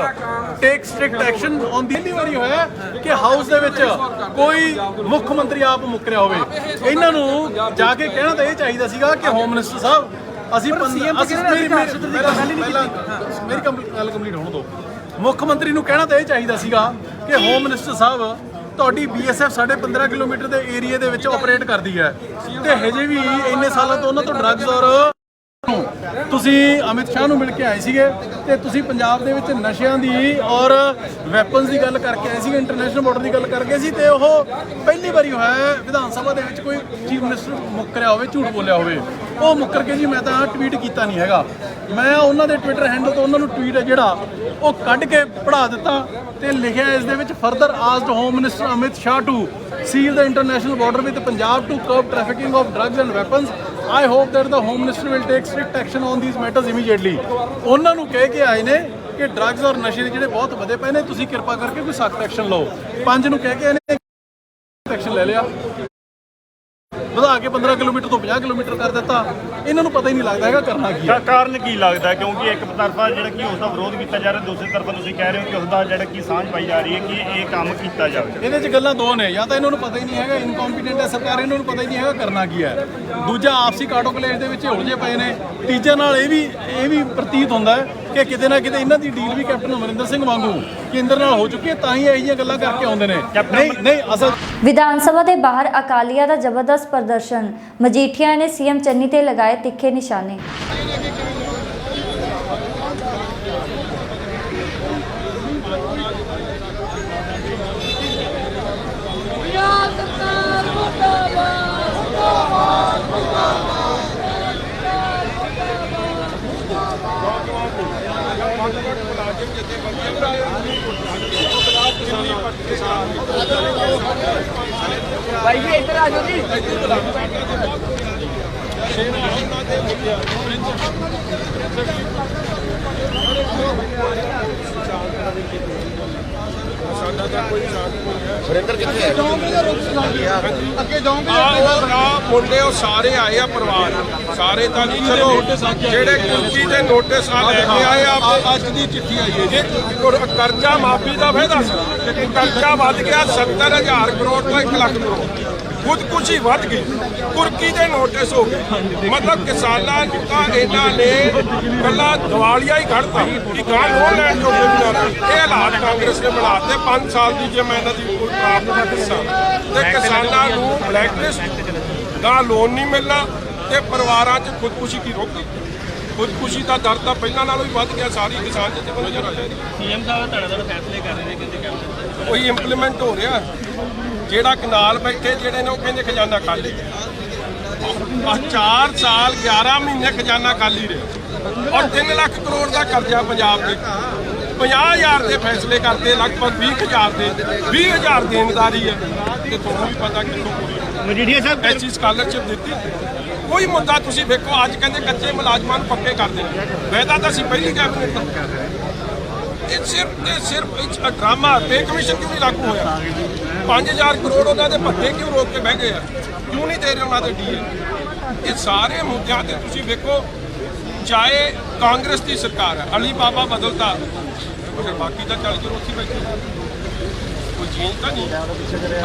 take strict action on the. ਪਹਿਲੀ ਵਾਰੀ ਹੋਇਆ ਕਿ ਹਾਊਸ ਦੇ ਵਿੱਚ ਕੋਈ ਮੁੱਖ ਮੰਤਰੀ ਆਪ ਮੁੱਕਰਿਆ ਹੋਵੇ। ਇਹਨਾਂ ਨੂੰ ਜਾ ਕੇ ਕਹਿਣਾ ਤਾਂ ਇਹ ਚਾਹੀਦਾ ਸੀਗਾ ਕਿ ਹੋਮ ਮਿਨਿਸਟਰ ਸਾਹਿਬ ਅਸੀਂ ਮੇਰੀ ਗੱਲ ਕੰਪਲੀਟ ਹੋਣ ਦਿਓ। ਮੁੱਖ ਮੰਤਰੀ ਨੂੰ ਕਹਿਣਾ ਤਾਂ ਇਹ ਚਾਹੀਦਾ ਸੀਗਾ ਕਿ ਹੋਮ ਮਿਨਿਸਟਰ ਸਾਹਿਬ ਤੁਹਾਡੀ ਬੀਐਸਐਫ ਸਾਡੇ 15 ਕਿਲੋਮੀਟਰ ਦੇ ਏਰੀਆ ਦੇ ਵਿੱਚ ਆਪਰੇਟ ਕਰਦੀ ਹੈ ਤੇ ਹਜੇ ਵੀ ਇੰਨੇ ਸਾਲਾਂ ਤੋਂ ਉਹਨਾਂ ਤੋਂ ਡਰੱਗਸ ਔਰ ਤੁਸੀਂ ਅਮਿਤ ਸ਼ਾਹ ਨੂੰ ਮਿਲ ਕੇ ਆਏ ਸੀਗੇ ਤੇ ਤੁਸੀਂ ਪੰਜਾਬ ਦੇ ਵਿੱਚ ਨਸ਼ਿਆਂ ਦੀ ਔਰ ਵੈਪਨਸ ਦੀ ਗੱਲ ਕਰਕੇ ਆਏ ਸੀਗੇ, ਇੰਟਰਨੈਸ਼ਨਲ ਬਾਰਡਰ ਦੀ ਗੱਲ ਕਰਕੇ ਸੀ ਤੇ ਉਹ ਪਹਿਲੀ ਵਾਰੀ ਹੋਇਆ ਵਿਧਾਨ ਸਭਾ ਦੇ ਵਿੱਚ ਕੋਈ ਚੀਫ ਮਿਨਿਸਟਰ ਮੁੱਕਰਿਆ ਹੋਵੇ, ਝੂਠ ਬੋਲਿਆ ਹੋਵੇ। ਉਹ ਮੁੱਕਰ ਕੇ ਜੀ ਮੈਂ ਤਾਂ ਟਵੀਟ ਕੀਤਾ ਨਹੀਂ ਹੈਗਾ। ਮੈਂ ਉਹਨਾਂ ਦੇ ਟਵਿੱਟਰ ਹੈਂਡਲ ਤੋਂ ਉਹਨਾਂ ਨੂੰ ਟਵੀਟ ਹੈ ਜਿਹੜਾ ਉਹ ਕੱਢ ਕੇ ਪੜ੍ਹਾ ਦਿੱਤਾ ਤੇ ਲਿਖਿਆ ਇਸ ਦੇ ਵਿੱਚ further asked home minister Amit Shah to seal the international border with Punjab to curb trafficking of drugs and weapons. I hope that the Home Minister will take strict action on these matters immediately। ਉਹਨਾਂ ਨੂੰ ਕਹਿ ਕੇ ਆਏ ਨੇ ਕਿ drugs ਔਰ ਨਸ਼ੇ ਦੇ ਜਿਹੜੇ ਬਹੁਤ ਵਧੇ ਪਏ ਨੇ ਤੁਸੀਂ ਕਿਰਪਾ ਕਰਕੇ ਕੋਈ ਸਖਤ ਐਕਸ਼ਨ ਲਓ। 5 ਨੂੰ ਕਹਿ ਕੇ ਇਹਨੇ ਐਕਸ਼ਨ ਲੈ ਲਿਆ, ਵਧਾ ਕੇ 15 ਕਿਲੋਮੀਟਰ ਤੋਂ 50 ਕਿਲੋਮੀਟਰ ਕਰ ਦਿੱਤਾ। ਇਹਨਾਂ ਨੂੰ ਪਤਾ ਹੀ ਨਹੀਂ ਲੱਗਦਾ ਹੈਗਾ ਕਰਨਾ ਕੀ ਹੈ। ਕਾਰਨ ਕੀ ਲੱਗਦਾ? ਕਿਉਂਕਿ ਇੱਕ ਤਰਫਾ ਜਿਹੜਾ ਕਿ ਉਸ ਦਾ ਵਿਰੋਧ ਕੀਤਾ ਜਾ ਰਿਹਾ, ਦੂਸਰੀ ਤਰਫਾ ਤੁਸੀਂ ਕਹਿ ਰਹੇ ਹੋ ਕਿ ਉਸ ਦਾ ਜਿਹੜਾ ਕਿ ਸਾਂਝ ਪਾਈ ਜਾ ਰਹੀ ਹੈ ਕਿ ਇਹ ਕੰਮ ਕੀਤਾ ਜਾਵੇ। ਇਹਦੇ 'ਚ ਗੱਲਾਂ ਦੋ ਨੇ, ਜਾਂ ਤਾਂ ਇਹਨਾਂ ਨੂੰ ਪਤਾ ਹੀ ਨਹੀਂ ਹੈਗਾ, ਇਨਕੰਪੀਟੈਂਟ ਹੈ ਸਰਕਾਰ, ਇਹਨਾਂ ਨੂੰ ਪਤਾ ਹੀ ਨਹੀਂ ਹੈਗਾ ਕਰਨਾ ਕੀ ਹੈ। ਦੂਜਾ ਆਪਸੀ ਕਾਟੋ ਕਲੇਸ਼ ਦੇ ਵਿੱਚ ਉਲਝੇ ਪਏ ਨੇ। ਤੀਜੇ ਨਾਲ ਇਹ ਵੀ ਪ੍ਰਤੀਤ ਹੁੰਦਾ ਹੈ ਕਿ ਕਿਤੇ ਨਾ ਕਿਤੇ ਇਹਨਾਂ ਦੀ ਡੀਲ ਵੀ ਕੈਪਟਨ ਅਮਰਿੰਦਰ ਸਿੰਘ ਵਾਂਗੂ ਕੇਂਦਰ ਨਾਲ ਹੋ ਚੁੱਕੀ ਹੈ, ਤਾਂ ਹੀ ਇਹੋ ਜਿਹੀਆਂ ਗੱਲਾਂ ਕਰਕੇ ਆਉਂਦੇ ਨੇ। ਨਹੀਂ ਅਸਲ ਵਿਧਾਨ ਸਭਾ ਦੇ ਬਾਹਰ ਅਕਾਲੀਆਂ ਦਾ ਜ਼ਬਰਦਸਤ ਪ੍ਰਦਰਸ਼ਨ, ਮਜੀਠੀਆ ਨੇ ਸੀਐਮ ਚੰਨੀ ਤੇ ਲਗਾਏ ਤਿੱਖੇ ਨਿਸ਼ਾਨੇ। ਭਾਈ ਜੀ ਇੱਧਰ ਆ ਜਾਓ ਜੀ। ਸਾਡਾ ਤਾਂ ਕੋਈ ਚਾਂਸ ਨਹੀਂ ਹੈ। ਸੁਰਿੰਦਰ ਕਿੱਥੇ ਹੈ? ਅੱਗੇ ਜਾਓਗੇ ਮੁੰਡੇ ਉਹ ਸਾਰੇ ਆਏ ਆ ਪਰਿਵਾਰ, ਸਾਰੇ ਤਾਂ ਨਹੀਂ, ਚਲੋ ਜਿਹੜੇ ਕੁਰਸੀ ਦੇ ਨੋਟਿਸ ਆ ਲੈ ਕੇ ਆਏ ਆ। ਅੱਜ ਦੀ ਚਿੱਠੀ ਆਈ ਹੈ ਜੀ, ਕਰਜ਼ਾ ਮਾਫੀ ਦਾ ਫਾਇਦਾ ਸੀ, ਕਰਜ਼ਾ ਵੱਧ ਗਿਆ 70,000 ਕਰੋੜ ਤੋਂ 1 ਲੱਖ ਕਰੋੜ, ਖੁਦਕੁਸ਼ੀ ਵੱਧ ਗਈ, ਕੁਰਕੀ ਦੇ ਨੋਟਿਸ ਹੋ ਗਏ। ਮਤਲਬ ਕਿਸਾਨਾਂ ਨੂੰ ਤਾਂ ਇਹਨਾਂ ਨੇ ਕੱਲਾ ਦਿਵਾਲੀਆ ਹੀ ਕੱਢਤਾ ਕਿ ਗਾਂ ਲੋਨ ਲੈਣ ਜੋਗੇ ਵੀ ਨਾ ਰਹੇ। ਇਹ ਹਾਲਾਤ ਕਾਂਗਰਸ ਨੇ ਬਣਾਤੇ 5 ਸਾਲ ਦੀ, ਜੇ ਮੈਂ ਇਹਨਾਂ ਦੀ ਕੋਈ ਪ੍ਰਾਪਤ ਦੱਸਾਂ ਤੇ ਕਿਸਾਨਾਂ ਨੂੰ ਬਲੈਕਲਿਸਟ, ਗਾਂ ਲੋਨ ਨਹੀਂ ਮਿਲਣਾ ਤੇ ਪਰਿਵਾਰਾਂ 'ਚ ਖੁਦਕੁਸ਼ੀ ਕੀ ਰੋਕੀ। ਖੁਦਕੁਸ਼ੀ ਦਾ ਦਰ ਤਾਂ ਪਹਿਲਾਂ ਨਾਲੋਂ ਵੀ ਵੱਧ ਗਿਆ, ਸਾਰੀ ਕਿਸਾਨ ਜਿੱਥੇ ਨਜ਼ਰ ਆ ਜਾਏਗੀ। ਸੀਐਮ ਸਾਹਿਬ ਧੜਾ ਫੈਸਲੇ ਕਰ ਰਹੇ ਨੇ, ਕਹਿੰਦੇ ਕੈਬਨਿਟ ਉਹੀ ਇੰਪਲੀਮੈਂਟ ਹੋ ਰਿਹਾ। ਜਿਹੜਾ ਕਨਾਲ ਬੈਠੇ ਜਿਹੜੇ ਨੇ ਉਹ ਕਹਿੰਦੇ ਖਜ਼ਾਨਾ ਖਾਲੀ, 4 ਸਾਲ 11 ਮਹੀਨੇ ਖਜ਼ਾਨਾ ਖਾਲੀ ਰਿਹਾ ਔਰ 3 ਲੱਖ ਕਰੋੜ ਦਾ ਕਰਜ਼ਾ ਪੰਜਾਬ ਦੇ। 50,000 ਦੇ ਫੈਸਲੇ ਕਰਦੇ, ਲਗਭਗ 20,000 ਦੇ 20,000 ਦੇਣਦਾਰੀ ਹੈ ਤੇ ਤੁਹਾਨੂੰ ਵੀ ਪਤਾ ਕਿੱਥੋਂ ਪੂਰੀ। ਮਜੀਠੀਆ ਸਾਹਿਬ ਐਸੀ ਸਕਾਲਰਸ਼ਿਪ ਦਿੱਤੀ, ਕੋਈ ਮੁੱਦਾ ਤੁਸੀਂ ਵੇਖੋ। ਅੱਜ ਕਹਿੰਦੇ ਕੱਚੇ ਮੁਲਾਜ਼ਮਾਂ ਨੂੰ ਪੱਕੇ ਕਰ ਦੇਣ, ਵਾਅਦਾ ਤਾਂ ਅਸੀਂ ਪਹਿਲੀ ਕੈਬਨਿਟ ਦਾ। ਇਹ ਸਿਰਫ ਡਰਾਮਾ। ਪੇ ਕਮਿਸ਼ਨ ਕਿਉਂ ਨਹੀਂ ਲਾਗੂ ਹੋਇਆ? 5,000 ਕਰੋੜ ਉਹਨਾਂ ਦੇ ਭੱਤੇ ਕਿਉਂ ਰੋਕ ਕੇ ਬਹਿ ਗਏ ਆ? ਕਿਉਂ ਨਹੀਂ ਦੇ ਰਹੇ ਉਹਨਾਂ ਦੇ ਡੀਏ? ਇਹ ਸਾਰੇ ਮੁੱਦਿਆਂ ਤੇ ਤੁਸੀਂ ਵੇਖੋ। ਚਾਹੇ ਕਾਂਗਰਸ ਦੀ ਸਰਕਾਰ ਹੈ, ਅਲੀ ਬਾਬਾ ਬਦਲਤਾ, ਬਾਕੀ ਤਾਂ ਚੱਲ ਕੇ ਉੱਥੇ ਬੈਠੇ, ਕੋਈ ਚੇਂਜ ਤਾਂ ਨਹੀਂ।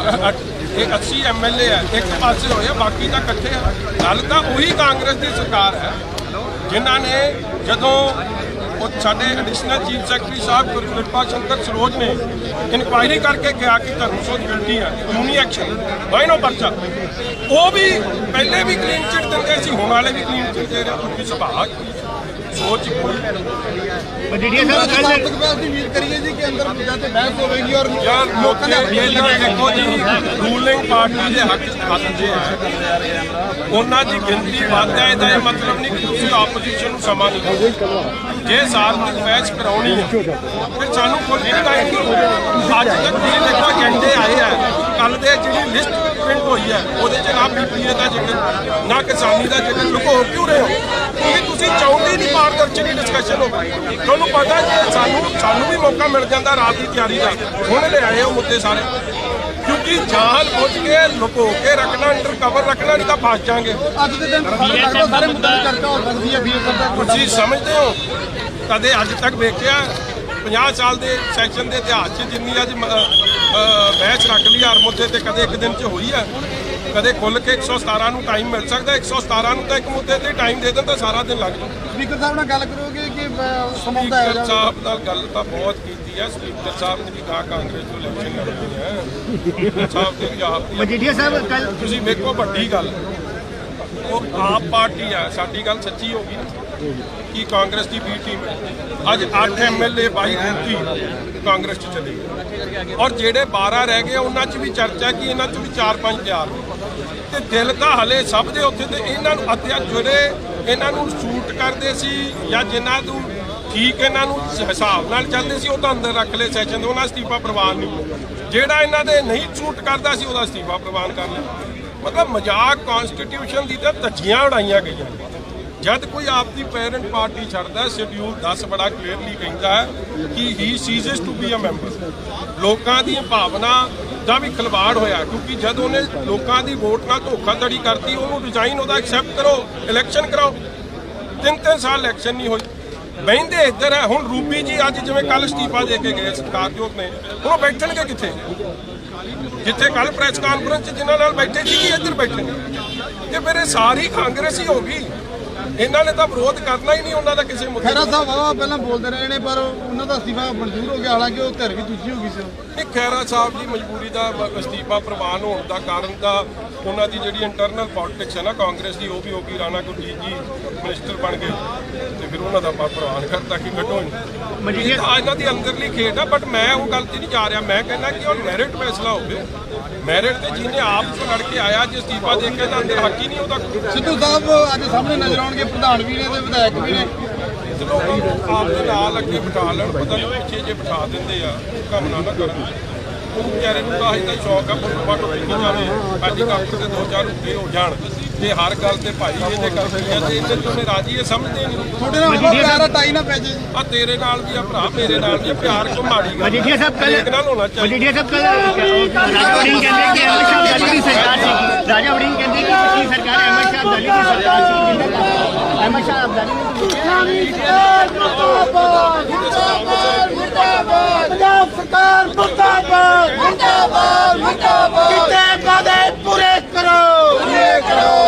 ਇਹ 80 MLA ਹੈ, ਇੱਕ ਪਾਸੇ ਹੋਇਆ, ਬਾਕੀ ਤਾਂ ਇਕੱਠੇ ਆ। ਗੱਲ ਤਾਂ ਉਹੀ ਕਾਂਗਰਸ ਦੀ ਸਰਕਾਰ ਹੈ ਜਿਨ੍ਹਾਂ ਨੇ ਜਦੋਂ ਉਹ ਸਾਡੇ ਐਡੀਸ਼ਨਲ ਚੀਫ ਸੈਕਟਰੀ ਸਾਹਿਬ ਗੁਰਕਿਰਪਾ ਸ਼ੰਕਰ ਸਰੋਜ ਨੇ ਇਨਕੁਆਇਰੀ ਕਰਕੇ ਕਿਹਾ ਕਿ ਧਰਮ ਸੋਧ ਗਿਲਟੀ ਹੈ, ਕਾਨੂੰਨੀ ਐਕਸ਼ਨ ਬਾਈਨੋ ਪਰਚਾ, ਉਹ ਵੀ ਪਹਿਲੇ ਵੀ ਕਲੀਨ ਚਿੱਟ ਦਿੰਦੇ ਸੀ, ਹੁਣ ਵਾਲੇ ਵੀ ਕਲੀਨ ਚਿੱਟ ਦੇ ਰਹੇ। ਉਨਕੀ ਸੁਭਾਅ ਸੋਚ ਕੋਈ ਮਜੀਠੀਆ ਸਾਹਿਬ ਦੀ ਉਮੀਦ ਕਰੀਏ ਜੀ ਕਿ ਅੰਦਰ ਮੁੱਦਿਆਂ ਤੇ ਬਹਿਸ ਹੋਵੇਗੀ ਔਰ ਯਾਰ ਲੋਕਾਂ ਨੇ ਦੇਖੋ ਜੀ, ਰੂਲਿੰਗ ਪਾਰਟੀ ਦੇ ਹੱਕ ਖਾਤੇ ਹੈ, ਉਹਨਾਂ ਦੀ ਗਿਣਤੀ ਵੱਧ ਹੈ। ਇਹਦਾ ਇਹ ਮਤਲਬ ਨਹੀਂ ਕਿ ਤੁਸੀਂ ਆਪੋਜੀਸ਼ਨ ਨੂੰ ਸਮਾਂ ਨਹੀਂ ਦਿਓ। ਜੇ ਸਾਰਥਕ ਮੈਚ ਕਰਾਉਣੀ ਹੈ ਫਿਰ ਸਾਨੂੰ ਕੋਈ ਟਾਈਮ ਨਹੀਂ। ਅੱਜ ਤੱਕ ਤੁਸੀਂ ਦੇਖੋ ਏਜੰਡੇ ਆਏ ਆ, ਕੱਲ ਦੇ ਜਿਹੜੀ ਲਿਸਟ ਪ੍ਰਿੰਟ ਹੋਈ ਹੈ ਉਹਦੇ 'ਚ ਨਾ ਬੀਪੀਏ ਦਾ ਜ਼ਿਕਰ, ਨਾ ਕਿਸਾਨੀ ਦਾ ਜ਼ਿਕਰ। ਲੁਕੋ ਕਿਉਂ ਰਹੇ ਹੋ? ਕਿਉਂਕਿ ਤੁਸੀਂ ਚਾਹੁੰਦੇ ਨਹੀਂ ਪਾਰਦਰਸ਼ੀ ਡਿਸਕਸ਼ਨ ਹੋਵੇ। ਤੁਹਾਨੂੰ ਪਤਾ ਜੇ ਸਾਨੂੰ ਵੀ ਮੌਕਾ ਮਿਲ ਜਾਂਦਾ ਰਾਤ ਦੀ ਤਿਆਰੀ ਦਾ, ਹੁਣ ਲੈ ਆਏ ਉਹ ਮੁੱਦੇ ਸਾਰੇ, ਕਿਉਂਕਿ ਜਾਨ ਬੁੱਝ ਕੇ ਲੁਕੋ ਕੇ ਰੱਖਣਾ, ਅੰਡਰ ਕਵਰ ਰੱਖਣਾ, ਨਹੀਂ ਤਾਂ ਫਸ ਜਾਾਂਗੇ। ਅੱਜ ਦੇ ਦਿਨ ਸਾਰੇ ਮੁੱਦਿਆਂ ਦੀ ਚਰਚਾ ਹੋ ਸਕਦੀ ਹੈ ਤੁਸੀਂ ਸਮਝਦੇ ਹੋ? ਕਦੇ ਅੱਜ ਤੱਕ ਵੇਖਿਆ 50 ਸਾਲ ਦੇ ਸੈਸ਼ਨ ਦੇ ਇਤਿਹਾਸ 'ਚ ਜਿੰਨੀ ਅੱਜ ਬਹਿਸ ਰੱਖ ਲਈ ਹਰ ਮੁੱਦੇ ਤੇ ਕਦੇ ਇੱਕ ਦਿਨ 'ਚ ਹੋਈ ਹੈ? ਕਦੇ ਖੁੱਲ ਕੇ 117 ਨੂੰ ਟਾਈਮ ਮਿਲ ਸਕਦਾ? 117 ਨੂੰ ਤਾਂ ਇੱਕ ਮੁੱਦੇ ਤੇ ਟਾਈਮ ਦੇ ਦੇਣ ਤਾਂ ਸਾਰਾ ਦਿਨ ਲੱਗ ਜਾਊ। ਸਪੀਕਰ ਸਾਹਿਬ ਨਾਲ ਗੱਲ ਕਰੋਗੇ ਕਿ ਸਪੀਕਰ ਸਾਹਿਬ ਨਾਲ ਗੱਲ ਤਾਂ ਬਹੁਤ ਕੀਤੀ ਹੈ। ਸਪੀਕਰ ਸਾਹਿਬ ਨੇ ਵੀ ਕਹਾ ਕਾਂਗਰਸ ਨੂੰ ਇਲੈਕਸ਼ਨ ਲੜਨੀ ਹੈ। ਸਪੀਕਰ ਸਾਹਿਬ ਦੇ ਵੀ ਆਪ ਮਜੀਠੀਆ ਸਾਹਿਬ ਕੱਲ ਤੁਸੀਂ ਵੇਖੋ ਵੱਡੀ ਗੱਲ, ਉਹ ਆਪ ਪਾਰਟੀ ਆ, ਸਾਡੀ ਗੱਲ ਸੱਚੀ ਹੋ ਗਈ ਕਿ ਕਾਂਗਰਸ ਦੀ ਬੀ ਟੀਮ ਹੈ। ਅੱਜ 8 MLA 22 ਗਿਣਤੀ ਕਾਂਗਰਸ 'ਚ ਚਲੇ ਗਏ ਔਰ ਜਿਹੜੇ 12 ਰਹਿ ਗਏ ਉਹਨਾਂ 'ਚ ਵੀ ਚਰਚਾ ਕਿ ਇਹਨਾਂ 'ਚ ਵੀ 4-5 ਤਿਆਰ ਨੇ ਤੇ ਦਿਲ ਤਾਂ ਹਲੇ ਸਭ ਦੇ ਉੱਥੇ। ਤੇ ਇਹਨਾਂ ਨੂੰ ਅੱਧਿਆ ਜਿਹੜੇ ਇਹਨਾਂ ਨੂੰ ਸ਼ੂਟ ਕਰਦੇ ਸੀ ਜਾਂ ਜਿਨ੍ਹਾਂ ਨੂੰ ਠੀਕ ਇਹਨਾਂ ਨੂੰ ਹਿਸਾਬ ਨਾਲ ਚੱਲਦੇ ਸੀ ਉਹ ਤਾਂ ਅੰਦਰ ਰੱਖ ਲਏ ਸੈਸ਼ਨ ਦੇ, ਉਹਨਾਂ ਅਸਤੀਫਾ ਪ੍ਰਵਾਨ ਨਹੀਂ। ਜਿਹੜਾ ਇਹਨਾਂ ਦੇ ਨਹੀਂ ਸ਼ੂਟ ਕਰਦਾ ਸੀ ਉਹਦਾ ਅਸਤੀਫਾ ਪ੍ਰਵਾਨ ਕਰ ਲਿਆ। ਮਤਲਬ ਮਜ਼ਾਕ ਕਨਸਟੀਟਿਊਸ਼ਨ ਦੀ ਤਾਂ ਧੱਜੀਆਂ ਉਡਾਈਆਂ ਗਈਆਂ। ਜਦ ਕੋਈ ਆਪਦੀ ਪੈਰੈਂਟ ਪਾਰਟੀ ਛੱਡਦਾ, ਸ਼ਡਿਊਲ 10 ਬੜਾ ਕਲੀਅਰਲੀ ਕਹਿੰਦਾ ਹੈ ਕਿ ਹੀ ਸੀਜ਼ਸ ਟੂ ਬੀ ਅ ਮੈਂਬਰ। ਲੋਕਾਂ ਦੀ ਭਾਵਨਾ ਦਾ ਵੀ ਖਿਲਵਾੜ ਹੋਇਆ, ਕਿਉਂਕਿ ਜਦ ਉਹਨੇ ਲੋਕਾਂ ਦੀ ਵੋਟ ਨਾਲ ਧੋਖਾਧੜੀ ਕਰਤੀ, ਉਹਨੂੰ ਰਿਜ਼ਾਈਨ ਉਹਦਾ ਐਕਸੈਪਟ ਕਰੋ, ਇਲੈਕਸ਼ਨ ਕਰਾਓ। 3 ਸਾਲ ਇਲੈਕਸ਼ਨ ਨਹੀਂ ਹੋਈ, ਬਹਿੰਦੇ ਇੱਧਰ ਹੈ। ਹੁਣ ਰੂਬੀ ਜੀ ਅੱਜ ਜਿਵੇਂ ਕੱਲ ਅਸਤੀਫਾ ਦੇ ਕੇ ਗਏ ਸਤਿਕਾਰਯੋਗ ਨੇ, ਹੁਣ ਉਹ ਬੈਠਣਗੇ ਕਿੱਥੇ? ਜਿੱਥੇ ਕੱਲ ਪ੍ਰੈਸ ਕਾਨਫਰੰਸ 'ਚ ਜਿਨ੍ਹਾਂ ਨਾਲ ਬੈਠੇ ਸੀ ਇੱਧਰ ਬੈਠਣਗੇ। ਤੇ ਫਿਰ ਇਹ ਸਾਰੀ ਕਾਂਗਰਸ ਹੀ ਹੋ ਗਈ। ਇਹਨਾਂ ਨੇ ਤਾਂ ਵਿਰੋਧ ਕਰਨਾ ਹੀ ਨਹੀਂ ਉਹਨਾਂ ਦਾ ਕਿਸੇ ਮੁੱਦੇ ਖੈਰਾ ਸਾਹਿਬ ਵਾਵਾ ਪਹਿਲਾਂ ਬੋਲਦੇ ਰਹੇ ਨੇ ਪਰ ਉਹਨਾਂ ਦਾ ਅਸਤੀਫਾ ਮਨਜ਼ੂਰ ਹੋ ਗਿਆ, ਹਾਲਾਂਕਿ ਉਹ ਧਿਰ ਵੀ ਦੂਜੀ ਹੋ ਗਈ ਸੀ। ਨਹੀਂ, ਖਹਿਰਾ ਸਾਹਿਬ ਦੀ ਮਜਬੂਰੀ ਦਾ ਅਸਤੀਫਾ ਪ੍ਰਵਾਨ ਹੋਣ ਦਾ ਕਾਰਨ ਤਾਂ ਉਹਨਾਂ ਦੀ ਜਿਹੜੀ ਇੰਟਰਨਲ ਪੋਲਿਟਿਕਸ ਹੈ ਨਾ ਕਾਂਗਰਸ ਦੀ, ਉਹ ਵੀ ਹੋ ਗਈ। ਰਾਣਾ ਗੁਰਜੀਤ ਜੀ ਮਿਨਿਸਟਰ ਬਣ ਗਏ ਤੇ ਫਿਰ ਉਹਨਾਂ ਦਾ ਪ੍ਰਵਾਨ ਕਰਤਾ ਕਿ ਕੱਢੋ ਇਹ ਤਾਂ ਇਹਨਾਂ ਦੀ ਅੰਦਰਲੀ ਖੇਡ ਆ। ਬਟ ਮੈਂ ਉਹ ਗੱਲ ਤੇ ਨਹੀਂ ਜਾ ਰਿਹਾ, ਮੈਂ ਕਹਿੰਦਾ ਕਿ ਉਹ ਮੈਰਿਟ ਫੈਸਲਾ ਹੋਵੇ। ਮੈਰਿਟ ਤੇ ਜਿਹਨੇ ਆਪ ਤੋਂ ਲੜ ਕੇ ਆਇਆ, ਜੇ ਅਸਤੀਫਾ ਦੇ ਕੇ ਤਾਂ ਅੰਦਰ ਹੱਕ ਹੀ ਨਹੀਂ ਉਹਦਾ। ਸਿੱਧੂ ਸਾਹਿਬ ਅੱਜ ਸਾਹਮਣੇ ਨਜ਼ਰ ਆਉਣਗੇ, ਪ੍ਰਧਾਨ ਵੀ ਨੇ ਤੇ ਵਿਧਾਇਕ ਵੀ ਨੇ। ਚਲੋ ਆਪ ਦੇ ਨਾਲ ਅੱਗੇ ਬਿਠਾ ਲੈਣ, ਪਤਾ ਨਹੀਂ ਪਿੱਛੇ ਜੇ ਬਿਠਾ ਦਿੰਦੇ ਆ ਕੰਮ ਨਾ ਕਰਨ। ਉਹ ਵਿਚਾਰੇ ਨੂੰ ਤਾਂ ਹੀ ਤਾਂ ਸ਼ੌਕ ਆ ਫੋਟੋ ਟੋਕੀ ਜਾਵੇ, ਅੱਜ ਕੱਲ੍ਹ ਤੇ 2-4 ਉੱਤੇ ਹੋ ਜਾਣ ਤੇ ਹਰ ਗੱਲ ਤੇ ਭਾਈ ਇਹਦੇ ਕਰਕੇ ਆ ਤੇ ਇਹਦੇ ਤੋਂ ਰਾਜੀ ਇਹ ਸਮਝਦੇ ਨਹੀਂ। ਤੁਹਾਡੇ ਨਾਲ ਪਿਆਰਾ ਟਾਈ ਨਾ ਪੈ ਜੇ। ਆ ਤੇਰੇ ਨਾਲ ਵੀ ਆ ਭਰਾ, ਮੇਰੇ ਨਾਲ ਵੀ ਪਿਆਰ ਕਿਉਂ ਮਾੜੀ ਗੱਲ। ਮਜੀਠੀਆ ਸਾਹਿਬ ਕੱਲ ਨਾਲ ਹੋਣਾ ਚਾਹੀਦਾ। ਮਜੀਠੀਆ ਸਾਹਿਬ ਕੱਲ ਰਾਜਾ ਵੜਿੰਗ ਕਹਿੰਦੇ ਕਿ ਅਹਿਮਦ ਸ਼ਾਹ ਅਬਦਾਲੀ ਦੀ ਸਰਕਾਰ ਸੀ। ਰਾਜਾ ਵੜਿੰਗ ਕਹਿੰਦੇ ਕਿ ਪਿਛਲੀ ਸਰਕਾਰ ਅਹਿਮਦ ਸ਼ਾਹ ਅਬਦਾਲੀ ਦੀ ਸਰਕਾਰ ਸੀ। ਅਹਿਮਦ ਸ਼ਾਹ ਅਬਦਾਲੀ ਨੇ ਪੰਜਾਬ ਸਰਕਾਰ ਮੁਰਦਾਬਾਦ ਮੁਰਦਾਬਾਦ ਮੁਰਦਾਬਾਦ ਕਿਤੇ ਵਾਅਦੇ ਪੂਰੇ ਕਰੋ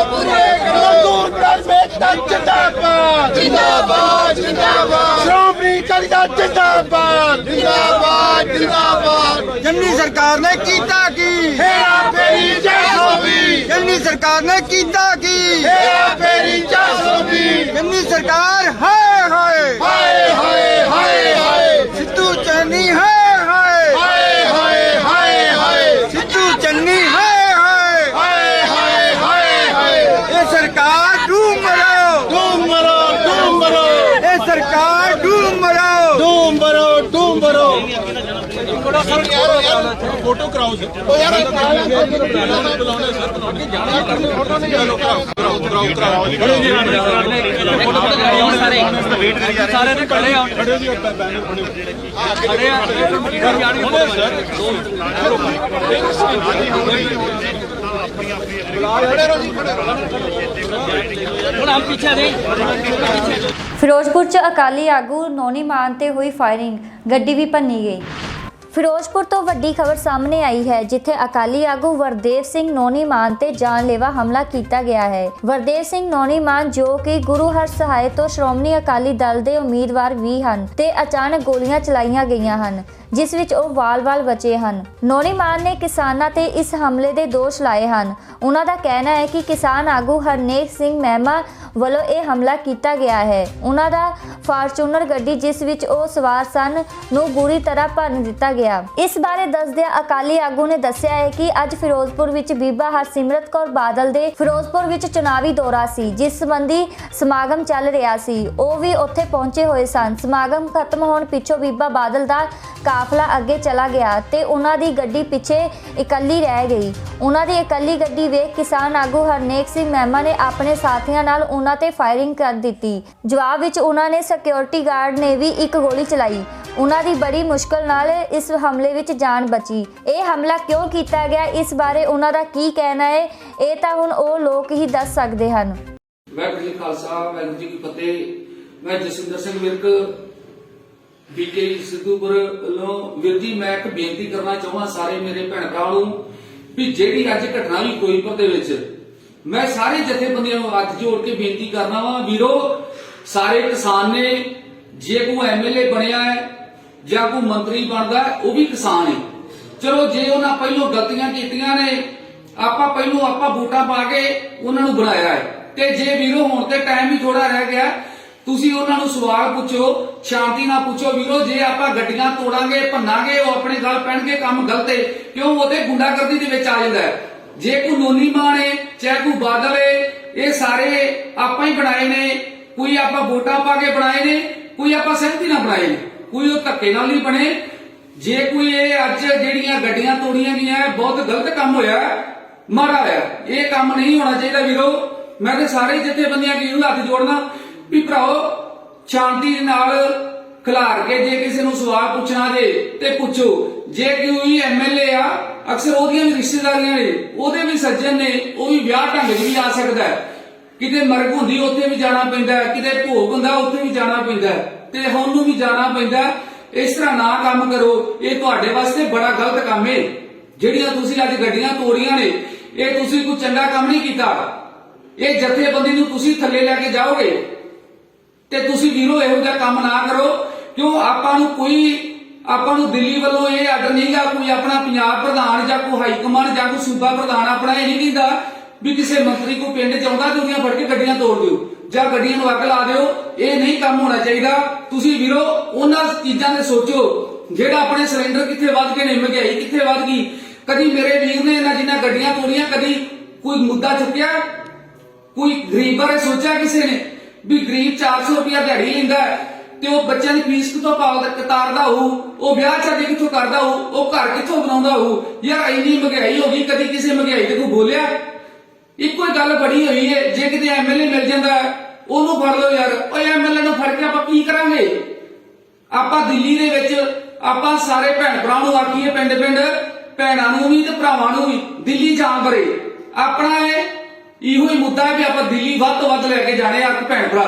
ਮਜ਼ਦੂਰ ਕਰਮੇਤਾ ਜਿੰਦਾਬਾਦ ਜਿੰਦਾਬਾਦ ਜਿੰਦਾਬਾਦ ਸ਼੍ਰੋਮਣੀ ਅਕਾਲੀ ਦਲ ਜਿੰਦਾਬਾਦ ਜਿੰਦਾਬਾਦ ਜਿੰਦਾਬਾਦ ਜੰਨੀ ਸਰਕਾਰ ਨੇ ਕੀਤਾ ਕੀ ਹੇਰਾ ਫੇਰੀ 420 ਜੰਨੀ ਸਰਕਾਰ ਨੇ ਕੀਤਾ ਕੀ ਹੇਰਾ ਫੇਰੀ 420 ਜੰਨੀ ਸਰਕਾਰ ਹਾਏ ਹਾਏ ਹਾਏ ਹਾਏ ਹਾਏ ਹਾਏ ਸਿੱਧੂ ਚੰਨੀ ਹਾਏ ਹਾਏ ਹਾਏ ਹਾਏ ਹਾਏ ਹਾਏ ਸਿੱਧੂ ਚੰਨੀ ਹਾਏ ਹਾਏ ਹਾਏ ਹਾਏ ਹਾਏ ਹਾਏ ਇਹ ਸਰਕਾਰ ਡੂਮ ਮਰੋ ਡੂਮ ਮਰੋ ਡੂਮ ਮਰੋ ਇਹ ਸਰਕਾਰ ਡੂਮ ਮਰੋ ਡੂਮ ਮਰੋ ਡੂਮ ਮਰੋ ਥੋੜਾ ਸਰ ਯਾਰ ਫੋਟੋ ਕਰਾਓ ਸਰ ਉਹ ਯਾਰ ਬੁਲਾਉਣੇ ਸਰ ਫੋਟੋ ਨਹੀਂ ਕਰਾਓ ਵੇਟ ਕਰੀ ਜਾ ਰਹੇ ਸਾਰੇ ਨੇ ਖੜੇ ਆ ਖੜੇ ਜੀ ਬੈਨਰ ਖੜੇ ਆ ਫਿਰੋਜ਼ਪੁਰ 'ਚ ਅਕਾਲੀ ਆਗੂ ਨੋਨੀ ਮਾਨ ਤੇ ਹੋਈ ਫਾਇਰਿੰਗ, ਗੱਡੀ ਵੀ ਭੰਨੀ ਗਈ। ਫਿਰੋਜ਼ਪੁਰ ਤੋਂ ਵੱਡੀ ਖਬਰ ਸਾਹਮਣੇ ਆਈ ਹੈ, ਜਿੱਥੇ ਅਕਾਲੀ ਆਗੂ ਵਰਦੇਵ ਸਿੰਘ ਨੋਨੀ ਮਾਨ ਤੇ ਜਾਨਲੇਵਾ ਹਮਲਾ ਕੀਤਾ ਗਿਆ ਹੈ। ਵਰਦੇਵ ਸਿੰਘ ਨੋਨੀ ਮਾਨ ਜੋ ਕਿ ਗੁਰੂ ਹਰਸਹਾਏ ਤੋਂ ਸ਼੍ਰੋਮਣੀ ਅਕਾਲੀ ਦਲ ਦੇ ਉਮੀਦਵਾਰ ਵੀ ਹਨ ਤੇ ਅਚਾਨਕ ਗੋਲੀਆਂ ਚਲਾਈਆਂ ਗਈਆਂ ਹਨ, ਜਿਸ ਵਿੱਚ ਉਹ ਵਾਲ-ਵਾਲ ਬਚੇ ਹਨ। ਨੋਨੀ ਮਾਨ ਨੇ ਕਿਸਾਨਾਂ ਤੇ ਇਸ ਹਮਲੇ ਦੇ ਦੋਸ਼ ਲਾਏ ਹਨ। ਉਹਨਾਂ ਦਾ ਕਹਿਣਾ ਹੈ ਕਿ ਕਿਸਾਨ ਆਗੂ ਹਰਨੇਕ ਸਿੰਘ ਮਹਿਮਾ ਵੱਲੋਂ ਇਹ ਹਮਲਾ ਕੀਤਾ ਗਿਆ ਹੈ। ਉਹਨਾਂ ਦਾ ਫਾਰਚੂਨਰ ਗੱਡੀ ਜਿਸ ਵਿੱਚ ਉਹ ਸਵਾਰ ਸਨ ਨੂੰ ਬੁਰੀ ਤਰ੍ਹਾਂ ਭੰਨ ਦਿੱਤਾ ਗਿਆ। ਇਸ ਬਾਰੇ ਦੱਸਦਿਆਂ ਅਕਾਲੀ ਆਗੂ ਨੇ ਦੱਸਿਆ ਹੈ ਕਿ ਅੱਜ ਫਿਰੋਜ਼ਪੁਰ ਵਿੱਚ ਬੀਬਾ ਹਰਸਿਮਰਤ ਕੌਰ ਬਾਦਲ ਦੇ ਫਿਰੋਜ਼ਪੁਰ ਵਿੱਚ ਚੁਣਾਵੀ ਦੌਰਾ ਸੀ, ਜਿਸ ਸੰਬੰਧੀ ਸਮਾਗਮ ਚੱਲ ਰਿਹਾ ਸੀ। ਉਹ ਵੀ ਉੱਥੇ ਪਹੁੰਚੇ ਹੋਏ ਸਨ। ਸਮਾਗਮ ਖਤਮ ਹੋਣ ਪਿੱਛੋਂ ਬੀਬਾ ਬਾਦਲ ਦਾ ਕਾਫਲਾ ਅੱਗੇ ਚਲਾ ਗਿਆ ਤੇ ਉਹਨਾਂ ਦੀ ਗੱਡੀ ਪਿੱਛੇ ਇਕੱਲੀ ਰਹਿ ਗਈ। ਉਹਨਾਂ ਦੀ ਇਕੱਲੀ ਗੱਡੀ ਵੇਖ ਕਿਸਾਨ ਆਗੂ ਹਰਨੇਕ ਸਿੰਘ ਮਹਿਮਾ ਨੇ ਆਪਣੇ ਸਾਥੀਆਂ ਨਾਲ ਉਹਨਾਂ ਤੇ ਫਾਇਰਿੰਗ ਕਰ ਦਿੱਤੀ। ਜਵਾਬ ਵਿੱਚ ਉਹਨਾਂ ਨੇ ਸਿਕਿਉਰਿਟੀ ਗਾਰਡ ਨੇ ਵੀ ਇੱਕ ਗੋਲੀ ਚਲਾਈ। ਉਹਨਾਂ ਦੀ ਬੜੀ ਮੁਸ਼ਕਲ ਨਾਲ ਇਸ ਹਮਲੇ ਵਿੱਚ ਜਾਨ ਬਚੀ। ਇਹ ਹਮਲਾ ਕਿਉਂ ਕੀਤਾ ਗਿਆ, ਇਸ ਬਾਰੇ ਉਹਨਾਂ ਦਾ ਕੀ ਕਹਿਣਾ ਹੈ, ਇਹ ਤਾਂ ਹੁਣ ਉਹ ਲੋਕ ਹੀ ਦੱਸ ਸਕਦੇ ਹਨ। ਵਾਹਿਗੁਰੂ ਜੀ ਖਾਲਸਾ ਵਾਹਿਗੁਰੂ ਜੀ ਕੀ ਫਤਿਹ। ਮੈਂ ਜਸਵਿੰਦਰ ਸਿੰਘ ਵਿਰਕ ਬੀਕੇ ਸਿੱਧੂਪੁਰ ਵੱਲੋਂ ਵੀਰ ਜੀ ਮੈਂ ਇੱਕ ਬੇਨਤੀ ਕਰਨਾ ਚਾਹੁੰਦਾ ਸਾਰੇ ਮੇਰੇ ਭੈਣ ਭਰਾਵਾਂ ਨੂੰ ਵੀ ਜਿਹੜੀ ਅੱਜ ਘਟਨਾ ਹੋਈ ਫਿਰੋਜ਼ਪੁਰ ਦੇ ਵਿੱਚ, ਮੈਂ ਸਾਰੇ ਜਥੇਬੰਦੀਆਂ ਨੂੰ ਹੱਥ ਜੋੜ ਕੇ ਬੇਨਤੀ ਕਰਨਾ ਵਾ ਵੀਰੋ, ਸਾਰੇ ਕਿਸਾਨ ਨੇ, ਜੇ ਕੋਈ ਐਮਐਲਏ ਬਣਿਆ ਹੈ ਜਾਂ ਕੋਈ ਮੰਤਰੀ ਬਣਦਾ ਉਹ ਵੀ ਕਿਸਾਨ ਹੈ। ਚਲੋ ਜੇ ਉਹਨਾਂ ਪਹਿਲੋਂ ਗਲਤੀਆਂ ਕੀਤੀਆਂ ਨੇ, ਆਪਾਂ ਵੋਟਾਂ ਪਾ ਕੇ ਉਹਨਾਂ ਨੂੰ ਬਣਾਇਆ ਹੈ, ਤੇ ਜੇ ਵੀਰੋ ਹੁਣ ਤੇ ਟਾਈਮ ਵੀ ਥੋੜਾ ਰਹਿ ਗਿਆ, ਤੁਸੀਂ ਉਹਨਾਂ ਨੂੰ ਸਵਾਲ ਪੁੱਛੋ, ਸ਼ਾਂਤੀ ਨਾਲ ਪੁੱਛੋ ਵੀਰੋ, ਜੇ ਆਪਾਂ ਗੱਡੀਆਂ ਤੋੜਾਂਗੇ ਭੰਨਾਂਗੇ ਉਹ ਆਪਣੇ ਗੱਲ ਪੈਣਗੇ, ਕੰਮ ਗਲਤ ਹੈ। ਕਿਉਂ ਉਹਦੇ ਗੁੰਡਾਗਰਦੀ ਦੇ ਵਿੱਚ ਆ ਜਾਂਦਾ ਹੈ। ਜੇ ਕੋਈ ਨੋਨੀ ਮਾਨ ਹੈ ਚਾਹੇ ਕੋਈ ਬਾਦਲ ਹੈ, ਇਹ ਸਾਰੇ ਆਪਾਂ ਹੀ ਬਣਾਏ ਨੇ, ਕੋਈ ਆਪਾਂ ਵੋਟਾਂ ਪਾ ਕੇ ਬਣਾਏ ਨੇ, ਕੋਈ ਆਪਾਂ ਸਹਿਮਤੀ ਨਾਲ ਬਣਾਏ ਨੇ, ਕੋਈ ਉਹ ਧੱਕੇ ਨਾਲ ਨਹੀਂ ਬਣੇ। ਜੇ ਕੋਈ ਇਹ ਅੱਜ ਜਿਹੜੀਆਂ ਗੱਡੀਆਂ ਤੋੜੀਆਂ ਗਈਆਂ ਬਹੁਤ ਗਲਤ ਕੰਮ ਹੋਇਆ, ਮਾੜਾ ਹੋਇਆ, ਇਹ ਕੰਮ ਨਹੀਂ ਹੋਣਾ ਚਾਹੀਦਾ ਵੀਰੋ। ਮੈਂ ਤੇ ਸਾਰੇ ਜਥੇਬੰਦੀਆਂ ਨੂੰ ਹੱਥ ਜੋੜਨਾ ਵੀ ਭਰਾਓ ਸ਼ਾਂਤੀ ਦੇ ਨਾਲ ਖਿਲਾਰ ਕੇ ਜੇ ਕਿਸੇ ਨੂੰ ਸਵਾਲ ਪੁੱਛਣਾ ਜੇ ਤੇ ਪੁੱਛੋ। ਜੇ ਕੋਈ ਐਮਐਲਏ ਆ, ਅਕਸਰ ਉਹਦੀਆਂ ਵੀ ਰਿਸ਼ਤੇਦਾਰੀਆਂ ਨੇ, ਉਹਦੇ ਵੀ ਸੱਜਣ ਨੇ, ਉਹ ਵੀ ਵਿਆਹ ਢੰਗ ਵੀ ਆ ਸਕਦਾ ਹੈ, ਕਿਤੇ ਮਰਗ ਹੁੰਦੀ ਉੱਥੇ ਵੀ ਜਾਣਾ ਪੈਂਦਾ, ਕਿਤੇ ਭੋਗ ਹੁੰਦਾ ਉੱਥੇ ਵੀ ਜਾਣਾ ਪੈਂਦਾ, ਤੇ ਹੁਣ ਨੂੰ ਵੀ ਜਾਣਾ ਪੈਂਦਾ। ਇਸ ਤਰ੍ਹਾਂ ਨਾ ਕੰਮ ਕਰੋ, ਇਹ ਤੁਹਾਡੇ ਵਾਸਤੇ ਬੜਾ ਗਲਤ ਕੰਮ ਹੈ। ਜਿਹੜੀਆਂ ਤੁਸੀਂ ਅੱਜ ਗੱਡੀਆਂ ਤੋੜੀਆਂ ਨੇ, ਇਹ ਤੁਸੀਂ ਕੋਈ ਚੰਗਾ ਕੰਮ ਨਹੀਂ ਕੀਤਾ। ਇਹ ਜਥੇਬੰਦੀ ਨੂੰ ਤੁਸੀਂ ਥੱਲੇ ਲੈ ਕੇ ਜਾਓਗੇ ਤੇ ਤੁਸੀਂ ਵੀਰੋ ਇਹੋ ਜਿਹਾ ਕੰਮ ਨਾ ਕਰੋ, ਕਿਉਂ ਆਪਾਂ ਨੂੰ ਦਿੱਲੀ ਵੱਲੋਂ ਇਹ ਆਰਡਰ ਨਹੀਂਗਾ, ਕੋਈ ਆਪਣਾ ਪੰਜਾਬ ਪ੍ਰਧਾਨ ਜਾਂ ਕੋਈ ਹਾਈ ਕਮਾਂਡ ਜਾਂ ਕੋਈ ਸੂਬਾ ਪ੍ਰਧਾਨ ਆਪਣਾ ਇਹ ਨਹੀਂ ਕਹਿੰਦਾ ਵੀ ਕਿਸੇ ਮੰਤਰੀ ਕੋ ਪਿੰਡ ਚ ਆਉਂਦਾ ਤੇ ਉਹਦੀਆਂ ਫੜ ਕੇ ਗੱਡੀਆਂ ਤੋੜ ਦਿਓ ਜਾਂ ਗੱਡੀਆਂ ਨੂੰ ਅੱਗ ਲਾ ਦਿਓ। ਇਹ ਨਹੀਂ ਕੰਮ ਹੋਣਾ ਚਾਹੀਦਾ। ਤੁਸੀਂ ਵੀਰੋ ਉਹਨਾਂ ਚੀਜ਼ਾਂ ਦੇ ਸੋਚੋ, ਜਿਹੜਾ ਆਪਣੇ ਸਿਲੰਡਰ ਕਿੱਥੇ ਵੱਧ ਗਏ ਨੇ, ਮਹਿੰਗਾਈ ਕਿੱਥੇ ਵੱਧ ਗਈ। ਕਦੀ ਮੇਰੇ ਵੀਰ ਨੇ ਇਹਨਾਂ ਜਿੰਨਾ ਗੱਡੀਆਂ ਤੋੜੀਆਂ, ਕਦੀ ਕੋਈ ਮੁੱਦਾ ਚੁੱਕਿਆ, ਕੋਈ ਗਰੀਬ ਬਾਰੇ ਸੋਚਿਆ ਕਿਸੇ ਨੇ ਵੀ ਗਰੀਬ 400 ਰੁਪਇਆ ਦਿਹਾੜੀ ਲੈਂਦਾ ਤੇ ਉਹ ਬੱਚਿਆਂ ਦੀ ਫੀਸ ਕਿੱਥੋਂ ਤਾਰਦਾ ਹੋਊ, ਉਹ ਵਿਆਹ ਸ਼ਾਦੀ ਕਿੱਥੋਂ ਕਰਦਾ ਹੋਊ, ਉਹ ਘਰ ਕਿੱਥੋਂ ਬਣਾਉਂਦਾ ਹੋਊ। ਯਾਰ ਇੰਨੀ ਮਹਿੰਗਾਈ ਹੋ ਗਈ, ਕਦੀ ਕਿਸੇ ਮਹਿੰਗਾਈ ਤੇ ਕੋਈ ਬੋਲਿਆ? ਇੱਕੋ ਹੀ ਗੱਲ ਬੜੀ ਹੋਈ ਹੈ, ਜੇ ਕਿਤੇ ਐਮਐਲਏ ਮਿਲ ਜਾਂਦਾ ਉਹਨੂੰ ਫੜ ਲਓ ਯਾਰ। ਉਹ ਐਮਐਲਏ ਨੂੰ ਫੜ ਕੇ ਆਪਾਂ ਕੀ ਕਰਾਂਗੇ? ਆਪਾਂ ਦਿੱਲੀ ਦੇ ਵਿੱਚ ਆਪਾਂ ਸਾਰੇ ਭੈਣ ਭਰਾ ਨੂੰ ਆਖੀਏ, ਪਿੰਡ ਭੈਣਾਂ ਨੂੰ ਵੀ ਤੇ ਭਰਾਵਾਂ ਨੂੰ ਵੀ ਦਿੱਲੀ ਜਾਣ ਬਰੇ ਆਪਣਾ ਇਹੋ ਹੀ ਮੁੱਦਾ ਹੈ ਵੀ ਆਪਾਂ ਦਿੱਲੀ ਵੱਧ ਤੋਂ ਵੱਧ ਲੈ ਕੇ ਜਾਣੇ ਆ ਭੈਣ ਭਰਾ।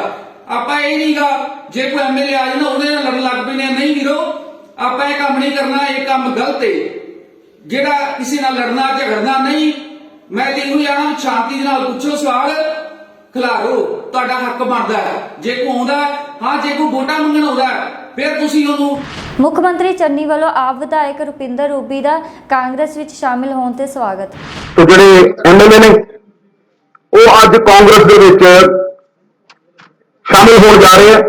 ਆਪਾਂ ਇਹ ਨਹੀਂਗਾ ਜੇ ਕੋਈ ਐਮਐਲਏ ਆ ਜਾਂਦਾ ਉਹਦੇ ਨਾਲ ਲੜਨ ਲੱਗ ਪੈਨੇ। ਨਹੀਂ ਵੀਰੋ, ਆਪਾਂ ਇਹ ਕੰਮ ਨਹੀਂ ਕਰਨਾ, ਇਹ ਕੰਮ ਗਲਤ ਹੈ। ਜਿਹੜਾ ਕਿਸੇ ਨਾਲ ਲੜਨਾ ਝਗੜਨਾ ਨਹੀਂ। ਮੈਂ ਤੇ ਇਹੋ ਜਾਣਾ, ਸ਼ਾਂਤੀ ਦੇ ਨਾਲ ਪੁੱਛੋ ਸਵਾਲ, ਖਿਲਾਰੋ, ਤੁਹਾਡਾ ਹੱਕ ਬਣਦਾ ਹੈ। ਜੇ ਕੋਈ ਆਉਂਦਾ, ਹਾਂ ਜੇ ਕੋਈ ਵੋਟਾਂ ਮੰਗਣ ਆਉਂਦਾ ਫਿਰ ਤੁਸੀਂ ਉਹਨੂੰ। ਮੁੱਖ ਮੰਤਰੀ ਚੰਨੀ ਵੱਲੋਂ ਆਪ ਵਿਧਾਇਕ ਰੁਪਿੰਦਰ ਰੂਬੀ ਦਾ ਕਾਂਗਰਸ ਵਿੱਚ ਸ਼ਾਮਿਲ ਹੋਣ ਤੇ ਸਵਾਗਤ। ਤੇ ਜਿਹੜੇ ਐਮਐਲਏ ਨੇ ਉਹ ਅੱਜ ਕਾਂਗਰਸ ਦੇ ਵਿੱਚ ਸ਼ਾਮਿਲ ਹੋਣ ਜਾ ਰਹੇ ਆ,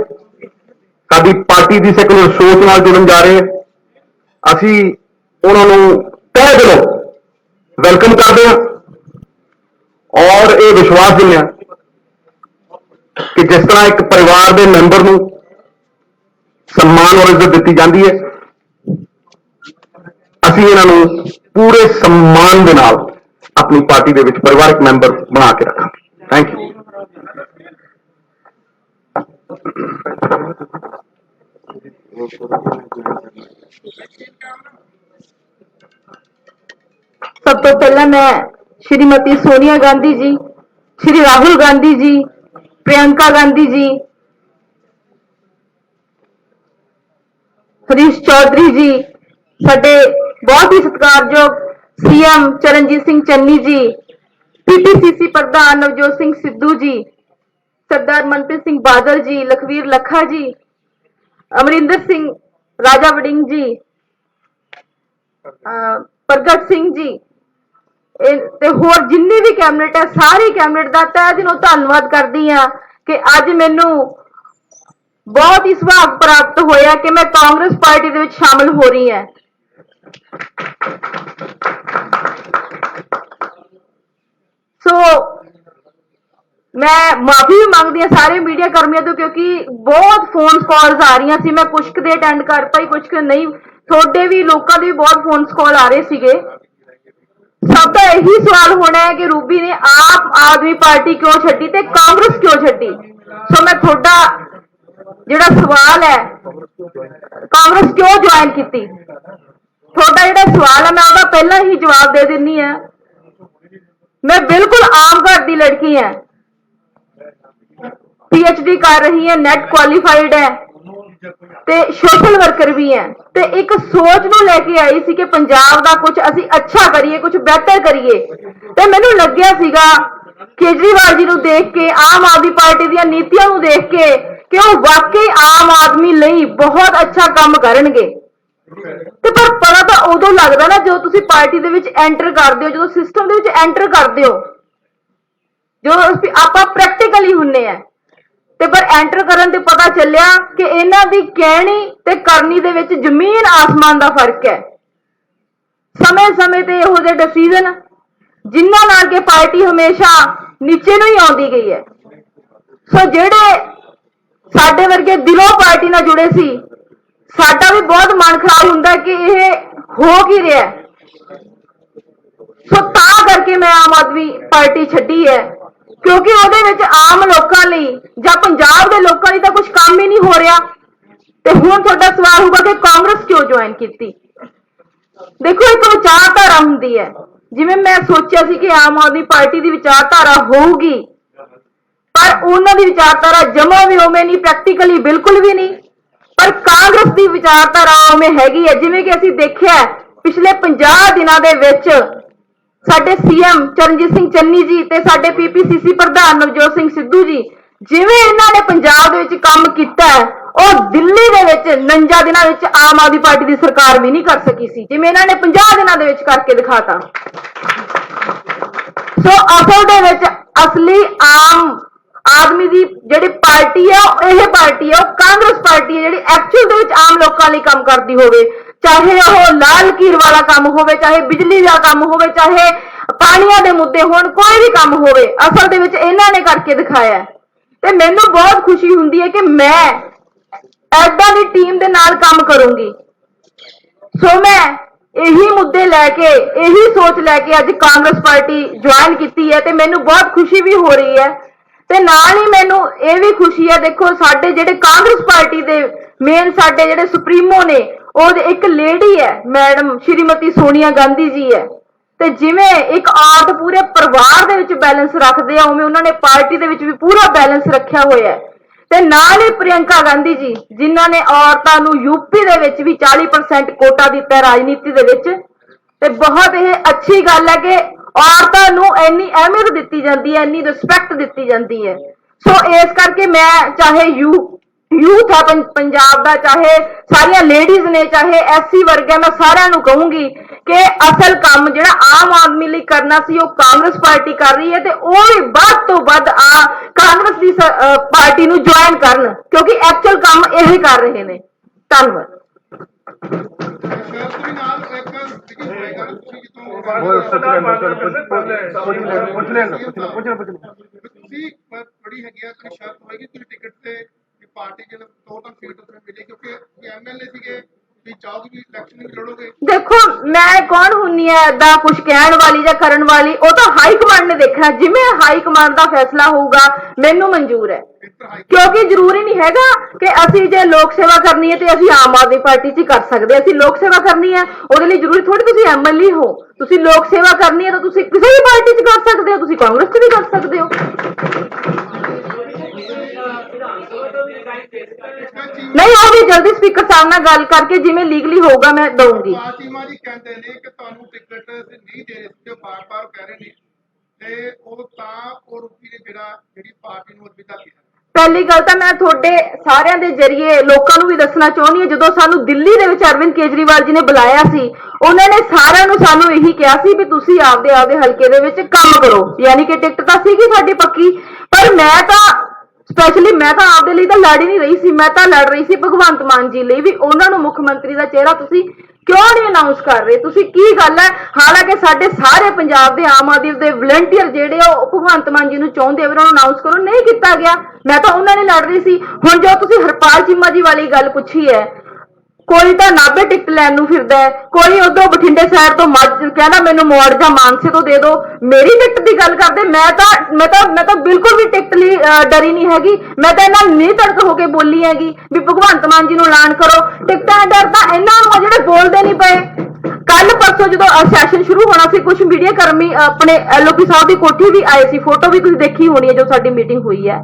ਸਾਡੀ ਪਾਰਟੀ ਦੀ ਸੈਕੂਲਰ ਸੋਚ ਨਾਲ ਜੁੜਨ ਜਾ ਰਹੇ ਆ। ਅਸੀਂ ਉਹਨਾਂ ਨੂੰ ਤਹਿ ਦਿਲੋਂ ਵੈਲਕਮ ਕਰਦੇ ਹਾਂ ਔਰ ਇਹ ਵਿਸ਼ਵਾਸ ਦਿੰਦੇ ਹਾਂ ਕਿ ਜਿਸ ਤਰ੍ਹਾਂ ਇੱਕ ਪਰਿਵਾਰ ਦੇ ਮੈਂਬਰ ਨੂੰ सम्मान और इज्जत दी जाती है, ਅਸੀਂ ਇਹਨਾਂ ਨੂੰ ਪੂਰੇ सम्मान ਦੇ ਨਾਲ ਆਪਣੀ ਪਾਰਟੀ ਦੇ ਵਿੱਚ ਪਰਿਵਾਰਕ ਮੈਂਬਰ ਬਣਾ ਕੇ ਰੱਖਾਂਗੇ। Thank you. सब तो पहला मैं श्रीमती सोनिया गांधी जी, श्री राहुल गांधी जी, प्रियंका गांधी जी, हरीश चौधरी जी, साडे बहुत ही सत्कारयोग सीएम चरणजीत सिंह चन्नी जी, पीपीसीसी प्रधान नवजोत सिंह सिद्धू जी, सरदार मनप्रीत सिंह बादल जी, लखवीर लखा जी, अमरिंदर सिंह राजा वड़िंग जी, प्रगट सिंह जी ते होर जिन्नी भी कैबिनेट है, सारी कैबिनेट का तहे दिलों धन्नवाद करदी हां कि अज मैनू बहुत ही सुभाग प्राप्त होया कि मैं कांग्रेस पार्टी दे विच शामिल हो रही है। सो मैं माफी भी मांगदी हां सारे मीडिया कर्मियों तो, क्योंकि बहुत फोन कॉल्स आ रही सी। मैं कुछ दे अटेंड कर पाई, कुछ नहीं। थोड़े भी लोगों के भी बहुत फोन कॉल आ रहे सीगे। सबका यही सवाल होना है कि रूबी ने आप आदमी पार्टी क्यों छड्डी ते कांग्रेस क्यों छड्डी। सो मैं थोड़ा जिहड़ा सवाल है कांग्रेस क्यों ज्वाइन की, थोड़ा जिहड़ा सवाल है मैं उसका पहला ही जवाब दे दिनी है। मैं बिल्कुल आम घर की लड़की है, पीएचडी कर रही है, नेट क्वालीफाइड है ते सोशल वर्कर भी है ते एक सोच नूं लेके आई सी कि पंजाब दा कुछ असी अच्छा करिए, कुछ बेहतर करिए। ते मैनूं लग्गिया सीगा केजरीवाल जी नूं देख के, आम आदमी पार्टी दी नीतियां नूं देख के कि वो वाकई आम आदमी लई बहुत अच्छा काम करनगे। ते पर पता तो उदों लगदा ना जो तुसी पार्टी दे विच एंटर करदे हो, जो सिस्टम दे विच एंटर करदे हो, जो आपां प्रैक्टिकली हुन्ने आ। ते पर एंटर करन ते पता चलिया कि इन्हां दी कहनी ते करनी दे विच जमीन आसमान दा फर्क है। समय समय ते इहो जिहे डिसीजन जिन्हां नाल के पार्टी हमेशा नीचे नूं ही आउंदी गई है। सो जिहड़े साडे वर्गे दिलों पार्टी नाल जुड़े सी, साडा भी बहुत मन खराब हुंदा कि इह हो की रिहा। सो तां करके मैं आम आदमी पार्टी छड्डी है, क्योंकि ਉਹਦੇ ਵਿੱਚ आम लोगों ਲਈ ਜਾਂ पंजाब के लोगों ਲਈ ਤਾਂ कुछ काम ही नहीं हो रहा। ਤੇ ਹੁਣ ਤੁਹਾਡਾ सवाल होगा कि कांग्रेस क्यों ज्वाइन की। देखो एक विचारधारा ਹੁੰਦੀ है, जिवें मैं सोचा सी कि आम आदमी पार्टी की विचारधारा होगी, पर उन्हां दी विचारधारा जमा भी उवें नहीं, प्रैक्टिकली बिल्कुल भी नहीं। पर कांग्रेस की विचारधारा उवें हैगी है। जिवें कि असीं देखिआ पिछले 50 दिनां दे विच ਸਾਡੇ ਸੀਐਮ ਚਰਨਜੀਤ ਸਿੰਘ ਚੰਨੀ ਜੀ ਤੇ ਸਾਡੇ ਪੀਪੀਸੀਸੀ ਪ੍ਰਧਾਨ ਨਵਜੋਤ ਸਿੰਘ ਸਿੱਧੂ ਜੀ, ਜਿਵੇਂ ਇਹਨਾਂ ਨੇ ਪੰਜਾਬ ਦੇ ਵਿੱਚ ਕੰਮ ਕੀਤਾ ਹੈ, ਉਹ ਦਿੱਲੀ ਦੇ ਵਿੱਚ 49 ਦਿਨਾਂ ਵਿੱਚ ਆਮ ਆਦਮੀ ਪਾਰਟੀ ਦੀ ਸਰਕਾਰ ਵੀ ਨਹੀਂ ਕਰ ਸਕੀ ਸੀ, ਜਿਵੇਂ ਇਹਨਾਂ ਨੇ 50 ਦਿਨਾਂ ਦੇ ਵਿੱਚ ਕਰਕੇ ਦਿਖਾਤਾ। ਸੋ ਅਸਲ ਦੇ ਵਿੱਚ ਅਸਲੀ ਆਮ ਆਦਮੀ ਦੀ ਜਿਹੜੀ ਪਾਰਟੀ ਹੈ ਉਹ ਇਹ ਪਾਰਟੀ ਹੈ, ਉਹ ਕਾਂਗਰਸ ਪਾਰਟੀ ਹੈ ਜਿਹੜੀ ਐਕਚੁਅਲ ਦੇ ਵਿੱਚ ਆਮ ਲੋਕਾਂ ਲਈ ਕੰਮ ਕਰਦੀ ਹੋਵੇ, ਚਾਹੇ ਉਹ ਲਾਲ ਕੀਰ ਵਾਲਾ ਕੰਮ ਹੋਵੇ, ਚਾਹੇ ਬਿਜਲੀ ਦਾ ਕੰਮ ਹੋਵੇ, ਚਾਹੇ ਪਾਣੀਆਂ ਦੇ ਮੁੱਦੇ ਹੋਣ, ਕੋਈ ਵੀ ਕੰਮ ਹੋਵੇ, ਅਸਲ ਦੇ ਵਿੱਚ ਇਹਨਾਂ ਨੇ ਕਰਕੇ ਦਿਖਾਇਆ। ਤੇ ਮੈਨੂੰ ਬਹੁਤ ਖੁਸ਼ੀ ਹੁੰਦੀ ਹੈ ਕਿ ਮੈਂ ਐਦਾਂ ਦੀ ਟੀਮ ਦੇ ਨਾਲ ਕੰਮ ਕਰੂੰਗੀ। ਸੋ ਮੈਂ ਇਹੀ ਮੁੱਦੇ ਲੈ ਕੇ, ਇਹੀ ਸੋਚ ਲੈ ਕੇ ਅੱਜ ਕਾਂਗਰਸ ਪਾਰਟੀ ਜੁਆਇਨ ਕੀਤੀ ਹੈ ਤੇ ਮੈਨੂੰ ਬਹੁਤ ਖੁਸ਼ੀ ਵੀ ਹੋ ਰਹੀ ਹੈ। ਤੇ ਨਾਲ ਹੀ ਮੈਨੂੰ ਇਹ ਵੀ ਖੁਸ਼ੀ ਹੈ, ਦੇਖੋ ਸਾਡੇ ਜਿਹੜੇ ਕਾਂਗਰਸ ਪਾਰਟੀ ਦੇ ਮੇਨ ਸਾਡੇ ਜਿਹੜੇ ਸੁਪਰੀਮੋ ਨੇ, ਉਹ ਇੱਕ ਲੇਡੀ ਹੈ ਮੈਡਮ ਸ਼੍ਰੀਮਤੀ ਸੋਨੀਆ ਗਾਂਧੀ ਜੀ ਹੈ। ਤੇ ਜਿਵੇਂ ਇੱਕ ਔਰਤ ਪੂਰੇ ਪਰਿਵਾਰ ਦੇ ਵਿੱਚ ਬੈਲੈਂਸ ਰੱਖਦੇ ਆ, ਉਵੇਂ ਉਹਨਾਂ ਨੇ ਪਾਰਟੀ ਦੇ ਵਿੱਚ ਵੀ ਪੂਰਾ ਬੈਲੈਂਸ ਰੱਖਿਆ ਹੋਇਆ ਹੈ। ਤੇ ਨਾਲ ਹੀ ਪ੍ਰਿਯੰਕਾ ਗਾਂਧੀ ਜੀ, ਜਿਨ੍ਹਾਂ ਨੇ ਔਰਤਾਂ ਨੂੰ ਯੂਪੀ ਦੇ ਵਿੱਚ ਵੀ 40% ਕੋਟਾ ਦਿੱਤਾ ਹੈ ਰਾਜਨੀਤੀ ਦੇ ਵਿੱਚ। ਤੇ ਬਹੁਤ ਇਹ ਅੱਛੀ ਗੱਲ ਹੈ ਕਿ ਔਰਤਾਂ ਨੂੰ ਇੰਨੀ ਅਹਿਮੀਅਤ ਦਿੱਤੀ ਜਾਂਦੀ ਹੈ, ਇੰਨੀ ਰਿਸਪੈਕਟ ਦਿੱਤੀ ਜਾਂਦੀ ਹੈ। ਸੋ ਇਸ ਕਰਕੇ ਮੈਂ ਚਾਹੇ ਯੂਥ ਹੈ ਪੰਜਾਬ ਦਾ, ਚਾਹੇ ਸਾਰੀਆਂ ਲੇਡੀਜ਼ ਨੇ, ਚਾਹੇ ਐਸਸੀ ਵਰਗ ਹੈ, ਮੈਂ ਸਾਰਿਆਂ ਨੂੰ ਕਹੂੰਗੀ ਕਿ ਅਸਲ ਕੰਮ ਜਿਹੜਾ ਆਮ ਆਦਮੀ ਲਈ ਕਰਨਾ ਸੀ ਉਹ ਕਾਂਗਰਸ ਪਾਰਟੀ ਕਰ ਰਹੀ ਹੈ ਤੇ ਉਹ ਵੀ ਵੱਧ ਤੋਂ ਵੱਧ ਕਾਂਗਰਸ ਦੀ ਪਾਰਟੀ ਨੂੰ ਜੁਆਇਨ ਕਰਨ, ਕਿਉਂਕਿ ਐਕਚੁਅਲ ਕੰਮ ਇਹ ਕਰ ਰਹੇ ਨੇ। ਧੰਨਵਾਦ। ਬੜੀ ਹੈਗੀ ਆ ਕਿ ਸ਼ਰਤ ਹੋਏਗੀ ਕਿ ਟਿਕਟ ਤੇ ਪਾਰਟੀ ਜਿਹੜਾ ਟੋਟਲ ਸੀਟ ਉੱਤੇ ਮਿਲੇ, ਕਿਉਂਕਿ ਐਮਐਲਏ ਸੀਗੇ ਵੀ ਚਾਹੋਗੇ ਵੀ ਇਲੈਕਸ਼ਨ ਵੀ ਲੜੋਗੇ। ਦੇਖੋ ਮੈਂ ਕੌਣ ਹੁੰਨੀ ਹੈ ਏਦਾਂ ਕੁਝ ਕਹਿਣ ਵਾਲੀ ਜਾਂ ਕਰਨ ਵਾਲੀ, ਉਹ ਤਾਂ ਹਾਈ ਕਮਾਂਡ ਨੇ ਦੇਖਣਾ। ਜਿਵੇਂ ਹਾਈ ਕਮਾਂਡ ਦਾ ਫੈਸਲਾ ਹੋਊਗਾ ਮੈਨੂੰ ਮਨਜ਼ੂਰ ਹੈ, ਕਿਉਂਕਿ ਜ਼ਰੂਰੀ ਨਹੀਂ ਹੈਗਾ ਕਿ ਅਸੀਂ ਜੇ ਲੋਕ ਸੇਵਾ ਕਰਨੀ ਹੈ ਤੇ ਅਸੀਂ ਆਮ ਆਦਮੀ ਪਾਰਟੀ 'ਚ ਹੀ ਕਰ ਸਕਦੇ। ਅਸੀਂ ਲੋਕ ਸੇਵਾ ਕਰਨੀ ਹੈ ਉਹਦੇ ਲਈ ਜ਼ਰੂਰੀ ਥੋੜੀ ਤੁਸੀਂ ਐਮਐਲਏ ਹੋ। ਤੁਸੀਂ ਲੋਕ ਸੇਵਾ ਕਰਨੀ ਹੈ ਤਾਂ ਤੁਸੀਂ ਕਿਸੇ ਵੀ ਪਾਰਟੀ 'ਚ ਕਰ ਸਕਦੇ ਹੋ, ਤੁਸੀਂ ਕਾਂਗਰਸ 'ਚ ਵੀ ਕਰ ਸਕਦੇ ਹੋ। ਨਹੀਂ, ਉਹ ਵੀ ਜਲਦੀ ਸਪੀਕਰ ਸਾਹਿਬ ਨਾਲ ਗੱਲ ਕਰਕੇ ਜਿਵੇਂ ਲੀਗਲੀ ਹੋਊਗਾ ਮੈਂ ਦਊਂਗੀ। ਚੀਮਾ ਜੀ ਕਹਿੰਦੇ ਨੇ ਕਿ ਤੁਹਾਨੂੰ ਟਿਕਟ ਨਹੀਂ ਦੇ ਰਹੇ, ਜੋ ਬਾਰ-ਬਾਰ ਕਹਿ ਰਹੇ ਨੇ, ਤੇ ਉਹ ਤਾਂ ਉਹ ਰੂਪੀ ਨੇ ਜਿਹੜੀ ਪਾਰਟੀ ਨੂੰ ਅਲਵਿਦਾ ਕੀਤਾ। ਪਹਿਲੀ ਗੱਲ ਤਾਂ ਮੈਂ ਤੁਹਾਡੇ ਸਾਰਿਆਂ ਦੇ ਜ਼ਰੀਏ ਲੋਕਾਂ ਨੂੰ ਵੀ ਦੱਸਣਾ ਚਾਹੁੰਦੀ ਹਾਂ, ਜਦੋਂ ਸਾਨੂੰ ਦਿੱਲੀ ਦੇ ਵਿੱਚ ਅਰਵਿੰਦ ਕੇਜਰੀਵਾਲ ਜੀ ਨੇ ਬੁਲਾਇਆ ਸੀ, ਉਹਨਾਂ ਨੇ ਸਾਰਿਆਂ ਨੂੰ ਸਾਨੂੰ ਇਹੀ ਕਿਹਾ ਸੀ ਵੀ ਤੁਸੀਂ ਆਪਦੇ ਹਲਕੇ ਦੇ ਵਿੱਚ ਕੰਮ ਕਰੋ, ਯਾਨੀ ਕਿ ਟਿਕਟ ਤਾਂ ਸੀਗੀ ਸਾਡੀ ਪੱਕੀ। ਪਰ ਮੈਂ ਤਾਂ ਸਪੈਸ਼ਲੀ ਮੈਂ ਤਾਂ ਆਪਦੇ ਲਈ ਤਾਂ ਲੜ ਹੀ ਨਹੀਂ ਰਹੀ ਸੀ, ਮੈਂ ਤਾਂ ਲੜ ਰਹੀ ਸੀ ਭਗਵੰਤ ਮਾਨ ਜੀ ਲਈ ਵੀ ਉਹਨਾਂ ਨੂੰ ਮੁੱਖ ਮੰਤਰੀ ਦਾ ਚਿਹਰਾ ਤੁਸੀਂ ਕਿਉਂ ਨਹੀਂ ਅਨਾਉਂਸ ਕਰ ਰਹੇ, ਤੁਸੀਂ ਕੀ ਗੱਲ ਹੈ। ਹਾਲਾਂਕਿ ਸਾਡੇ ਸਾਰੇ ਪੰਜਾਬ ਦੇ ਆਮ ਆਦਮੀ ਦੇ ਵਲੰਟੀਅਰ ਜਿਹੜੇ ਉਹ ਭਗਵੰਤ ਮਾਨ ਜੀ ਨੂੰ ਚਾਹੁੰਦੇ ਉਹਨਾਂ ਨੂੰ ਅਨਾਉਂਸ ਕਰੋ, ਨਹੀਂ ਕੀਤਾ ਗਿਆ। ਮੈਂ ਤਾਂ ਉਹਨਾਂ ਨੇ ਲੜ ਰਹੀ ਸੀ। ਹੁਣ ਜੋ ਤੁਸੀਂ ਹਰਪਾਲ ਚੀਮਾ ਜੀ ਵਾਲੀ ਗੱਲ ਪੁੱਛੀ ਹੈ, ਕੋਈ ਤਾਂ ਨਾਭੇ ਟਿਕਟ ਲੈਣ ਨੂੰ ਫਿਰਦਾ ਹੈ, ਕੋਈ ਉਦੋਂ ਬਠਿੰਡੇ ਸਾਈਡ ਤੋਂ ਕਹਿੰਦਾ ਮੈਨੂੰ ਮੋੜ ਜਾਂ ਮਾਨਸੇ ਤੋਂ ਦੇ ਦਿਓ। ਮੇਰੀ ਟਿਕਟ ਦੀ ਗੱਲ ਕਰਦੇ, ਮੈਂ ਤਾਂ ਬਿਲਕੁਲ ਵੀ ਟਿਕਟ ਲਈ ਡਰੀ ਨਹੀਂ ਹੈਗੀ। ਮੈਂ ਤਾਂ ਇਹਨਾਂ ਨਹੀਂ ਤੜਕ ਹੋ ਕੇ ਬੋਲੀ ਹੈਗੀ ਵੀ ਭਗਵੰਤ ਮਾਨ ਜੀ ਨੂੰ ਐਲਾਨ ਕਰੋ। ਟਿਕਟਾਂ ਦਾ ਡਰ ਤਾਂ ਇਹਨਾਂ ਨੂੰ ਜਿਹੜੇ ਬੋਲਦੇ ਨਹੀਂ ਪਏ। ਕੱਲ ਪਰਸੋਂ ਜਦੋਂ ਸੈਸ਼ਨ ਸ਼ੁਰੂ ਹੋਣਾ ਸੀ, ਕੁਝ ਮੀਡੀਆ ਕਰਮੀ ਆਪਣੇ ਐਲਓਪੀ ਸਾਹਿਬ ਦੀ ਕੋਠੀ ਵੀ ਆਏ ਸੀ, ਫੋਟੋ ਵੀ ਤੁਸੀਂ ਦੇਖੀ ਹੋਣੀ ਹੈ ਜੋ ਸਾਡੀ ਮੀਟਿੰਗ ਹੋਈ ਹੈ।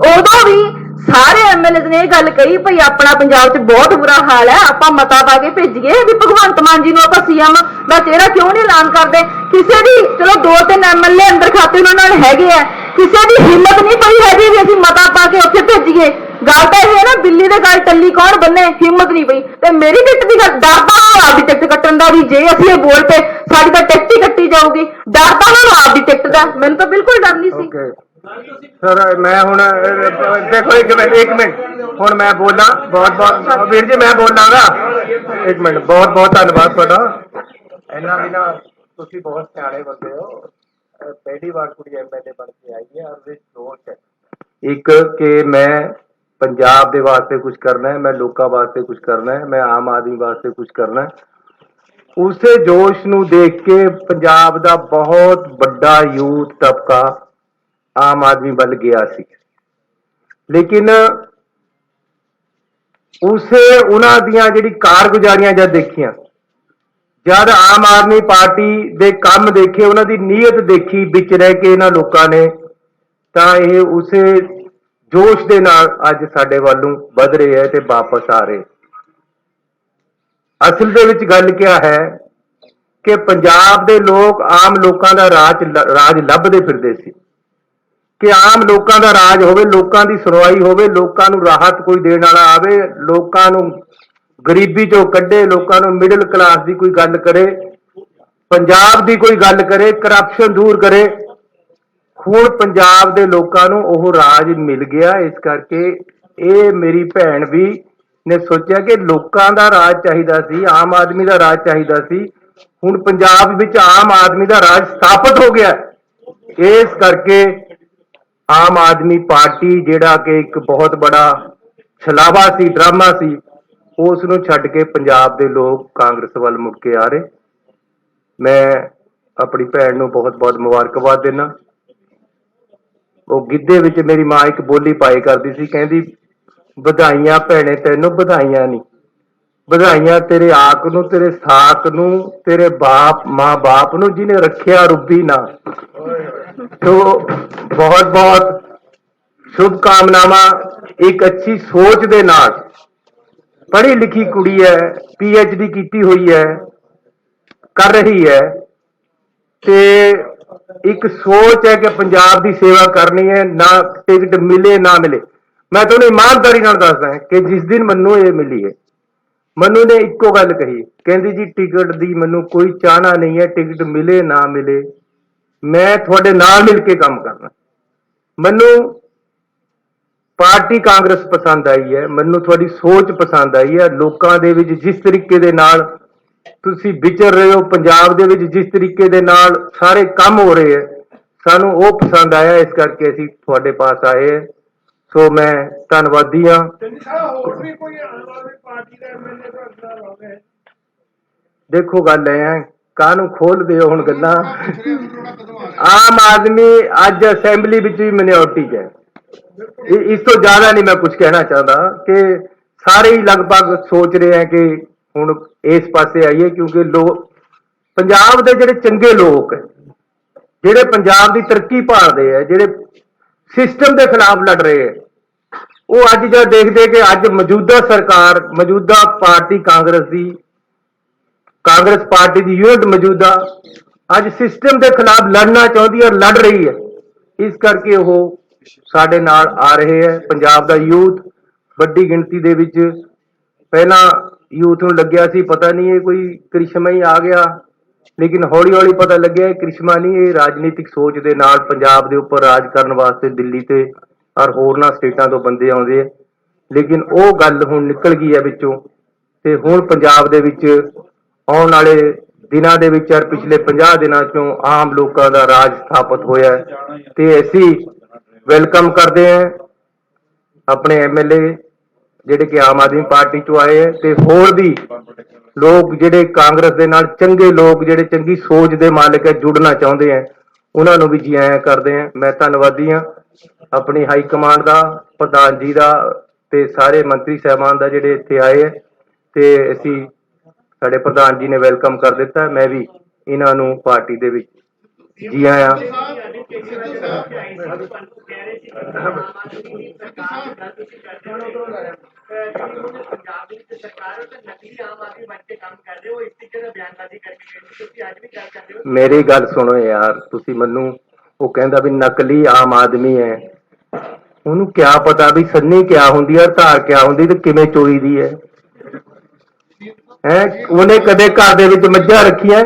ਉਦੋਂ ਵੀ ਸਾਰੇ ਐਮਐਲਏ ਨੇ ਇਹ ਗੱਲ ਕਹੀ ਭਈ ਆਪਣਾ ਪੰਜਾਬ 'ਚ ਬਹੁਤ ਬੁਰਾ ਹਾਲ ਹੈ, ਆਪਾਂ ਮਤਾ ਪਾ ਕੇ ਭੇਜੀਏ ਵੀ ਭਗਵੰਤ ਮਾਨ ਜੀ ਨੂੰ ਆਪਾਂ ਸੀਐਮ ਦਾ ਚਿਹਰਾ ਕਿਉਂ ਨਹੀਂ ਐਲਾਨ ਕਰਦੇ। ਕਿਸੇ ਦੀ ਚਲੋ 2-3 ਐਮਐਲਏ ਅੰਦਰ ਖਾਤੇ ਉਹਨਾਂ ਨਾਲ ਹੈਗੇ ਆ, ਕਿਸੇ ਦੀ ਹਿੰਮਤ ਨਹੀਂ ਪਈ ਹੈਗੀ ਵੀ ਅਸੀਂ ਮਤਾ ਪਾ ਕੇ ਉੱਥੇ ਭੇਜੀਏ। ਗੱਲ ਤਾਂ ਇਹ ਹੈ ਨਾ, ਬਿੱਲੀ ਦੇ ਗੱਲ ਟੱਲੀ ਕੌਣ ਬੰਨੇ, ਹਿੰਮਤ ਨਹੀਂ ਪਈ। ਤੇ ਮੇਰੀ ਟਿਕਟ ਦੀ ਗੱਲ, ਡਰ ਤਾਂ ਉਹਨੂੰ ਆਪਦੀ ਟਿਕਟ ਕੱਟਣ ਦਾ ਵੀ ਜੇ ਅਸੀਂ ਇਹ ਬੋਲ ਪਏ ਸਾਡੀ ਤਾਂ ਟਿਕਟ ਹੀ ਕੱਟੀ ਜਾਊਗੀ। ਡਰ ਤਾਂ ਉਹਨੂੰ ਆਪਦੀ ਟਿਕਟ ਦਾ, ਮੈਨੂੰ ਤਾਂ ਬਿਲਕੁਲ ਡਰ ਨਹੀਂ ਸੀ। ਸਰ ਮੈਂ ਹੁਣ ਦੇਖੋ ਇੱਕ ਮਿੰਟ ਹੁਣ ਮੈਂ ਬੋਲਾਂ, ਬਹੁਤ ਵੀਰ ਜੀ ਮੈਂ ਬੋਲਾਂਗਾ। ਇੱਕ ਮਿੰਟ, ਬਹੁਤ ਧੰਨਵਾਦ ਤੁਹਾਡਾ। ਇਹਨਾਂ ਵੀ ਨਾ ਤੁਸੀਂ ਬਹੁਤ ਸਿਆਣੇ ਬੰਦੇ ਹੋ। ਪਹਿਲੀ ਵਾਰ ਕੁੜੀ ਐਮਐਲਏ ਬਣ ਕੇ ਆਈ ਹੈ ਔਰ ਵਿੱਚ ਜੋਸ਼ ਹੈ ਇੱਕ ਕਿ ਮੈਂ ਪੰਜਾਬ ਦੇ ਵਾਸਤੇ ਕੁਝ ਕਰਨਾ ਹੈ, ਮੈਂ ਲੋਕਾਂ ਵਾਸਤੇ ਕੁਝ ਕਰਨਾ ਹੈ, ਮੈਂ ਆਮ ਆਦਮੀ ਵਾਸਤੇ ਕੁਝ ਕਰਨਾ ਹੈ। ਉਸੇ ਜੋਸ਼ ਨੂੰ ਦੇਖ ਕੇ ਪੰਜਾਬ ਦਾ ਬਹੁਤ ਵੱਡਾ ਯੂਥ ਤਬਕਾ ਆਮ ਆਦਮੀ ਵੱਲ ਗਿਆ ਸੀ, ਲੇਕਿਨ ਉਹਨਾਂ ਦੀਆਂ ਜਿਹੜੀ ਕਾਰਗੁਜ਼ਾਰੀਆਂ ਜਦ ਦੇਖੀਆਂ, ਜਦ ਆਮ ਆਦਮੀ ਪਾਰਟੀ ਦੇ ਕੰਮ ਦੇਖੇ, ਉਹਨਾਂ ਦੀ ਨੀਅਤ ਦੇਖੀ ਵਿੱਚ ਰਹਿ ਕੇ ਇਹਨਾਂ ਲੋਕਾਂ ਨੇ, ਤਾਂ ਇਹ ਉਸੇ ਜੋਸ਼ ਦੇ ਨਾਲ ਅੱਜ ਸਾਡੇ ਵੱਲ ਨੂੰ ਵੱਧ ਰਹੇ ਹੈ ਤੇ ਵਾਪਸ ਆ ਰਹੇ। ਅਸਲ ਦੇ ਵਿੱਚ ਗੱਲ ਕਿਆ ਹੈ ਕਿ ਪੰਜਾਬ ਦੇ ਲੋਕ ਆਮ ਲੋਕਾਂ ਦਾ ਰਾਜ ਲੱਭਦੇ ਫਿਰਦੇ ਸੀ ਕਿ ਆਮ ਲੋਕਾਂ ਦਾ ਰਾਜ ਹੋਵੇ, ਲੋਕਾਂ ਦੀ ਸੁਣਵਾਈ ਹੋਵੇ, ਲੋਕਾਂ ਨੂੰ ਰਾਹਤ ਕੋਈ ਦੇਣ ਵਾਲਾ ਆਵੇ, ਲੋਕਾਂ ਨੂੰ ਗਰੀਬੀ ਚੋਂ ਕੱਢੇ, ਲੋਕਾਂ ਨੂੰ ਮਿਡਲ ਕਲਾਸ ਦੀ ਕੋਈ ਗੱਲ ਕਰੇ, ਪੰਜਾਬ ਦੀ ਕੋਈ ਗੱਲ ਕਰੇ, ਕਰਪਸ਼ਨ ਦੂਰ ਕਰੇ। ਹੁਣ ਪੰਜਾਬ ਦੇ ਲੋਕਾਂ ਨੂੰ ਉਹ ਰਾਜ ਮਿਲ ਗਿਆ। ਇਸ ਕਰਕੇ ਇਹ ਮੇਰੀ ਭੈਣ ਵੀ ਨੇ ਸੋਚਿਆ ਕਿ ਲੋਕਾਂ ਦਾ ਰਾਜ ਚਾਹੀਦਾ ਸੀ, ਆਮ ਆਦਮੀ ਦਾ ਰਾਜ ਚਾਹੀਦਾ ਸੀ। ਹੁਣ ਪੰਜਾਬ ਵਿੱਚ ਆਮ ਆਦਮੀ ਦਾ ਰਾਜ ਸਥਾਪਿਤ ਹੋ ਗਿਆ। ਇਸ ਕਰਕੇ ਆਮ ਆਦਮੀ ਪਾਰਟੀ ਜਿਹੜਾ ਕਿ ਇੱਕ ਬਹੁਤ ਬੜਾ ਛਲਾਵਾ ਸੀ, ਡਰਾਮਾ ਸੀ, ਉਸ ਨੂੰ ਛੱਡ ਕੇ ਪੰਜਾਬ ਦੇ ਲੋਕ ਕਾਂਗਰਸ ਵੱਲ ਮੁੜ ਕੇ ਆ ਰਹੇ। ਮੈਂ ਆਪਣੀ ਭੈਣ ਨੂੰ ਬਹੁਤ ਬਹੁਤ ਮੁਬਾਰਕਬਾਦ ਦਿੰਦਾ। ਉਹ ਗਿੱਧੇ ਵਿੱਚ ਮੇਰੀ ਮਾਂ ਇੱਕ ਬੋਲੀ ਪਾਏ ਕਰਦੀ ਸੀ, ਕਹਿੰਦੀ ਵਧਾਈਆਂ ਭੈਣੇ ਤੈਨੂੰ, ਵਧਾਈਆਂ ਨਹੀਂ, ਵਧਾਈਆਂ ਤੇਰੇ ਆਕ ਨੂੰ, ਤੇਰੇ ਸਾਕ ਨੂੰ, ਤੇਰੇ ਮਾਂ ਬਾਪ ਨੂੰ ਜਿਹਨੇ ਰੱਖਿਆ ਰੁੱਬੀ ਨਾ। तो बहुत बहुत शुभकामनावां। एक अच्छी सोच दे नाल, पढ़ी लिखी कुड़ी है, PhD की हुई है, कर रही है, ते एक सोच है कि पंजाब की सेवा करनी है, ना टिकट मिले ना मिले। मैं तो ईमानदारी नाल दसदा कि जिस दिन मनु ये मिली है, मनु ने इको गल कही, कहंदी जी टिकट दी मनु कोई चाहना नहीं है, टिकट मिले ना मिले, मैं थोड़े नाल मिल के काम करना। मनु पार्टी कांग्रेस पसंद आई है, मनु थोड़ी सोच पसंद आई है। लोकां दे विच जिस तरीके दे नाल तुसी विचर रहे हो, पंजाब दे विच जिस तरीके दे नाल सारे काम हो रहे हैं, सानू वो पसंद आया। इस करके असीं तुहाडे पास आए हैं। सो मैं धन्नवादी हाँ। देखो गल है कानू खोल दे हुण गल्लां। आम आदमी अज असैंबली विच भी मिनोरिटी है। इस तो ज्यादा नहीं मैं कुछ कहना चाहता कि सारे ही लगभग सोच रहे हैं कि हुण इस पासे आइए, क्योंकि लोग पंजाब दे जिहड़े चंगे लोग है, जिहड़े पंजाब की तरक्की भालदे है, जिहड़े सिस्टम के खिलाफ लड़ रहे हैं, वो अज जब देखते कि अज मौजूदा सरकार, मौजूदा पार्टी कांग्रेस पार्टी की यूनिट मौजूदा अज सिस्टम के खिलाफ लड़ना चाहती है, लड़ रही है। इस करके वो साडे नाल आ रहे हैं। पंजाब का यूथ बड़ी गिनती दे विच, पहला यूथ नूं लग्या सी पता नहीं है कोई करिश्मा ही आ गया, लेकिन हौली हौली पता लग्या करिश्मा नहीं, ये राजनीतिक सोच दे नाल पंजाब दे उपर राज करन वास्ते दिल्ली ते और होरना स्टेटां तो बंदे आउंदे। लेकिन वो गल हुण निकल गई है विचों, ते हुण पंजाब दे विच आउण वाले दिनां दे विच पिछले 50 दिनां चों आम लोकां दा राज स्थापित होया है। ते असीं वेलकम करते हैं अपने MLA जिहड़े कि आम आदमी पार्टी चों आए हैं, ते होर भी लोग जिहड़े कांग्रेस दे नाल चंगे लोग, जिहड़े चंगी सोच दे मालिक है, जुड़ना चाहुंदे हैं, उन्हां नूं भी जी आया करदे हैं। मैं धन्नवादी हाँ अपनी हाई कमांड दा, प्रधान जी दा, ते सारे मंत्री साहबान दा जिहड़े इत्थे आए हैं। ते असीं साडे प्रधान जी ने वेलकम कर दिता है। मैं भी इन्हां नूं पार्टी दे विच जी आया। मेरी गल सुनो यार, तुसी मन्नू वो कहंदा भी नकली आम आदमी है, उन्होंने क्या पता भी सन्नी क्या हुंदी है, धार क्या हुंदी, ते किवें चोई दी है। उन्हें कदे घर दे विच मੱਝਾਂ रखियां?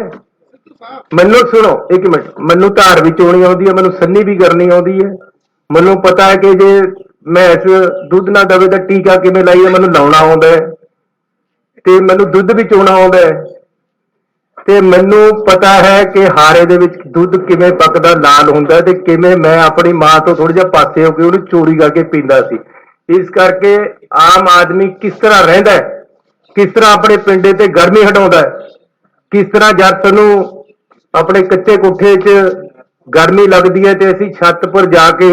मन्नू सुनो एक मिनट, मन्नू धार भी चोनी आउंदी है, मन्नू सन्नी भी करनी आउंदी है। मन्नू पता है कि जे मैस दुध ना दवे तो टीका किवें लाइए, मन्नू लाउणा आउंदा है, ते मन्नू दुध भी चोना आउंदा है, ते मन्नू पता है कि हारे दे विच दुध किवें पकदा, लाल हुंदा है, ते किवें मैं अपनी मां तो थोड़ा जिहा पासे हो के उहनूं चोरी करके पींदा सी। इस करके आम आदमी किस तरह रहिंदा है, किस तरह अपने पिंडे ते गर्मी हटाउंदा है, किस तरह जट नूं अपने कच्चे कोठे च गर्मी लगदी है, ते असीं छत पर जाके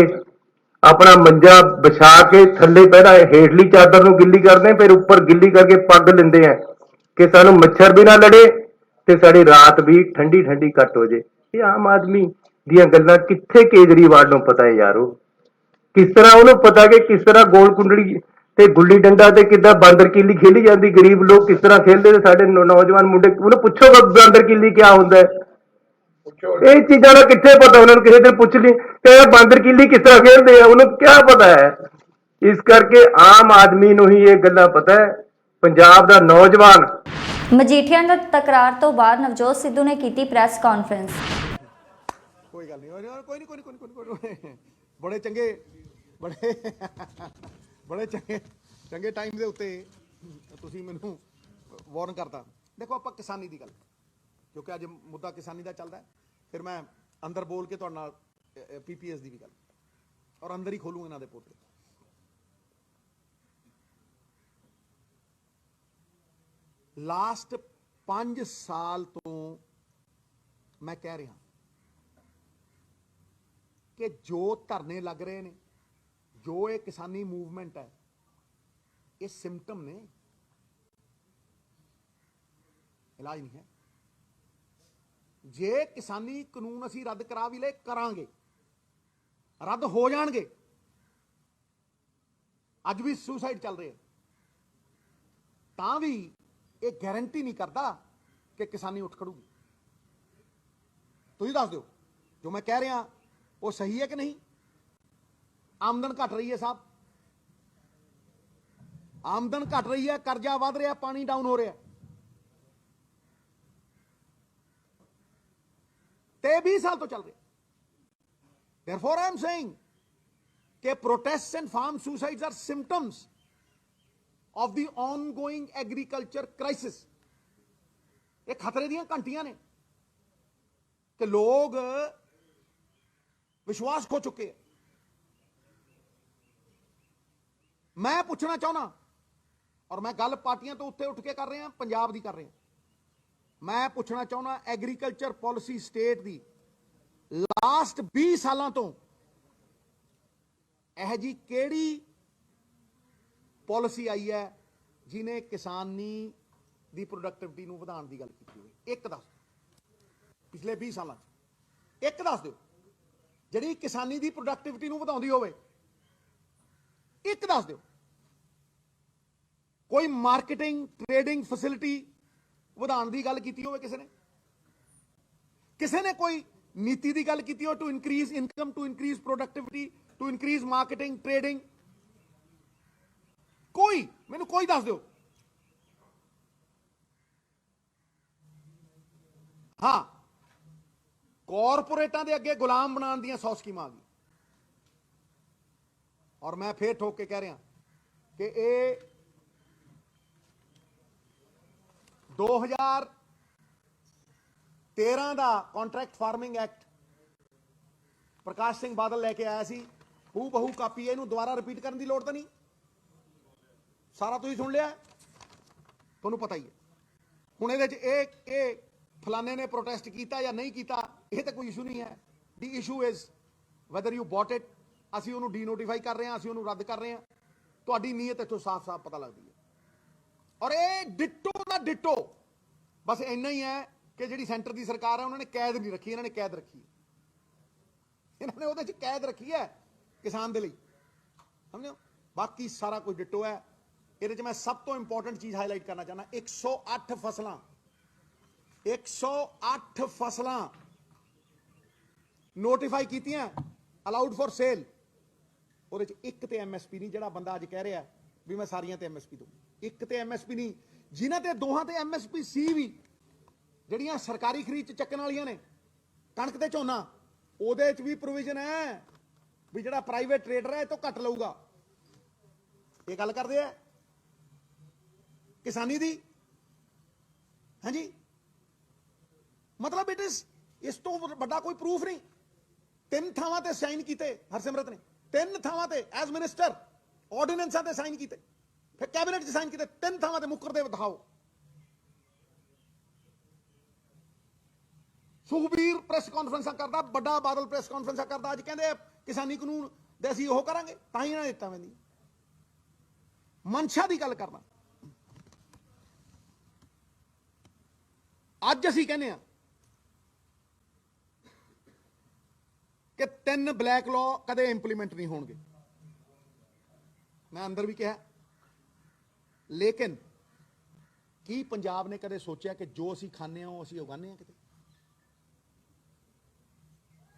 अपना मंजा बिछा के थल्ले पहला हेठली चादर नूं गिल्ली करदे, फिर उपर गिल्ली करके पग लैंदे हैं कि सानूं मच्छर भी ना लड़े ते साडी रात भी ठंडी ठंडी कट हो जाए। ये आम आदमी दीयां गल्लां कित्थे केजरीवाल नूं पता है यारो, किस तरह उन्होंने पता कि किस तरह गोल कुंडली ਤੇ ਗੁੱਲੀ ਡੰਡਾ ਤੇ ਕਿੱਦਾਂ ਬਾਂਦਰ ਕਿੱਲੀ ਖੇਲੀ ਜਾਂਦੀ, ਗਰੀਬ ਲੋਕ ਕਿਸ ਤਰ੍ਹਾਂ ਖੇਲਦੇ ਨੇ, ਸਾਡੇ ਨੌਜਵਾਨ ਮੁੰਡੇ, ਉਹਨੂੰ ਪੁੱਛੋਗਾ ਬਾਂਦਰ ਕਿੱਲੀ ਕਿਆ ਹੁੰਦਾ ਹੈ। ਇਹ ਚੀਜ਼ਾਂ ਦਾ ਕਿੱਥੇ ਪਤਾ ਉਹਨਾਂ ਨੂੰ, ਕਿਸੇ ਦਿਨ ਪੁੱਛ ਲਈ ਕਿ ਬਾਂਦਰ ਕਿੱਲੀ ਕਿਸ ਤਰ੍ਹਾਂ ਖੇਲਦੇ ਆ, ਉਹਨੂੰ ਕਿਆ ਪਤਾ ਹੈ। ਇਸ ਕਰਕੇ ਆਮ ਆਦਮੀ ਨੂੰ ਹੀ ਇਹ ਗੱਲਾਂ ਪਤਾ ਹੈ। ਪੰਜਾਬ ਦਾ ਨੌਜਵਾਨ ਮਜੀਠੀਆ ਨਾਲ ਤਕਰਾਰ ਤੋਂ ਬਾਅਦ ਨਵਜੋਤ ਸਿੱਧੂ ਨੇ ਕੀਤੀ ਪ੍ਰੈਸ ਕਾਨਫਰੰਸ। ਕੋਈ ਗੱਲ ਨਹੀਂ, ਕੋਈ ਨਹੀਂ, ਬੜੇ ਚੰਗੇ ਬੜੇ ਚੰਗੇ ਟਾਈਮ ਦੇ ਉੱਤੇ ਤੁਸੀਂ ਮੈਨੂੰ ਵਾਰਨ ਕਰਤਾ। ਦੇਖੋ ਆਪਾਂ ਕਿਸਾਨੀ ਦੀ ਗੱਲ, ਕਿਉਂਕਿ ਅੱਜ ਮੁੱਦਾ ਕਿਸਾਨੀ ਦਾ ਚੱਲਦਾ, ਫਿਰ ਮੈਂ ਅੰਦਰ ਬੋਲ ਕੇ ਤੁਹਾਡੇ ਨਾਲ ਪੀਪੀਐਸ ਦੀ ਵੀ ਗੱਲ ਔਰ ਅੰਦਰ ਹੀ ਖੋਲੂੰ ਇਹਨਾਂ ਦੇ ਪੋਤੇ। ਲਾਸਟ 5 ਸਾਲ ਤੋਂ ਮੈਂ ਕਹਿ ਰਿਹਾ ਕਿ ਜੋ ਧਰਨੇ ਲੱਗ ਰਹੇ ਨੇ, ਜੋ ਇਹ ਕਿਸਾਨੀ ਮੂਵਮੈਂਟ ਹੈ, ਇਹ ਸਿੰਪਟਮ ਨੇ, ਇਲਾਜ ਨਹੀਂ ਹੈ। ਜੇ ਕਿਸਾਨੀ ਕਾਨੂੰਨ ਅਸੀਂ ਰੱਦ ਕਰਾ ਵੀ ਲੈ, ਕਰਾਂਗੇ, ਰੱਦ ਹੋ ਜਾਣਗੇ। ਅੱਜ ਵੀ ਸੁਸਾਈਡ ਚੱਲ ਰਹੇ, ਤਾਂ ਵੀ ਇਹ ਗਾਰੰਟੀ ਨਹੀਂ ਕਰਦਾ ਕਿ ਕਿਸਾਨੀ ਉੱਠ ਖੜੂਗੀ। ਤੁਸੀਂ ਦੱਸ ਦਿਓ ਜੋ ਮੈਂ ਕਹਿ ਰਿਹਾ ਉਹ ਸਹੀ ਹੈ ਕਿ ਨਹੀਂ। ਆਮਦਨ ਘਟ ਰਹੀ ਹੈ ਸਾਹਿਬ, ਆਮਦਨ ਘਟ ਰਹੀ ਹੈ, ਕਰਜ਼ਾ ਵੱਧ ਰਿਹਾ, ਪਾਣੀ ਡਾਊਨ ਹੋ ਰਿਹਾ, ਤੇ 20 ਸਾਲ ਤੋਂ ਚੱਲ ਰਿਹਾ। Therefore I am saying ਕਿ protests and farm suicides are symptoms of the ongoing agriculture crisis। ਇਹ ਖਤਰੇ ਦੀਆਂ ਘੰਟੀਆਂ ਨੇ ਕਿ ਲੋਕ ਵਿਸ਼ਵਾਸ ਖੋ ਚੁੱਕੇ। ਮੈਂ ਪੁੱਛਣਾ ਚਾਹੁੰਦਾ, ਔਰ ਮੈਂ ਗੱਲ ਪਾਰਟੀਆਂ ਤੋਂ ਉੱਤੇ ਉੱਠ ਕੇ ਕਰ ਰਿਹਾ, ਪੰਜਾਬ ਦੀ ਕਰ ਰਿਹਾ, ਮੈਂ ਪੁੱਛਣਾ ਚਾਹੁੰਦਾ ਐਗਰੀਕਲਚਰ ਪਾਲਿਸੀ ਸਟੇਟ ਦੀ ਲਾਸਟ 20 ਸਾਲਾਂ ਤੋਂ ਇਹ ਜੀ ਕਿਹੜੀ ਪਾਲਿਸੀ ਆਈ ਹੈ ਜਿਹਨੇ ਕਿਸਾਨੀ ਦੀ ਪ੍ਰੋਡਕਟਿਵਿਟੀ ਨੂੰ ਵਧਾਉਣ ਦੀ ਗੱਲ ਕੀਤੀ ਹੋਵੇ? ਇੱਕ ਦੱਸ ਦਿਓ, ਪਿਛਲੇ 20 ਸਾਲਾਂ 'ਚ ਇੱਕ ਦੱਸ ਦਿਓ ਜਿਹੜੀ ਕਿਸਾਨੀ ਦੀ ਪ੍ਰੋਡਕਟਿਵਿਟੀ ਨੂੰ ਵਧਾਉਂਦੀ ਹੋਵੇ। ਇੱਕ ਦੱਸ ਦਿਓ। ਕੋਈ ਮਾਰਕੀਟਿੰਗ ਟ੍ਰੇਡਿੰਗ ਫੈਸਿਲਿਟੀ ਵਧਾਉਣ ਦੀ ਗੱਲ ਕੀਤੀ ਹੋਵੇ ਕਿਸੇ ਨੇ? ਕਿਸੇ ਨੇ ਕੋਈ ਨੀਤੀ ਦੀ ਗੱਲ ਕੀਤੀ ਹੋ to increase income, to increase productivity, to increase marketing trading? ਕੋਈ ਮੈਨੂੰ ਕੋਈ ਦੱਸ ਦਿਓ। ਹਾਂ, ਕਾਰਪੋਰੇਟਾਂ ਦੇ ਅੱਗੇ ਗੁਲਾਮ ਬਣਾਉਣ ਦੀਆਂ 100 ਸਕੀਮਾਂ ਆ ਗਈਆਂ। ਔਰ ਮੈਂ ਫੇਰ ਠੋਕ ਕੇ ਕਹਿ ਰਿਹਾ ਕਿ ਇਹ 2013 ਦਾ ਕੰਟਰੈਕਟ ਫਾਰਮਿੰਗ ਐਕਟ ਪ੍ਰਕਾਸ਼ ਸਿੰਘ ਬਾਦਲ ਲੈ ਕੇ ਆਇਆ ਸੀ, ਹੂ ਬਹੂ ਕਾਪੀ, ਇਹਨੂੰ ਦੁਬਾਰਾ ਰਿਪੀਟ ਕਰਨ ਦੀ ਲੋੜ ਤਾਂ ਨਹੀਂ, ਸਾਰਾ ਤੁਸੀਂ ਸੁਣ ਲਿਆ, ਤੁਹਾਨੂੰ ਪਤਾ ਹੀ ਹੈ। ਹੁਣ ਇਹਦੇ 'ਚ ਇਹ ਫਲਾਣੇ ਨੇ ਪ੍ਰੋਟੈਸਟ ਕੀਤਾ ਜਾਂ ਨਹੀਂ ਕੀਤਾ, ਇਹ ਤਾਂ ਕੋਈ ਇਸ਼ੂ ਨਹੀਂ ਹੈ। ਦੀ issue is weather you bought it. ਅਸੀਂ ਉਹਨੂੰ ਡੀਨੋਟੀਫਾਈ ਕਰ ਰਹੇ ਹਾਂ, ਅਸੀਂ ਉਹਨੂੰ ਰੱਦ ਕਰ ਰਹੇ ਹਾਂ। ਤੁਹਾਡੀ ਨੀਅਤ ਇੱਥੋਂ ਸਾਫ਼-ਸਾਫ਼ ਪਤਾ ਲੱਗਦੀ ਹੈ। ਔਰ ਇਹ ਡਿੱਟੋ ਨਾ ਡਿੱਟੋ, ਬਸ ਇੰਨਾ ਹੀ ਹੈ ਕਿ ਜਿਹੜੀ ਸੈਂਟਰ ਦੀ ਸਰਕਾਰ ਹੈ ਉਹਨਾਂ ਨੇ ਕੈਦ ਨਹੀਂ ਰੱਖੀ, ਇਹਨਾਂ ਨੇ ਕੈਦ ਰੱਖੀ ਹੈ। ਇਹਨਾਂ ਨੇ ਉਹਦੇ 'ਚ ਕੈਦ ਰੱਖੀ ਹੈ ਕਿਸਾਨ ਦੇ ਲਈ, ਸਮਝੋ। ਬਾਕੀ ਸਾਰਾ ਕੁਝ ਡਿੱਟੋ ਹੈ। ਇਹਦੇ 'ਚ ਮੈਂ ਸਭ ਤੋਂ ਇੰਪੋਰਟੈਂਟ ਚੀਜ਼ ਹਾਈਲਾਈਟ ਕਰਨਾ ਚਾਹੁੰਦਾ, 108 ਫਸਲਾਂ ਨੋਟੀਫਾਈ ਕੀਤੀਆਂ ਅਲਾਉਡ ਫॉर ਸੇਲ। ਉਹਦੇ 'ਚ ਇੱਕ ਤੇ ਐਮਐਸਪੀ ਨਹੀਂ। ਜਿਹੜਾ ਬੰਦਾ ਅੱਜ ਕਹਿ ਰਿਹਾ ਵੀ ਮੈਂ ਸਾਰੀਆਂ ਤੇ ਐਮਐਸਪੀ ਦਊਂ, ਇੱਕ ਤੇ ਐਮਐਸਪੀ ਨਹੀਂ। ਜਿਨ੍ਹਾਂ ਤੇ ਦੋਹਾਂ ਤੇ ਐਮਐਸਪੀ ਸੀ ਵੀ, ਜਿਹੜੀਆਂ ਸਰਕਾਰੀ ਖਰੀਦ 'ਚ ਚੱਕਣ ਵਾਲੀਆਂ ਨੇ, ਕਣਕ ਤੇ ਝੋਨਾ, ਉਹਦੇ 'ਚ ਵੀ ਪ੍ਰੋਵੀਜ਼ਨ ਹੈ ਵੀ ਜਿਹੜਾ ਪ੍ਰਾਈਵੇਟ ਟ੍ਰੇਡਰ ਹੈ ਇਹ ਤੋਂ ਘੱਟ ਲਊਗਾ। ਇਹ ਗੱਲ ਕਰਦੇ ਆ ਕਿਸਾਨੀ ਦੀ। ਹਾਂਜੀ, ਮਤਲਬ ਇਟ ਇਜ਼, ਇਸ ਤੋਂ ਵੱਡਾ ਕੋਈ ਪ੍ਰੂਫ ਨਹੀਂ। 3 ਥਾਵਾਂ ਤੇ ਸਾਈਨ ਕੀਤੇ ਹਰਸਿਮਰਤ ਨੇ, 3 ਥਾਵਾਂ ਤੇ ਐਜ਼ ਮਿਨਿਸਟਰ, ਆਰਡੀਨੈਂਸਾਂ ਤੇ ਸਾਈਨ ਕੀਤੇ, ਫਿਰ ਕੈਬਨਿਟ 'ਚ ਸਾਈਨ ਕੀਤੇ, 3 ਥਾਵਾਂ ਤੇ ਮੁੱਕਰਦੇ ਦਿਖਾਓ। ਸੁਖਬੀਰ ਪ੍ਰੈਸ ਕਾਨਫਰੰਸਾਂ ਕਰਦਾ, ਵੱਡਾ ਬਾਦਲ ਪ੍ਰੈਸ ਕਾਨਫਰੰਸਾਂ ਕਰਦਾ, ਅੱਜ ਕਹਿੰਦੇ ਕਿਸਾਨੀ ਕਾਨੂੰਨ ਦੇ ਅਸੀਂ ਉਹ ਕਰਾਂਗੇ, ਤਾਂ ਹੀ ਇਹਨਾਂ ਨੇ ਦਿੱਤਾ। ਮੈਂਦੀ ਮਨਸ਼ਾ ਦੀ ਗੱਲ ਕਰਨਾ। ਅੱਜ ਅਸੀਂ ਕਹਿੰਦੇ ਆ ਕਿ 3 ਬਲੈਕ ਲਾਅ ਕਦੇ ਇੰਪਲੀਮੈਂਟ ਨਹੀਂ ਹੋਣਗੇ। ਮੈਂ ਅੰਦਰ ਵੀ ਕਿਹਾ ਲੇਕਿਨ ਕੀ ਪੰਜਾਬ ਨੇ ਕਦੇ ਸੋਚਿਆ ਕਿ ਜੋ ਅਸੀਂ ਖਾਂਦੇ ਹਾਂ ਉਹ ਅਸੀਂ ਉਗਾਉਂਦੇ ਹਾਂ ਕਿਤੇ?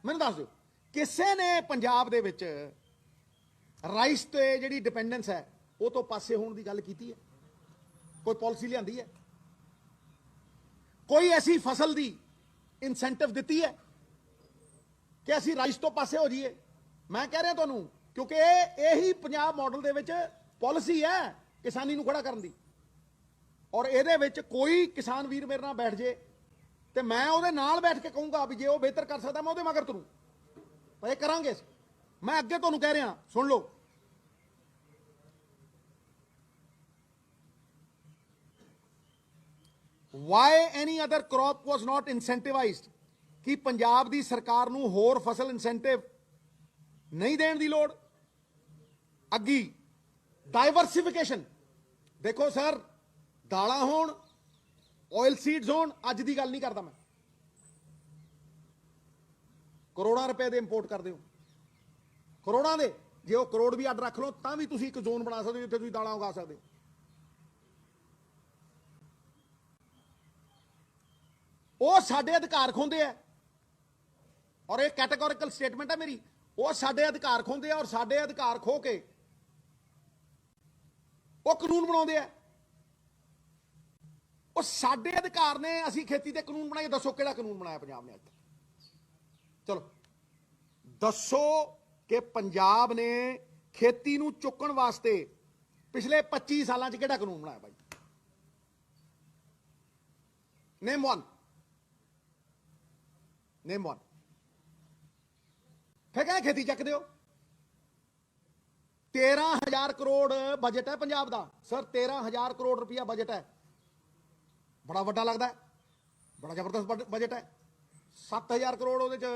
ਮੈਨੂੰ ਦੱਸ ਦਿਓ, ਕਿਸੇ ਨੇ ਪੰਜਾਬ ਦੇ ਵਿੱਚ ਰਾਈਸ ਤੇ ਜਿਹੜੀ ਡਿਪੈਂਡੈਂਸ ਹੈ ਉਹ ਤੋਂ ਪਾਸੇ ਹੋਣ ਦੀ ਗੱਲ ਕੀਤੀ ਹੈ? ਕੋਈ ਪਾਲਿਸੀ ਲਿਆਂਦੀ ਹੈ? ਕੋਈ ਐਸੀ ਫਸਲ ਦੀ ਇਨਸੈਂਟਿਵ ਦਿੱਤੀ ਹੈ ਕਿ ਅਸੀਂ ਰਾਈਸ ਤੋਂ ਪਾਸੇ ਹੋ ਜਾਈਏ? ਮੈਂ ਕਹਿ ਰਿਹਾ ਤੁਹਾਨੂੰ, ਕਿਉਂਕਿ ਇਹੀ ਪੰਜਾਬ ਮਾਡਲ ਦੇ ਵਿੱਚ ਪਾਲਿਸੀ ਹੈ ਕਿਸਾਨੀ ਨੂੰ ਖੜਾ ਕਰਨ ਦੀ। ਔਰ ਇਹਦੇ ਵਿੱਚ ਕੋਈ ਕਿਸਾਨ ਵੀਰ ਮੇਰੇ ਨਾਲ ਬੈਠ ਜੇ ਤੇ ਮੈਂ ਉਹਦੇ ਨਾਲ ਬੈਠ ਕੇ ਕਹੂੰਗਾ ਵੀ ਜੇ ਉਹ ਬਿਹਤਰ ਕਰ ਸਕਦਾ ਮੈਂ ਉਹਦੇ ਮਗਰ ਤੁਰੂ। ਪਰ ਇਹ ਕਰਾਂਗੇ। ਮੈਂ ਅੱਗੇ ਤੁਹਾਨੂੰ ਕਹਿ ਰਿਹਾ, ਸੁਣ ਲਓ, why any other crop was not incentivized? ਕਿ ਪੰਜਾਬ ਦੀ ਸਰਕਾਰ ਨੂੰ ਹੋਰ ਫਸਲ ਇਨਸੈਂਟਿਵ ਨਹੀਂ ਦੇਣ ਦੀ ਲੋੜ? ਅੱਗੀ ਡਾਈਵਰਸਿਫਿਕੇਸ਼ਨ। ਦੇਖੋ ਸਰ, ਦਾਲਾਂ ਹੋਣ, ਆਇਲ ਸੀਡਸ ਹੋਣ, ਅੱਜ ਦੀ ਗੱਲ ਨਹੀਂ ਕਰਦਾ ਮੈਂ, ਕਰੋੜਾਂ ਰੁਪਏ ਦੇ ਇੰਪੋਰਟ ਕਰਦੇ ਹੋ, ਕਰੋੜਾਂ ਦੇ। ਜੇ ਉਹ ਕਰੋੜ ਵੀ ਅੱਡ ਰੱਖ ਲਓ ਤਾਂ ਵੀ ਤੁਸੀਂ ਇੱਕ ਜ਼ੋਨ ਬਣਾ ਸਕਦੇ ਹੋ ਜਿੱਥੇ ਤੁਸੀਂ ਦਾਲਾਂ ਉਗਾ ਸਕਦੇ ਹੋ। ਉਹ ਸਾਡੇ ਅਧਿਕਾਰ ਖੋਹਦੇ ਆ, ਔਰ ਇਹ ਕੈਟੇਗੋਰੀਕਲ ਸਟੇਟਮੈਂਟ ਹੈ ਮੇਰੀ। ਉਹ ਸਾਡੇ ਅਧਿਕਾਰ ਖੋਹਦੇ ਆ ਔਰ ਸਾਡੇ ਅਧਿਕਾਰ ਖੋਹ ਕੇ ਉਹ ਕਾਨੂੰਨ ਬਣਾਉਂਦੇ ਆ। ਉਹ ਸਾਡੇ ਅਧਿਕਾਰ ਨੇ, ਅਸੀਂ ਖੇਤੀ ਤੇ ਕਾਨੂੰਨ ਬਣਾਏ। ਦੱਸੋ ਕਿਹੜਾ ਕਾਨੂੰਨ ਬਣਾਇਆ ਪੰਜਾਬ ਨੇ ਅੱਜ ਤੱਕ? ਚਲੋ ਦੱਸੋ ਕਿ ਪੰਜਾਬ ਨੇ ਖੇਤੀ ਨੂੰ ਚੁੱਕਣ ਵਾਸਤੇ ਪਿਛਲੇ 25 ਸਾਲਾਂ 'ਚ ਕਿਹੜਾ ਕਾਨੂੰਨ ਬਣਾਇਆ ਭਾਈ? ਨੇਮ ਵਨ, ਨੇਮ ਵਨ। ਫਿਰ ਕਹਿੰਦੇ ਖੇਤੀ ਚੱਕਦੇ ਹੋ। 13,000 ਕਰੋੜ ਬਜਟ ਹੈ ਪੰਜਾਬ ਦਾ ਸਰ, 13,000 ਕਰੋੜ ਰੁਪਇਆ ਬਜਟ ਹੈ। ਬੜਾ ਵੱਡਾ ਲੱਗਦਾ ਹੈ, ਬੜਾ ਜ਼ਬਰਦਸਤ ਬਜਟ ਹੈ। 7,000 ਕਰੋੜ ਉਹਦੇ 'ਚ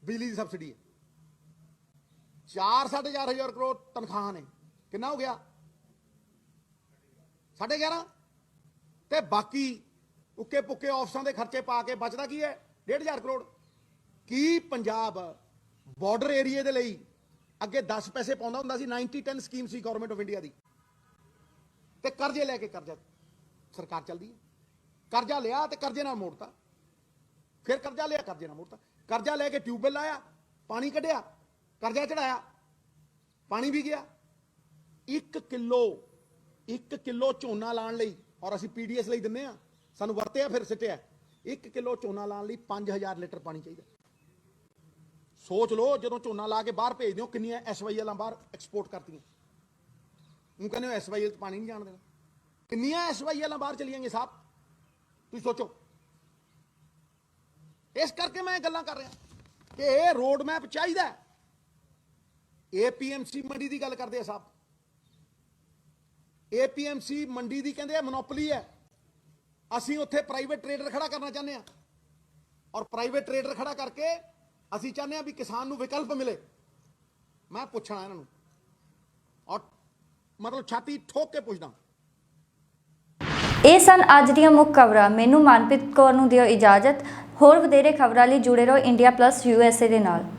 ਬਿਜਲੀ ਦੀ ਸਬਸਿਡੀ ਹੈ, 4-4,500 ਕਰੋੜ ਤਨਖਾਹਾਂ ਨੇ। ਕਿੰਨਾ ਹੋ ਗਿਆ? 11.5। ਤੇ ਬਾਕੀ ਉੱਕੇ ਪੁੱਕੇ ਆਫਿਸਾਂ ਦੇ ਖਰਚੇ ਪਾ ਕੇ ਬਚਦਾ ਕੀ ਹੈ? 1,500 ਕਰੋੜ। ਕੀ ਪੰਜਾਬ ਬਾਰਡਰ ਏਰੀਏ ਦੇ ਲਈ ਅੱਗੇ 10 ਪੈਸੇ ਪਾਉਂਦਾ ਹੁੰਦਾ ਸੀ? 90-10 scheme C government of India ਦੀ, ਤੇ ਕਰਜ਼ੇ ਲੈ ਕੇ ਕਰਜ਼ਾ ਸਰਕਾਰ ਚੱਲਦੀ ਹੈ। ਕਰਜ਼ਾ ਲਿਆ ਤੇ ਕਰਜ਼ੇ ਨਾਲ ਮੋੜਤਾ, ਫਿਰ ਕਰਜ਼ਾ ਲਿਆ, ਕਰਜ਼ੇ ਨਾਲ ਮੋੜਤਾ। ਕਰਜ਼ਾ ਲੈ ਕੇ ਟਿਊਬਵੈਲ ਲਾਇਆ, ਪਾਣੀ ਕੱਢਿਆ, ਕਰਜ਼ਾ ਚੜਾਇਆ, ਪਾਣੀ ਵੀ ਗਿਆ। 1 ਕਿਲੋ ਝੋਨਾ ਲਾਉਣ ਲਈ, ਔਰ ਅਸੀਂ ਪੀਡੀਐਸ ਲਈ ਦਿੰਨੇ ਆ, ਸਾਨੂੰ ਵਰਤਿਆ ਫਿਰ ਸਿੱਟਿਆ। 1 ਕਿਲੋ ਝੋਨਾ ਲਾਉਣ ਲਈ 5,000 ਲੀਟਰ ਪਾਣੀ ਚਾਹੀਦਾ। ਸੋਚ ਲਓ, ਜਦੋਂ ਝੋਨਾ ਲਾ ਕੇ ਬਾਹਰ ਭੇਜਦੇ ਹੋ ਕਿੰਨੀਆਂ SYL ਬਾਹਰ ਐਕਸਪੋਰਟ ਕਰਤੀਆਂ। ਉਹ ਕਹਿੰਦੇ ਹੋ SYL 'ਚ ਪਾਣੀ ਨਹੀਂ ਜਾਣ ਦੇਣਾ। ਕਿੰਨੀਆਂ SYL ਬਾਹਰ ਚਲੀਆਂ ਗਈਆਂ ਸਾਹਿਬ, ਤੁਸੀਂ ਸੋਚੋ। ਇਸ ਕਰਕੇ ਮੈਂ ਗੱਲਾਂ ਕਰ ਰਿਹਾ ਕਿ ਇਹ ਰੋਡ ਮੈਪ ਚਾਹੀਦਾ। APMC ਮੰਡੀ ਦੀ ਗੱਲ ਕਰਦੇ ਆ ਸਾਹਿਬ। APMC ਮੰਡੀ ਦੀ ਕਹਿੰਦੇ ਆ ਮੋਨੋਪੋਲੀ ਹੈ। ਅਸੀਂ ਉੱਥੇ ਪ੍ਰਾਈਵੇਟ ਟਰੇਡਰ ਖੜਾ ਕਰਨਾ ਚਾਹੁੰਦੇ ਆ, ਔਰ ਪ੍ਰਾਈਵੇਟ ਟਰੇਡਰ ਖੜਾ ਕਰਕੇ ਅਸੀਂ ਚਾਹੁੰਦੇ ਆ ਵੀ ਕਿਸਾਨ ਨੂੰ ਵਿਕਲਪ ਮਿਲੇ। ਮੈਂ ਪੁੱਛਣਾ ਇਹਨਾਂ ਨੂੰ, ਔਰ ਮਤਲਬ ਛਾਤੀ ਠੋਕ ਕੇ ਪੁੱਛਦਾ। ਇਹ ਸਨ ਅੱਜ ਦੀਆਂ ਮੁੱਖ ਖਬਰਾਂ। ਮੈਨੂੰ ਮਨਪ੍ਰੀਤ ਕੌਰ ਨੂੰ ਦਿਓ ਇਜਾਜ਼ਤ। ਹੋਰ ਵਧੇਰੇ ਖਬਰਾਂ ਲਈ ਜੁੜੇ ਰਹੋ ਇੰਡੀਆ ਪਲੱਸ USA ਦੇ ਨਾਲ।